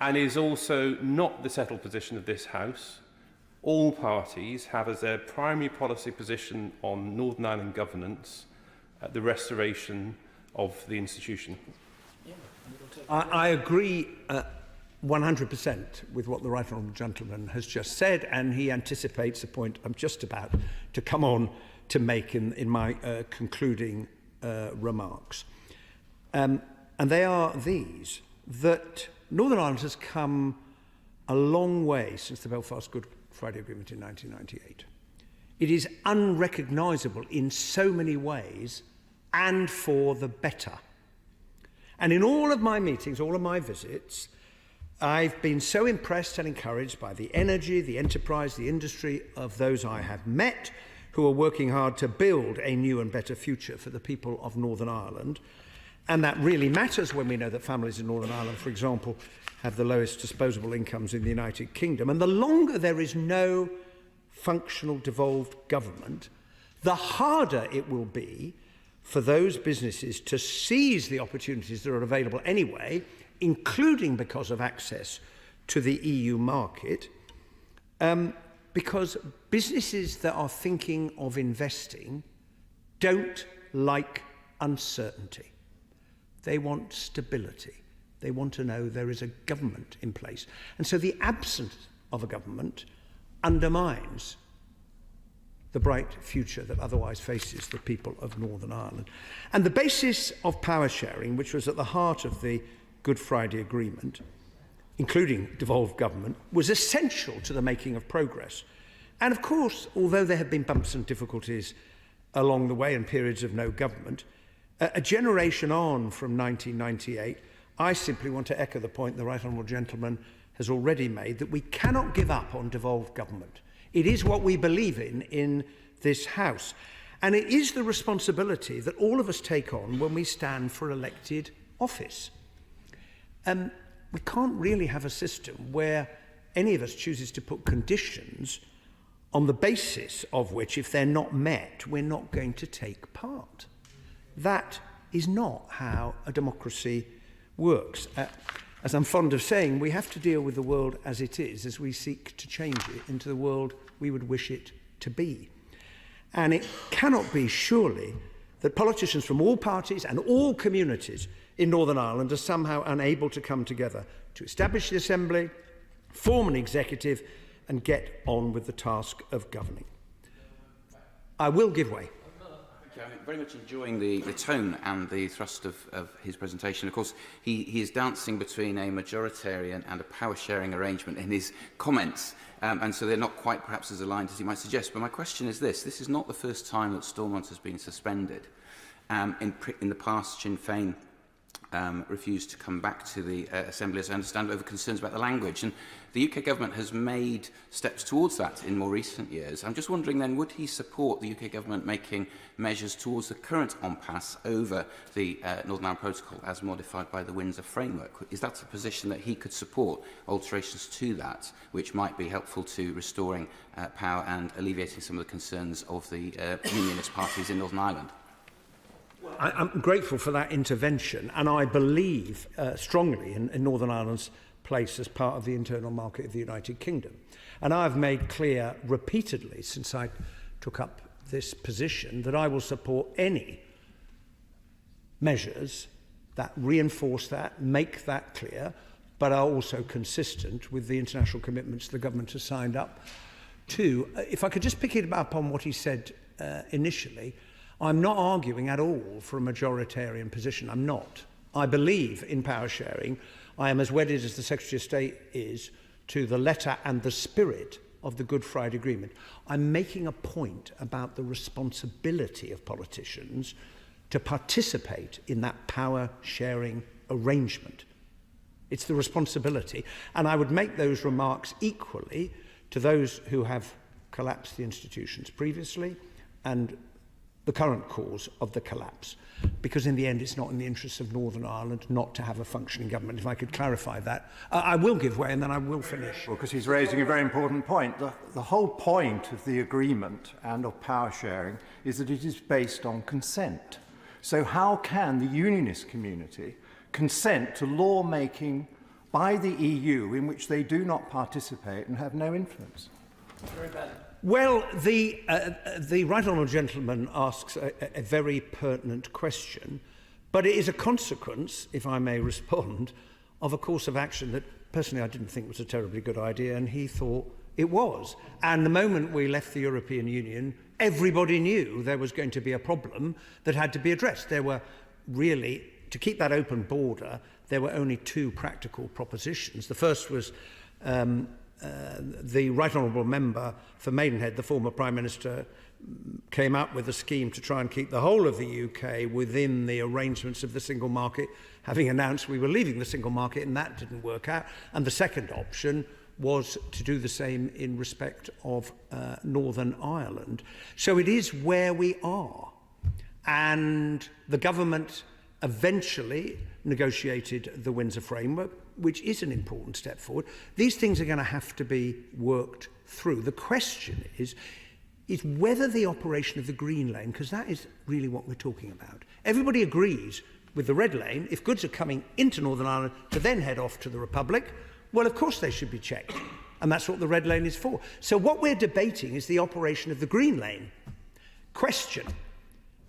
and is also not the settled position of this House. All parties have as their primary policy position on Northern Ireland governance the restoration of the institution. I agree 100% with what the Right Honourable Gentleman has just said, and he anticipates a point I'm just about to come on to make in my concluding remarks. And they are these, that Northern Ireland has come a long way since the Belfast Good Friday Agreement in 1998. It is unrecognisable in so many ways, and for the better. And in all of my meetings, all of my visits, I've been so impressed and encouraged by the energy, the enterprise, the industry of those I have met who are working hard to build a new and better future for the people of Northern Ireland. And that really matters when we know that families in Northern Ireland, for example, have the lowest disposable incomes in the United Kingdom. And the longer there is no functional devolved government, the harder it will be for those businesses to seize the opportunities that are available anyway, including because of access to the EU market, because businesses that are thinking of investing don't like uncertainty. They want stability. They want to know there is a government in place. And so the absence of a government undermines the bright future that otherwise faces the people of Northern Ireland. And the basis of power sharing, which was at the heart of the Good Friday Agreement, including devolved government, was essential to the making of progress. And of course, although there have been bumps and difficulties along the way and periods of no government, a generation on from 1998, I simply want to echo the point the Right Honourable Gentleman has already made, that we cannot give up on devolved government. It is what we believe in this House. And it is the responsibility that all of us take on when we stand for elected office. We can't really have a system where any of us chooses to put conditions on the basis of which, if they're not met, we're not going to take part. That is not how a democracy works. As I'm fond of saying, we have to deal with the world as it is, as we seek to change it into the world we would wish it to be. And it cannot be, surely, that politicians from all parties and all communities in Northern Ireland are somehow unable to come together to establish the Assembly, form an executive, and get on with the task of governing. I will give way. I'm very much enjoying the tone and the thrust of his presentation. Of course, he is dancing between a majoritarian and a power-sharing arrangement in his comments, and so they're not quite perhaps as aligned as he might suggest. But my question is this. This is not the first time that Stormont has been suspended. In the past, Sinn Féin refused to come back to the Assembly, as I understand, over concerns about the language. And the UK government has made steps towards that in more recent years. I'm just wondering then, would he support the UK government making measures towards the current impasse over the Northern Ireland Protocol as modified by the Windsor Framework? Is that a position that he could support, alterations to that, which might be helpful to restoring power and alleviating some of the concerns of the unionist parties in Northern Ireland? I'm grateful for that intervention, and I believe strongly in Northern Ireland's place as part of the internal market of the United Kingdom. And I've made clear repeatedly since I took up this position that I will support any measures that reinforce that, make that clear, but are also consistent with the international commitments the government has signed up to. If I could just pick it up on what he said initially, I'm not arguing at all for a majoritarian position. I'm not. I believe in power sharing. I am as wedded as the Secretary of State is to the letter and the spirit of the Good Friday Agreement. I'm making a point about the responsibility of politicians to participate in that power sharing arrangement. It's the responsibility. And I would make those remarks equally to those who have collapsed the institutions previously and the current cause of the collapse, because in the end it's not in the interests of Northern Ireland not to have a functioning government. If I could clarify that. I will give way and then I will finish. Well, because he's raising a very important point. The whole point of the agreement and of power sharing is that it is based on consent. So how can the unionist community consent to law making by the EU in which they do not participate and have no influence? Well, the right honourable gentleman asks a very pertinent question, but it is a consequence, if I may respond, of a course of action that personally I didn't think was a terribly good idea, and he thought it was. And the moment we left the European Union, everybody knew there was going to be a problem that had to be addressed. There were really, to keep that open border, there were only two practical propositions. The first was the right honourable member for Maidenhead, the former Prime Minister, came up with a scheme to try and keep the whole of the UK within the arrangements of the single market, having announced we were leaving the single market, and that didn't work out. And the second option was to do the same in respect of Northern Ireland. So it is where we are. And the government eventually negotiated the Windsor Framework, which is an important step forward. These things are going to have to be worked through. The question is whether the operation of the Green Lane, because that is really what we're talking about. Everybody agrees with the Red Lane, if goods are coming into Northern Ireland to then head off to the Republic, well, of course they should be checked. And that's what the Red Lane is for. So what we're debating is the operation of the Green Lane. Question,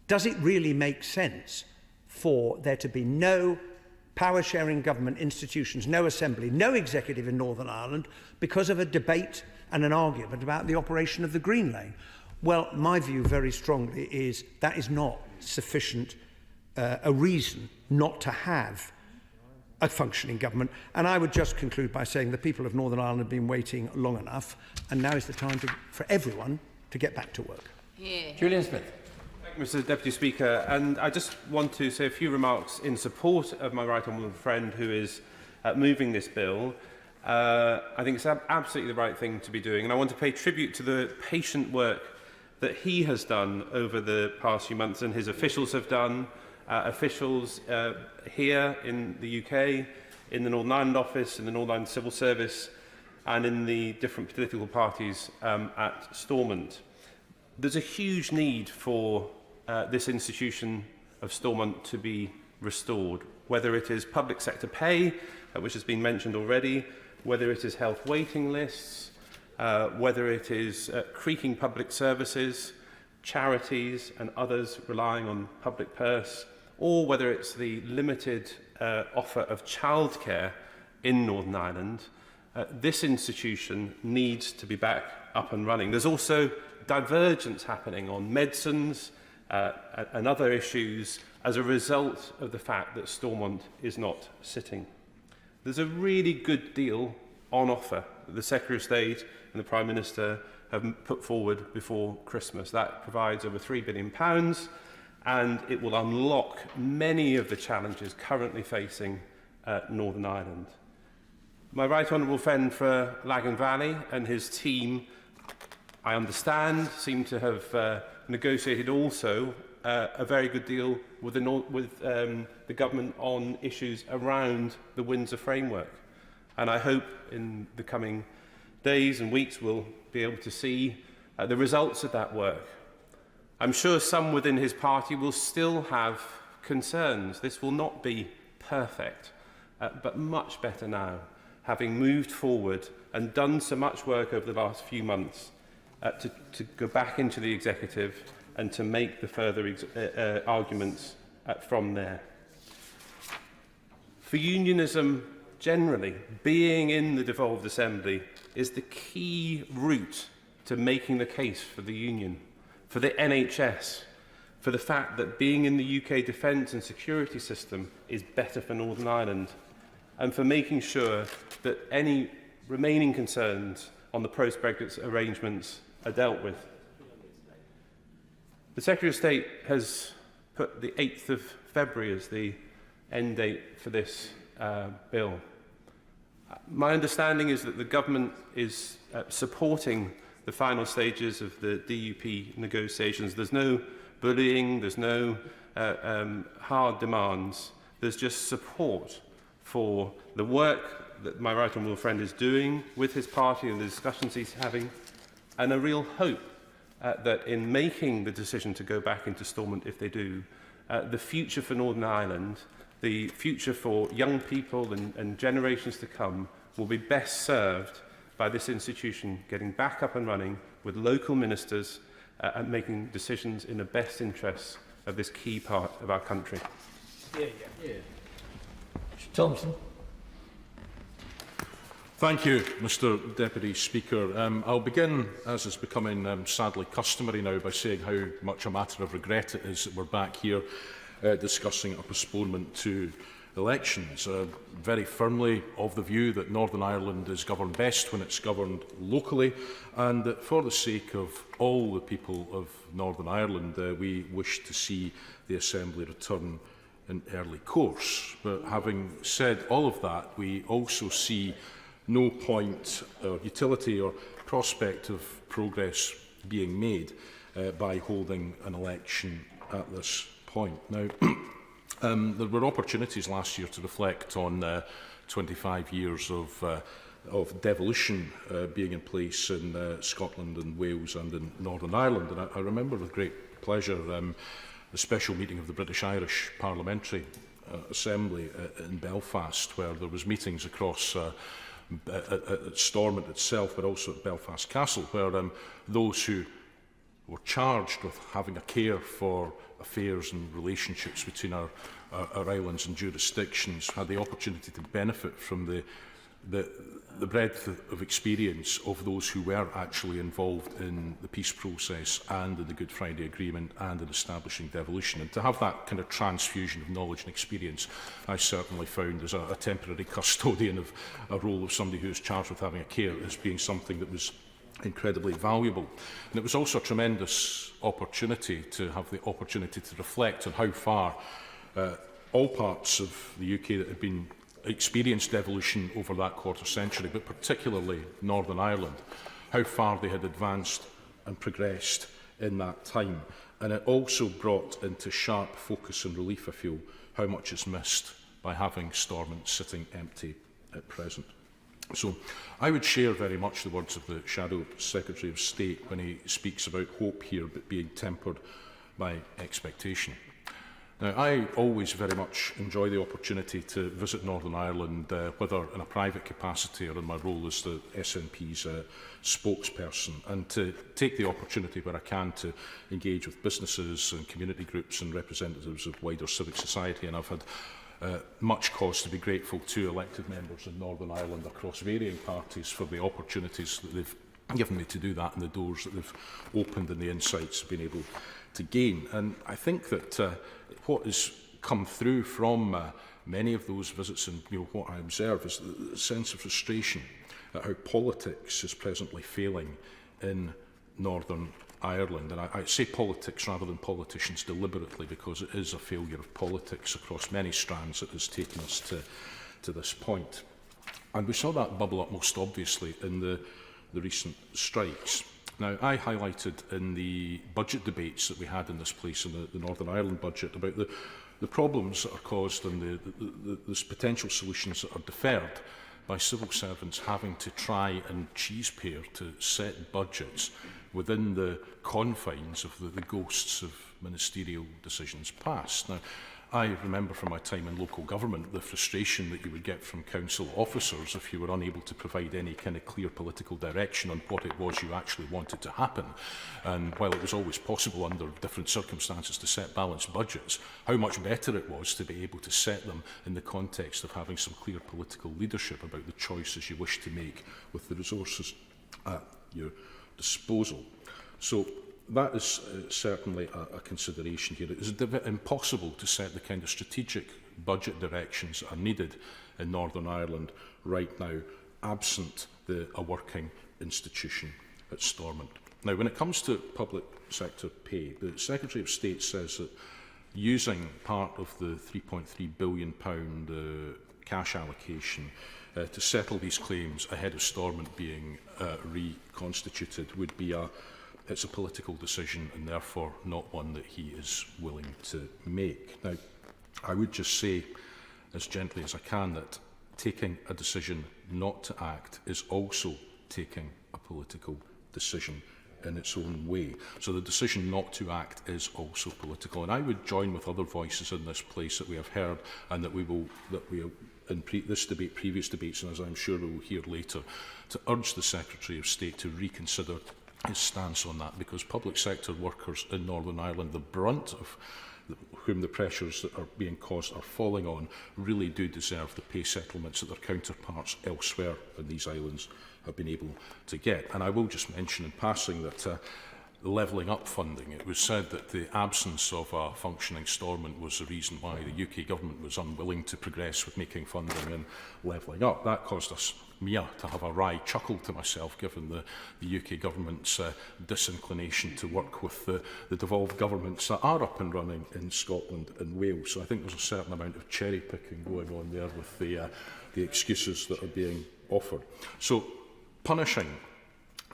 does it really make sense for there to be no power-sharing government institutions, no assembly, no executive in Northern Ireland because of a debate and an argument about the operation of the Green Lane? Well, my view very strongly is that is not sufficient a reason not to have a functioning government. And I would just conclude by saying the people of Northern Ireland have been waiting long enough, and now is the time for everyone to get back to work. Yeah. Julian Smith. Mr Deputy Speaker, and I just want to say a few remarks in support of my right honourable friend who is moving this bill. I think it's absolutely the right thing to be doing, and I want to pay tribute to the patient work that he has done over the past few months and his officials have done, officials here in the UK, in the Northern Ireland office, in the Northern Ireland Civil Service, and in the different political parties at Stormont. There's a huge need for this institution of Stormont to be restored, whether it is public sector pay, which has been mentioned already, whether it is health waiting lists, whether it is creaking public services, charities and others relying on public purse, or whether it's the limited offer of childcare in Northern Ireland. This institution needs to be back up and running. There's also divergence happening on medicines and other issues as a result of the fact that Stormont is not sitting. There's a really good deal on offer that the Secretary of State and the Prime Minister have put forward before Christmas. That provides over £3 billion, and it will unlock many of the challenges currently facing Northern Ireland. My right honourable friend for Lagan Valley and his team, I understand, seem to have negotiated also a very good deal with the government on issues around the Windsor Framework. And I hope in the coming days and weeks we'll be able to see the results of that work. I'm sure some within his party will still have concerns. This will not be perfect, but much better now, having moved forward and done so much work over the last few months to go back into the executive and to make the further arguments from there. For unionism generally, being in the devolved assembly is the key route to making the case for the union, for the NHS, for the fact that being in the UK defence and security system is better for Northern Ireland, and for making sure that any remaining concerns on the post-Brexit arrangements are dealt with. The Secretary of State has put the 8th of February as the end date for this bill. My understanding is that the government is supporting the final stages of the DUP negotiations. There's no bullying, there's no hard demands, there's just support for the work that my right honourable friend is doing with his party and the discussions he's having, and a real hope that in making the decision to go back into Stormont, if they do, the future for Northern Ireland the future for young people and generations to come will be best served by this institution getting back up and running with local ministers and making decisions in the best interests of this key part of our country. Thompson. Thank you, Mr Deputy Speaker. I'll begin, as is becoming sadly customary now, by saying how much a matter of regret it is that we're back here discussing a postponement to elections. Very firmly of the view that Northern Ireland is governed best when it's governed locally, and that for the sake of all the people of Northern Ireland, we wish to see the Assembly return in early course. But having said all of that, we also see no point or utility or prospect of progress being made by holding an election at this point. Now, there were opportunities last year to reflect on 25 years of devolution being in place in Scotland and Wales and in Northern Ireland. And I remember with great pleasure the special meeting of the British-Irish Parliamentary Assembly in Belfast, where there was meetings across at Stormont itself, but also at Belfast Castle, where those who were charged with having a care for affairs and relationships between our islands and jurisdictions had the opportunity to benefit from the breadth of experience of those who were actually involved in the peace process and in the Good Friday Agreement and in establishing devolution. And to have that kind of transfusion of knowledge and experience, I certainly found as a temporary custodian of a role of somebody who is charged with having a care as being something that was incredibly valuable. And it was also a tremendous opportunity to have the opportunity to reflect on how far all parts of the UK that had been experienced devolution over that quarter century, but particularly Northern Ireland, how far they had advanced and progressed in that time. And it also brought into sharp focus and relief, I feel, how much is missed by having Stormont sitting empty at present. So I would share very much the words of the Shadow Secretary of State when he speaks about hope here but being tempered by expectation. Now, I always very much enjoy the opportunity to visit Northern Ireland, whether in a private capacity or in my role as the SNP's spokesperson, and to take the opportunity where I can to engage with businesses and community groups and representatives of wider civic society. And I've had much cause to be grateful to elected members in Northern Ireland across varying parties for the opportunities that they've given me to do that and the doors that they've opened and the insights I've been able to gain. And I think that what has come through from many of those visits and what I observe is the sense of frustration at how politics is presently failing in Northern Ireland. And I say politics rather than politicians deliberately, because it is a failure of politics across many strands that has taken us to this point. And we saw that bubble up most obviously in the recent strikes. Now, I highlighted in the budget debates that we had in this place, in the Northern Ireland budget, about the problems that are caused and the potential solutions that are deferred by civil servants having to try and cheese-pair to set budgets within the confines of the ghosts of ministerial decisions past. Now, I remember from my time in local government the frustration that you would get from council officers if you were unable to provide any kind of clear political direction on what it was you actually wanted to happen. And while it was always possible under different circumstances to set balanced budgets, how much better it was to be able to set them in the context of having some clear political leadership about the choices you wish to make with the resources at your disposal. So that is certainly a consideration here. It is impossible to set the kind of strategic budget directions that are needed in Northern Ireland right now, absent a working institution at Stormont. Now, when it comes to public sector pay, the Secretary of State says that using part of the £3.3 billion cash allocation to settle these claims ahead of Stormont being reconstituted would be it's a political decision and therefore not one that he is willing to make. Now, I would just say, as gently as I can, that taking a decision not to act is also taking a political decision in its own way. So the decision not to act is also political. And I would join with other voices in this place that we have heard and that we have in this debate, previous debates, and as I'm sure we will hear later, to urge the Secretary of State to reconsider his stance on that, because public sector workers in Northern Ireland, the brunt of whom the pressures that are being caused are falling on, really do deserve the pay settlements that their counterparts elsewhere in these islands have been able to get. And I will just mention in passing that the levelling up funding, it was said that the absence of a functioning Stormont was the reason why the UK government was unwilling to progress with making funding and levelling up. That caused us to have a wry chuckle to myself, given the UK government's disinclination to work with the devolved governments that are up and running in Scotland and Wales. So I think there's a certain amount of cherry picking going on there with the excuses that are being offered. So punishing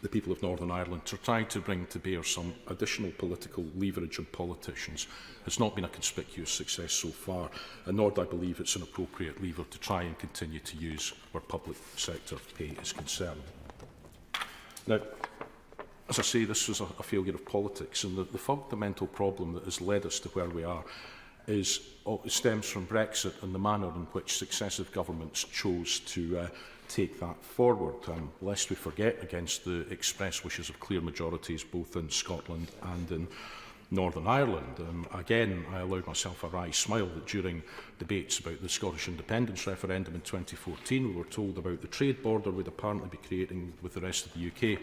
the people of Northern Ireland to try to bring to bear some additional political leverage on politicians has not been a conspicuous success so far, and nor do I believe it's an appropriate lever to try and continue to use where public sector pay is concerned. Now, as I say, this was a failure of politics, and the fundamental problem that has led us to where we are stems from Brexit and the manner in which successive governments chose to take that forward, lest we forget, against the express wishes of clear majorities both in Scotland and in Northern Ireland. Again, I allowed myself a wry smile that during debates about the Scottish independence referendum in 2014, we were told about the trade border we'd apparently be creating with the rest of the UK,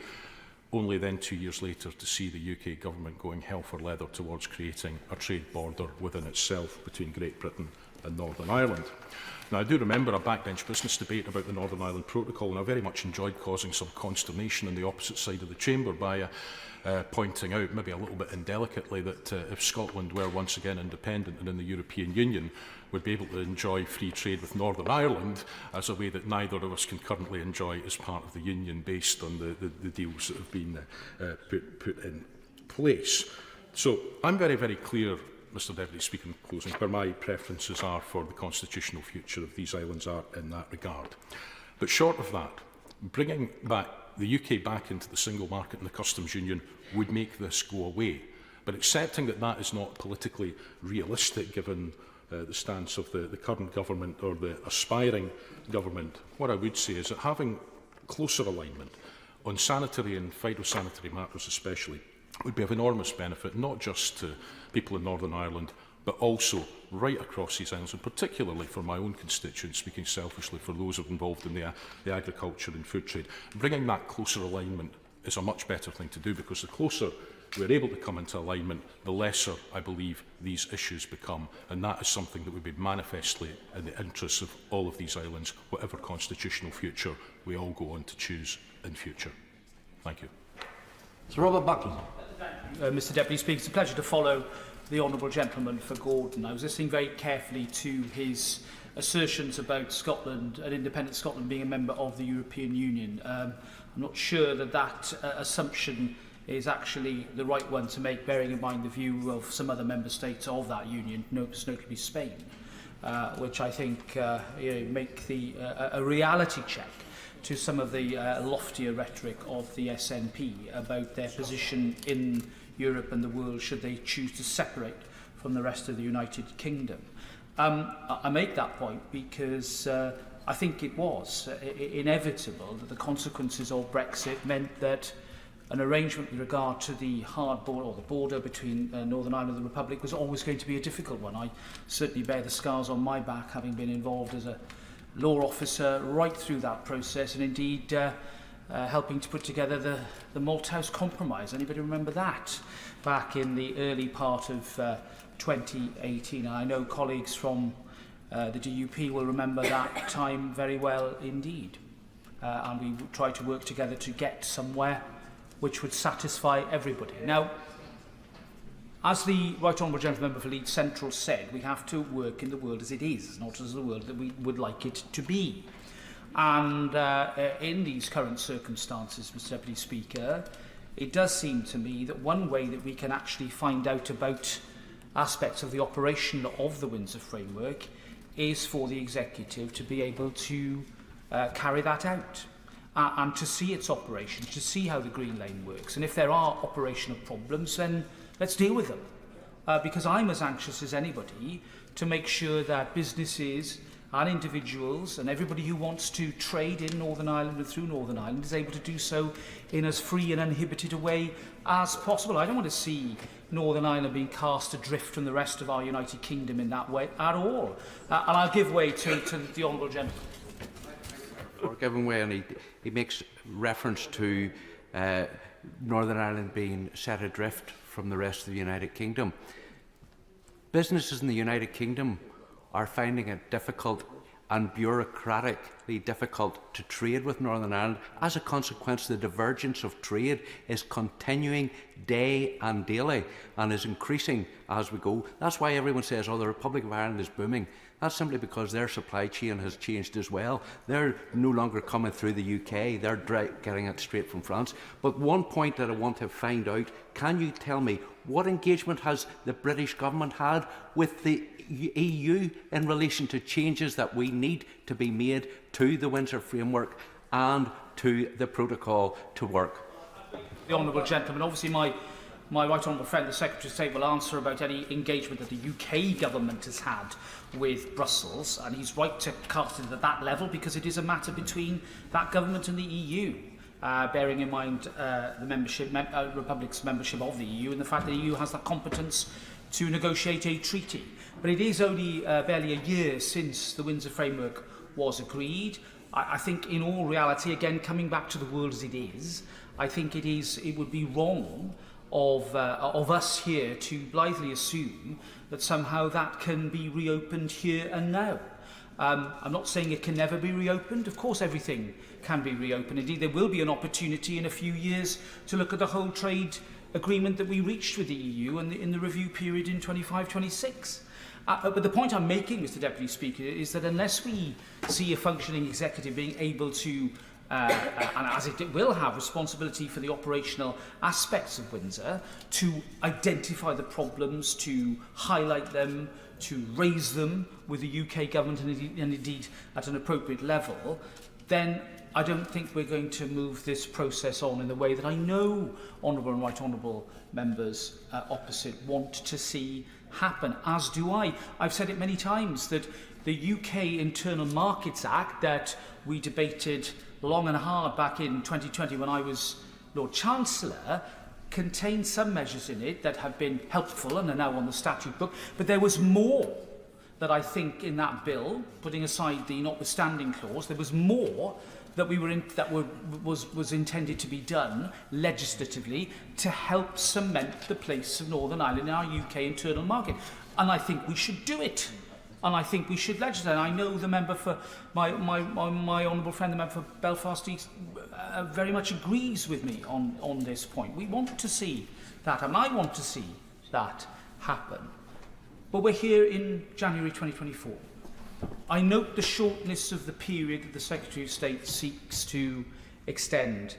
only then 2 years later to see the UK government going hell for leather towards creating a trade border within itself between Great Britain and Northern Ireland. Now, I do remember a backbench business debate about the Northern Ireland Protocol, and I very much enjoyed causing some consternation on the opposite side of the chamber by pointing out, maybe a little bit indelicately, that if Scotland were once again independent and in the European Union, would be able to enjoy free trade with Northern Ireland as a way that neither of us can currently enjoy as part of the Union, based on the deals that have been put in place. So I'm very, very clear, Mr Deputy Speaker, in closing, where my preferences are for the constitutional future of these islands are in that regard. But short of that, bringing the UK back into the single market and the customs union would make this go away. But accepting that that is not politically realistic, given the stance of the current government or the aspiring government, what I would say is that having closer alignment on sanitary and phytosanitary matters especially would be of enormous benefit, not just to people in Northern Ireland, but also right across these islands, and particularly for my own constituents, speaking selfishly for those involved in the agriculture and food trade. Bringing that closer alignment is a much better thing to do, because the closer we're able to come into alignment, the lesser, I believe, these issues become, and that is something that would be manifestly in the interests of all of these islands, whatever constitutional future we all go on to choose in future. Thank you. Sir Robert Buckland. Mr Deputy Speaker, it's a pleasure to follow the Honourable Gentleman for Gordon. I was listening very carefully to his assertions about Scotland, an independent Scotland being a member of the European Union. I'm not sure that assumption is actually the right one to make, bearing in mind the view of some other member states of that union, notably Spain, which I think make a reality check to some of the loftier rhetoric of the SNP about their position in Europe and the world should they choose to separate from the rest of the United Kingdom. I make that point because I think it was inevitable that the consequences of Brexit meant that an arrangement with regard to the hard border, or the border between Northern Ireland and the Republic, was always going to be a difficult one. I certainly bear the scars on my back, having been involved as a law officer right through that process, and indeed helping to put together the Malthouse Compromise. Anybody remember that? Back in the early part of 2018. And I know colleagues from the DUP will remember that time very well indeed. And we tried to work together to get somewhere which would satisfy everybody. Now, as the Right Honourable Gentleman Member for Leeds Central said, we have to work in the world as it is, not as the world that we would like it to be. And in these current circumstances, Mr Deputy Speaker, it does seem to me that one way that we can actually find out about aspects of the operation of the Windsor Framework is for the Executive to be able to carry that out. and to see its operations, to see how the Green Lane works. And if there are operational problems, then let's deal with them. Because I'm as anxious as anybody to make sure that businesses and individuals and everybody who wants to trade in Northern Ireland and through Northern Ireland is able to do so in as free and uninhibited a way as possible. I don't want to see Northern Ireland being cast adrift from the rest of our United Kingdom in that way at all. And I'll give way to the Honourable Gentleman. Or giving way, and he makes reference to Northern Ireland being set adrift from the rest of the United Kingdom. Businesses in the United Kingdom are finding it difficult and bureaucratically difficult to trade with Northern Ireland. As a consequence, the divergence of trade is continuing day and daily and is increasing as we go. That's why everyone says, oh, the Republic of Ireland is booming. That's simply because their supply chain has changed as well. They're no longer coming through the UK, they're getting it straight from France. But one point that I want to find out, can you tell me what engagement has the British government had with the EU in relation to changes that we need to be made to the Windsor Framework and to the protocol to work? The Honourable Gentleman, obviously my right honourable friend, the Secretary of State, will answer about any engagement that the UK government has had with Brussels, and he's right to cast it at that level because it is a matter between that government and the EU, bearing in mind the Republic's membership of the EU and the fact that the EU has that competence to negotiate a treaty. But it is only barely a year since the Windsor Framework was agreed. I think in all reality, again, coming back to the world as it is, I think it would be wrong of us here to blithely assume that somehow that can be reopened here and now. I'm not saying it can never be reopened. Of course, everything can be reopened. Indeed, there will be an opportunity in a few years to look at the whole trade agreement that we reached with the EU and in the review period in 25-26. But the point I'm making, Mr Deputy Speaker, is that unless we see a functioning executive being able to and as it will have responsibility for the operational aspects of Windsor, to identify the problems, to highlight them, to raise them with the UK government and indeed at an appropriate level, then I don't think we're going to move this process on in the way that I know honourable and right honourable members opposite want to see happen, as do I. I've said it many times that the UK Internal Markets Act that we debated long and hard back in 2020 when I was Lord Chancellor contained some measures in it that have been helpful and are now on the statute book, but there was more that I think in that bill, putting aside the notwithstanding clause, there was more that was intended to be done legislatively to help cement the place of Northern Ireland in our UK internal market. And I think we should do it. And I think we should legislate. I know the member for my honourable friend, the member for Belfast East, very much agrees with me on this point. We want to see that, and I want to see that happen. But we're here in January 2024. I note the shortness of the period that the Secretary of State seeks to extend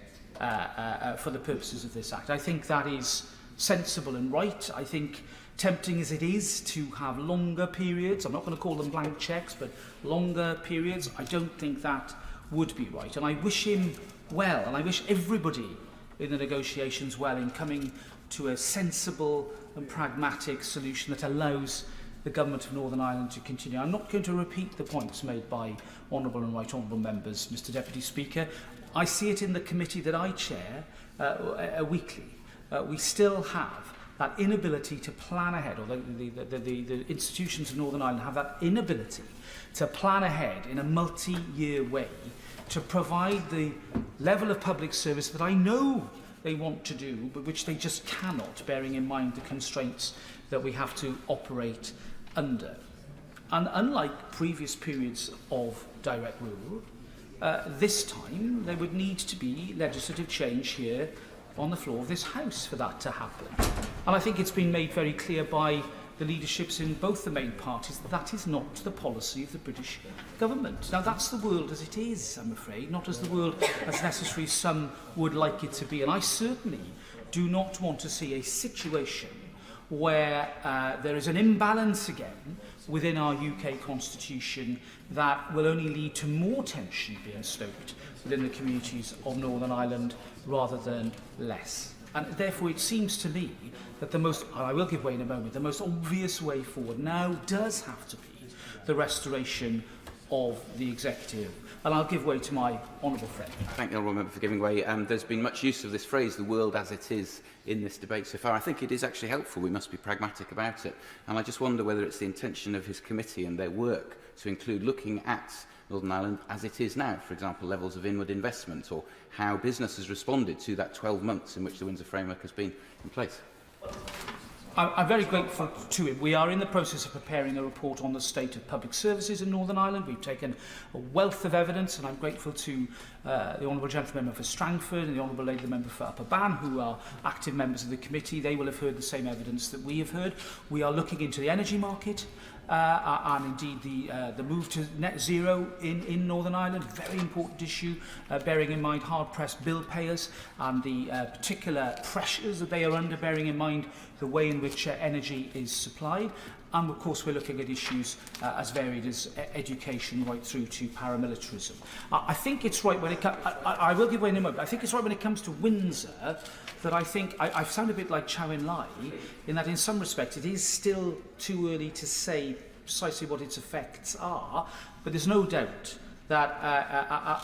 for the purposes of this Act. I think that is sensible and right. I think, tempting as it is to have longer periods, I'm not going to call them blank cheques, but longer periods, I don't think that would be right. And I wish him well, and I wish everybody in the negotiations well in coming to a sensible and pragmatic solution that allows the Government of Northern Ireland to continue. I'm not going to repeat the points made by honourable and right honourable members, Mr Deputy Speaker. I see it in the committee that I chair weekly. We still have that inability to plan ahead, or the institutions of Northern Ireland have that inability to plan ahead in a multi-year way to provide the level of public service that I know they want to do, but which they just cannot, bearing in mind the constraints that we have to operate under. And unlike previous periods of direct rule, this time there would need to be legislative change here on the floor of this House for that to happen. And I think it's been made very clear by the leaderships in both the main parties that that is not the policy of the British government. Now, that's the world as it is, I'm afraid, not as the world as necessary some would like it to be. And I certainly do not want to see a situation where there is an imbalance again within our UK constitution that will only lead to more tension being stoked within the communities of Northern Ireland rather than less. And therefore it seems to me that the most, and I will give way in a moment, the most obvious way forward now does have to be the restoration of the executive. And I'll give way to my honourable friend. Thank the honourable member for giving way. There's been much use of this phrase, the world as it is, in this debate so far. I think it is actually helpful. We must be pragmatic about it. And I just wonder whether it's the intention of his committee and their work to include looking at Northern Ireland as it is now, for example, levels of inward investment, or how business has responded to that 12 months in which the Windsor Framework has been in place. I'm very grateful to him. We are in the process of preparing a report on the state of public services in Northern Ireland. We've taken a wealth of evidence, and I'm grateful to the Honourable Gentleman Member for Strangford and the Honourable Lady Member for Upper Bann, who are active members of the committee. They will have heard the same evidence that we have heard. We are looking into the energy market and indeed the move to net zero in Northern Ireland, very important issue, bearing in mind hard-pressed bill payers and the particular pressures that they are under, bearing in mind the way in which energy is supplied. And of course we're looking at issues as varied as education right through to paramilitarism. I think it's right when it comes, I will give way in a moment, I think it's right when it comes to Windsor that I think I sound a bit like Chow En-lai in that in some respects it is still too early to say precisely what its effects are, but there's no doubt that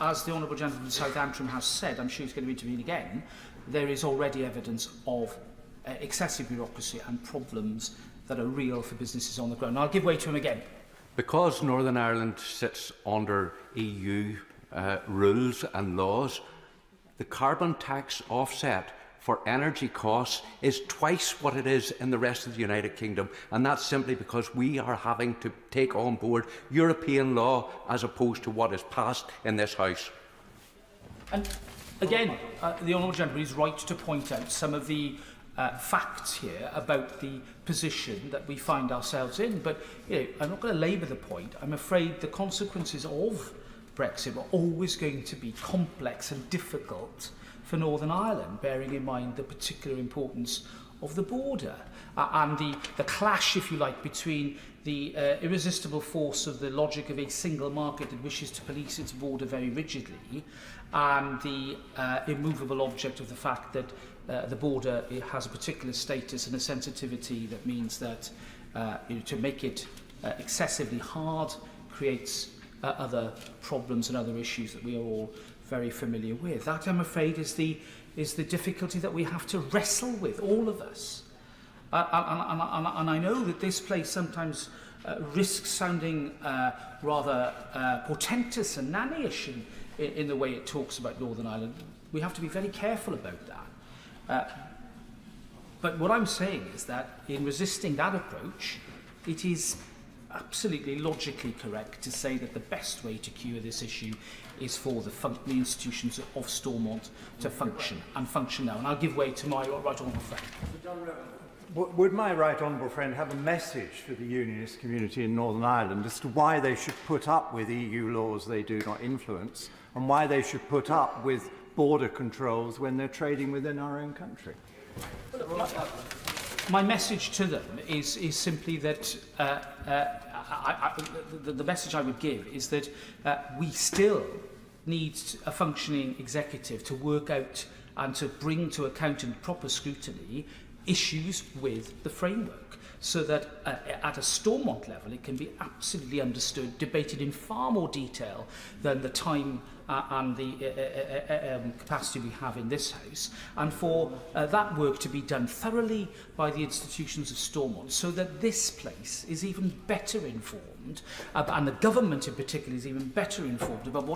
as the Honourable Gentleman from South Antrim has said, I'm sure he's going to intervene again, there is already evidence of excessive bureaucracy and problems that are real for businesses on the ground. And I'll give way to him again. Because Northern Ireland sits under EU rules and laws, the carbon tax offset for energy costs is twice what it is in the rest of the United Kingdom, and that's simply because we are having to take on board European law as opposed to what is passed in this House. And again, the Honourable Gentleman is right to point out some of the facts here about the position that we find ourselves in. But I'm not going to labour the point. I'm afraid the consequences of Brexit are always going to be complex and difficult for Northern Ireland, bearing in mind the particular importance of the border and the clash, if you like, between the irresistible force of the logic of a single market that wishes to police its border very rigidly and the immovable object of the fact that the border has a particular status and a sensitivity that means that to make it excessively hard creates other problems and other issues that we are all very familiar with. That, I'm afraid, is the difficulty that we have to wrestle with, all of us. And I know that this place sometimes risks sounding rather portentous and nannyish in the way it talks about Northern Ireland. We have to be very careful about that. But what I'm saying is that in resisting that approach, it is absolutely logically correct to say that the best way to cure this issue is for the institutions of Stormont to function now. And I'll give way to my right honourable friend. Would my right honourable friend have a message for the unionist community in Northern Ireland as to why they should put up with EU laws they do not influence and why they should put up with border controls when they're trading within our own country? My message to them is simply that the message I would give is that we still need a functioning executive to work out and to bring to account in proper scrutiny issues with the framework, so that at a Stormont level it can be absolutely understood, debated in far more detail than the time and the capacity we have in this House, and for that work to be done thoroughly by the institutions of Stormont, so that this place is even better informed, and the government in particular is even better informed about what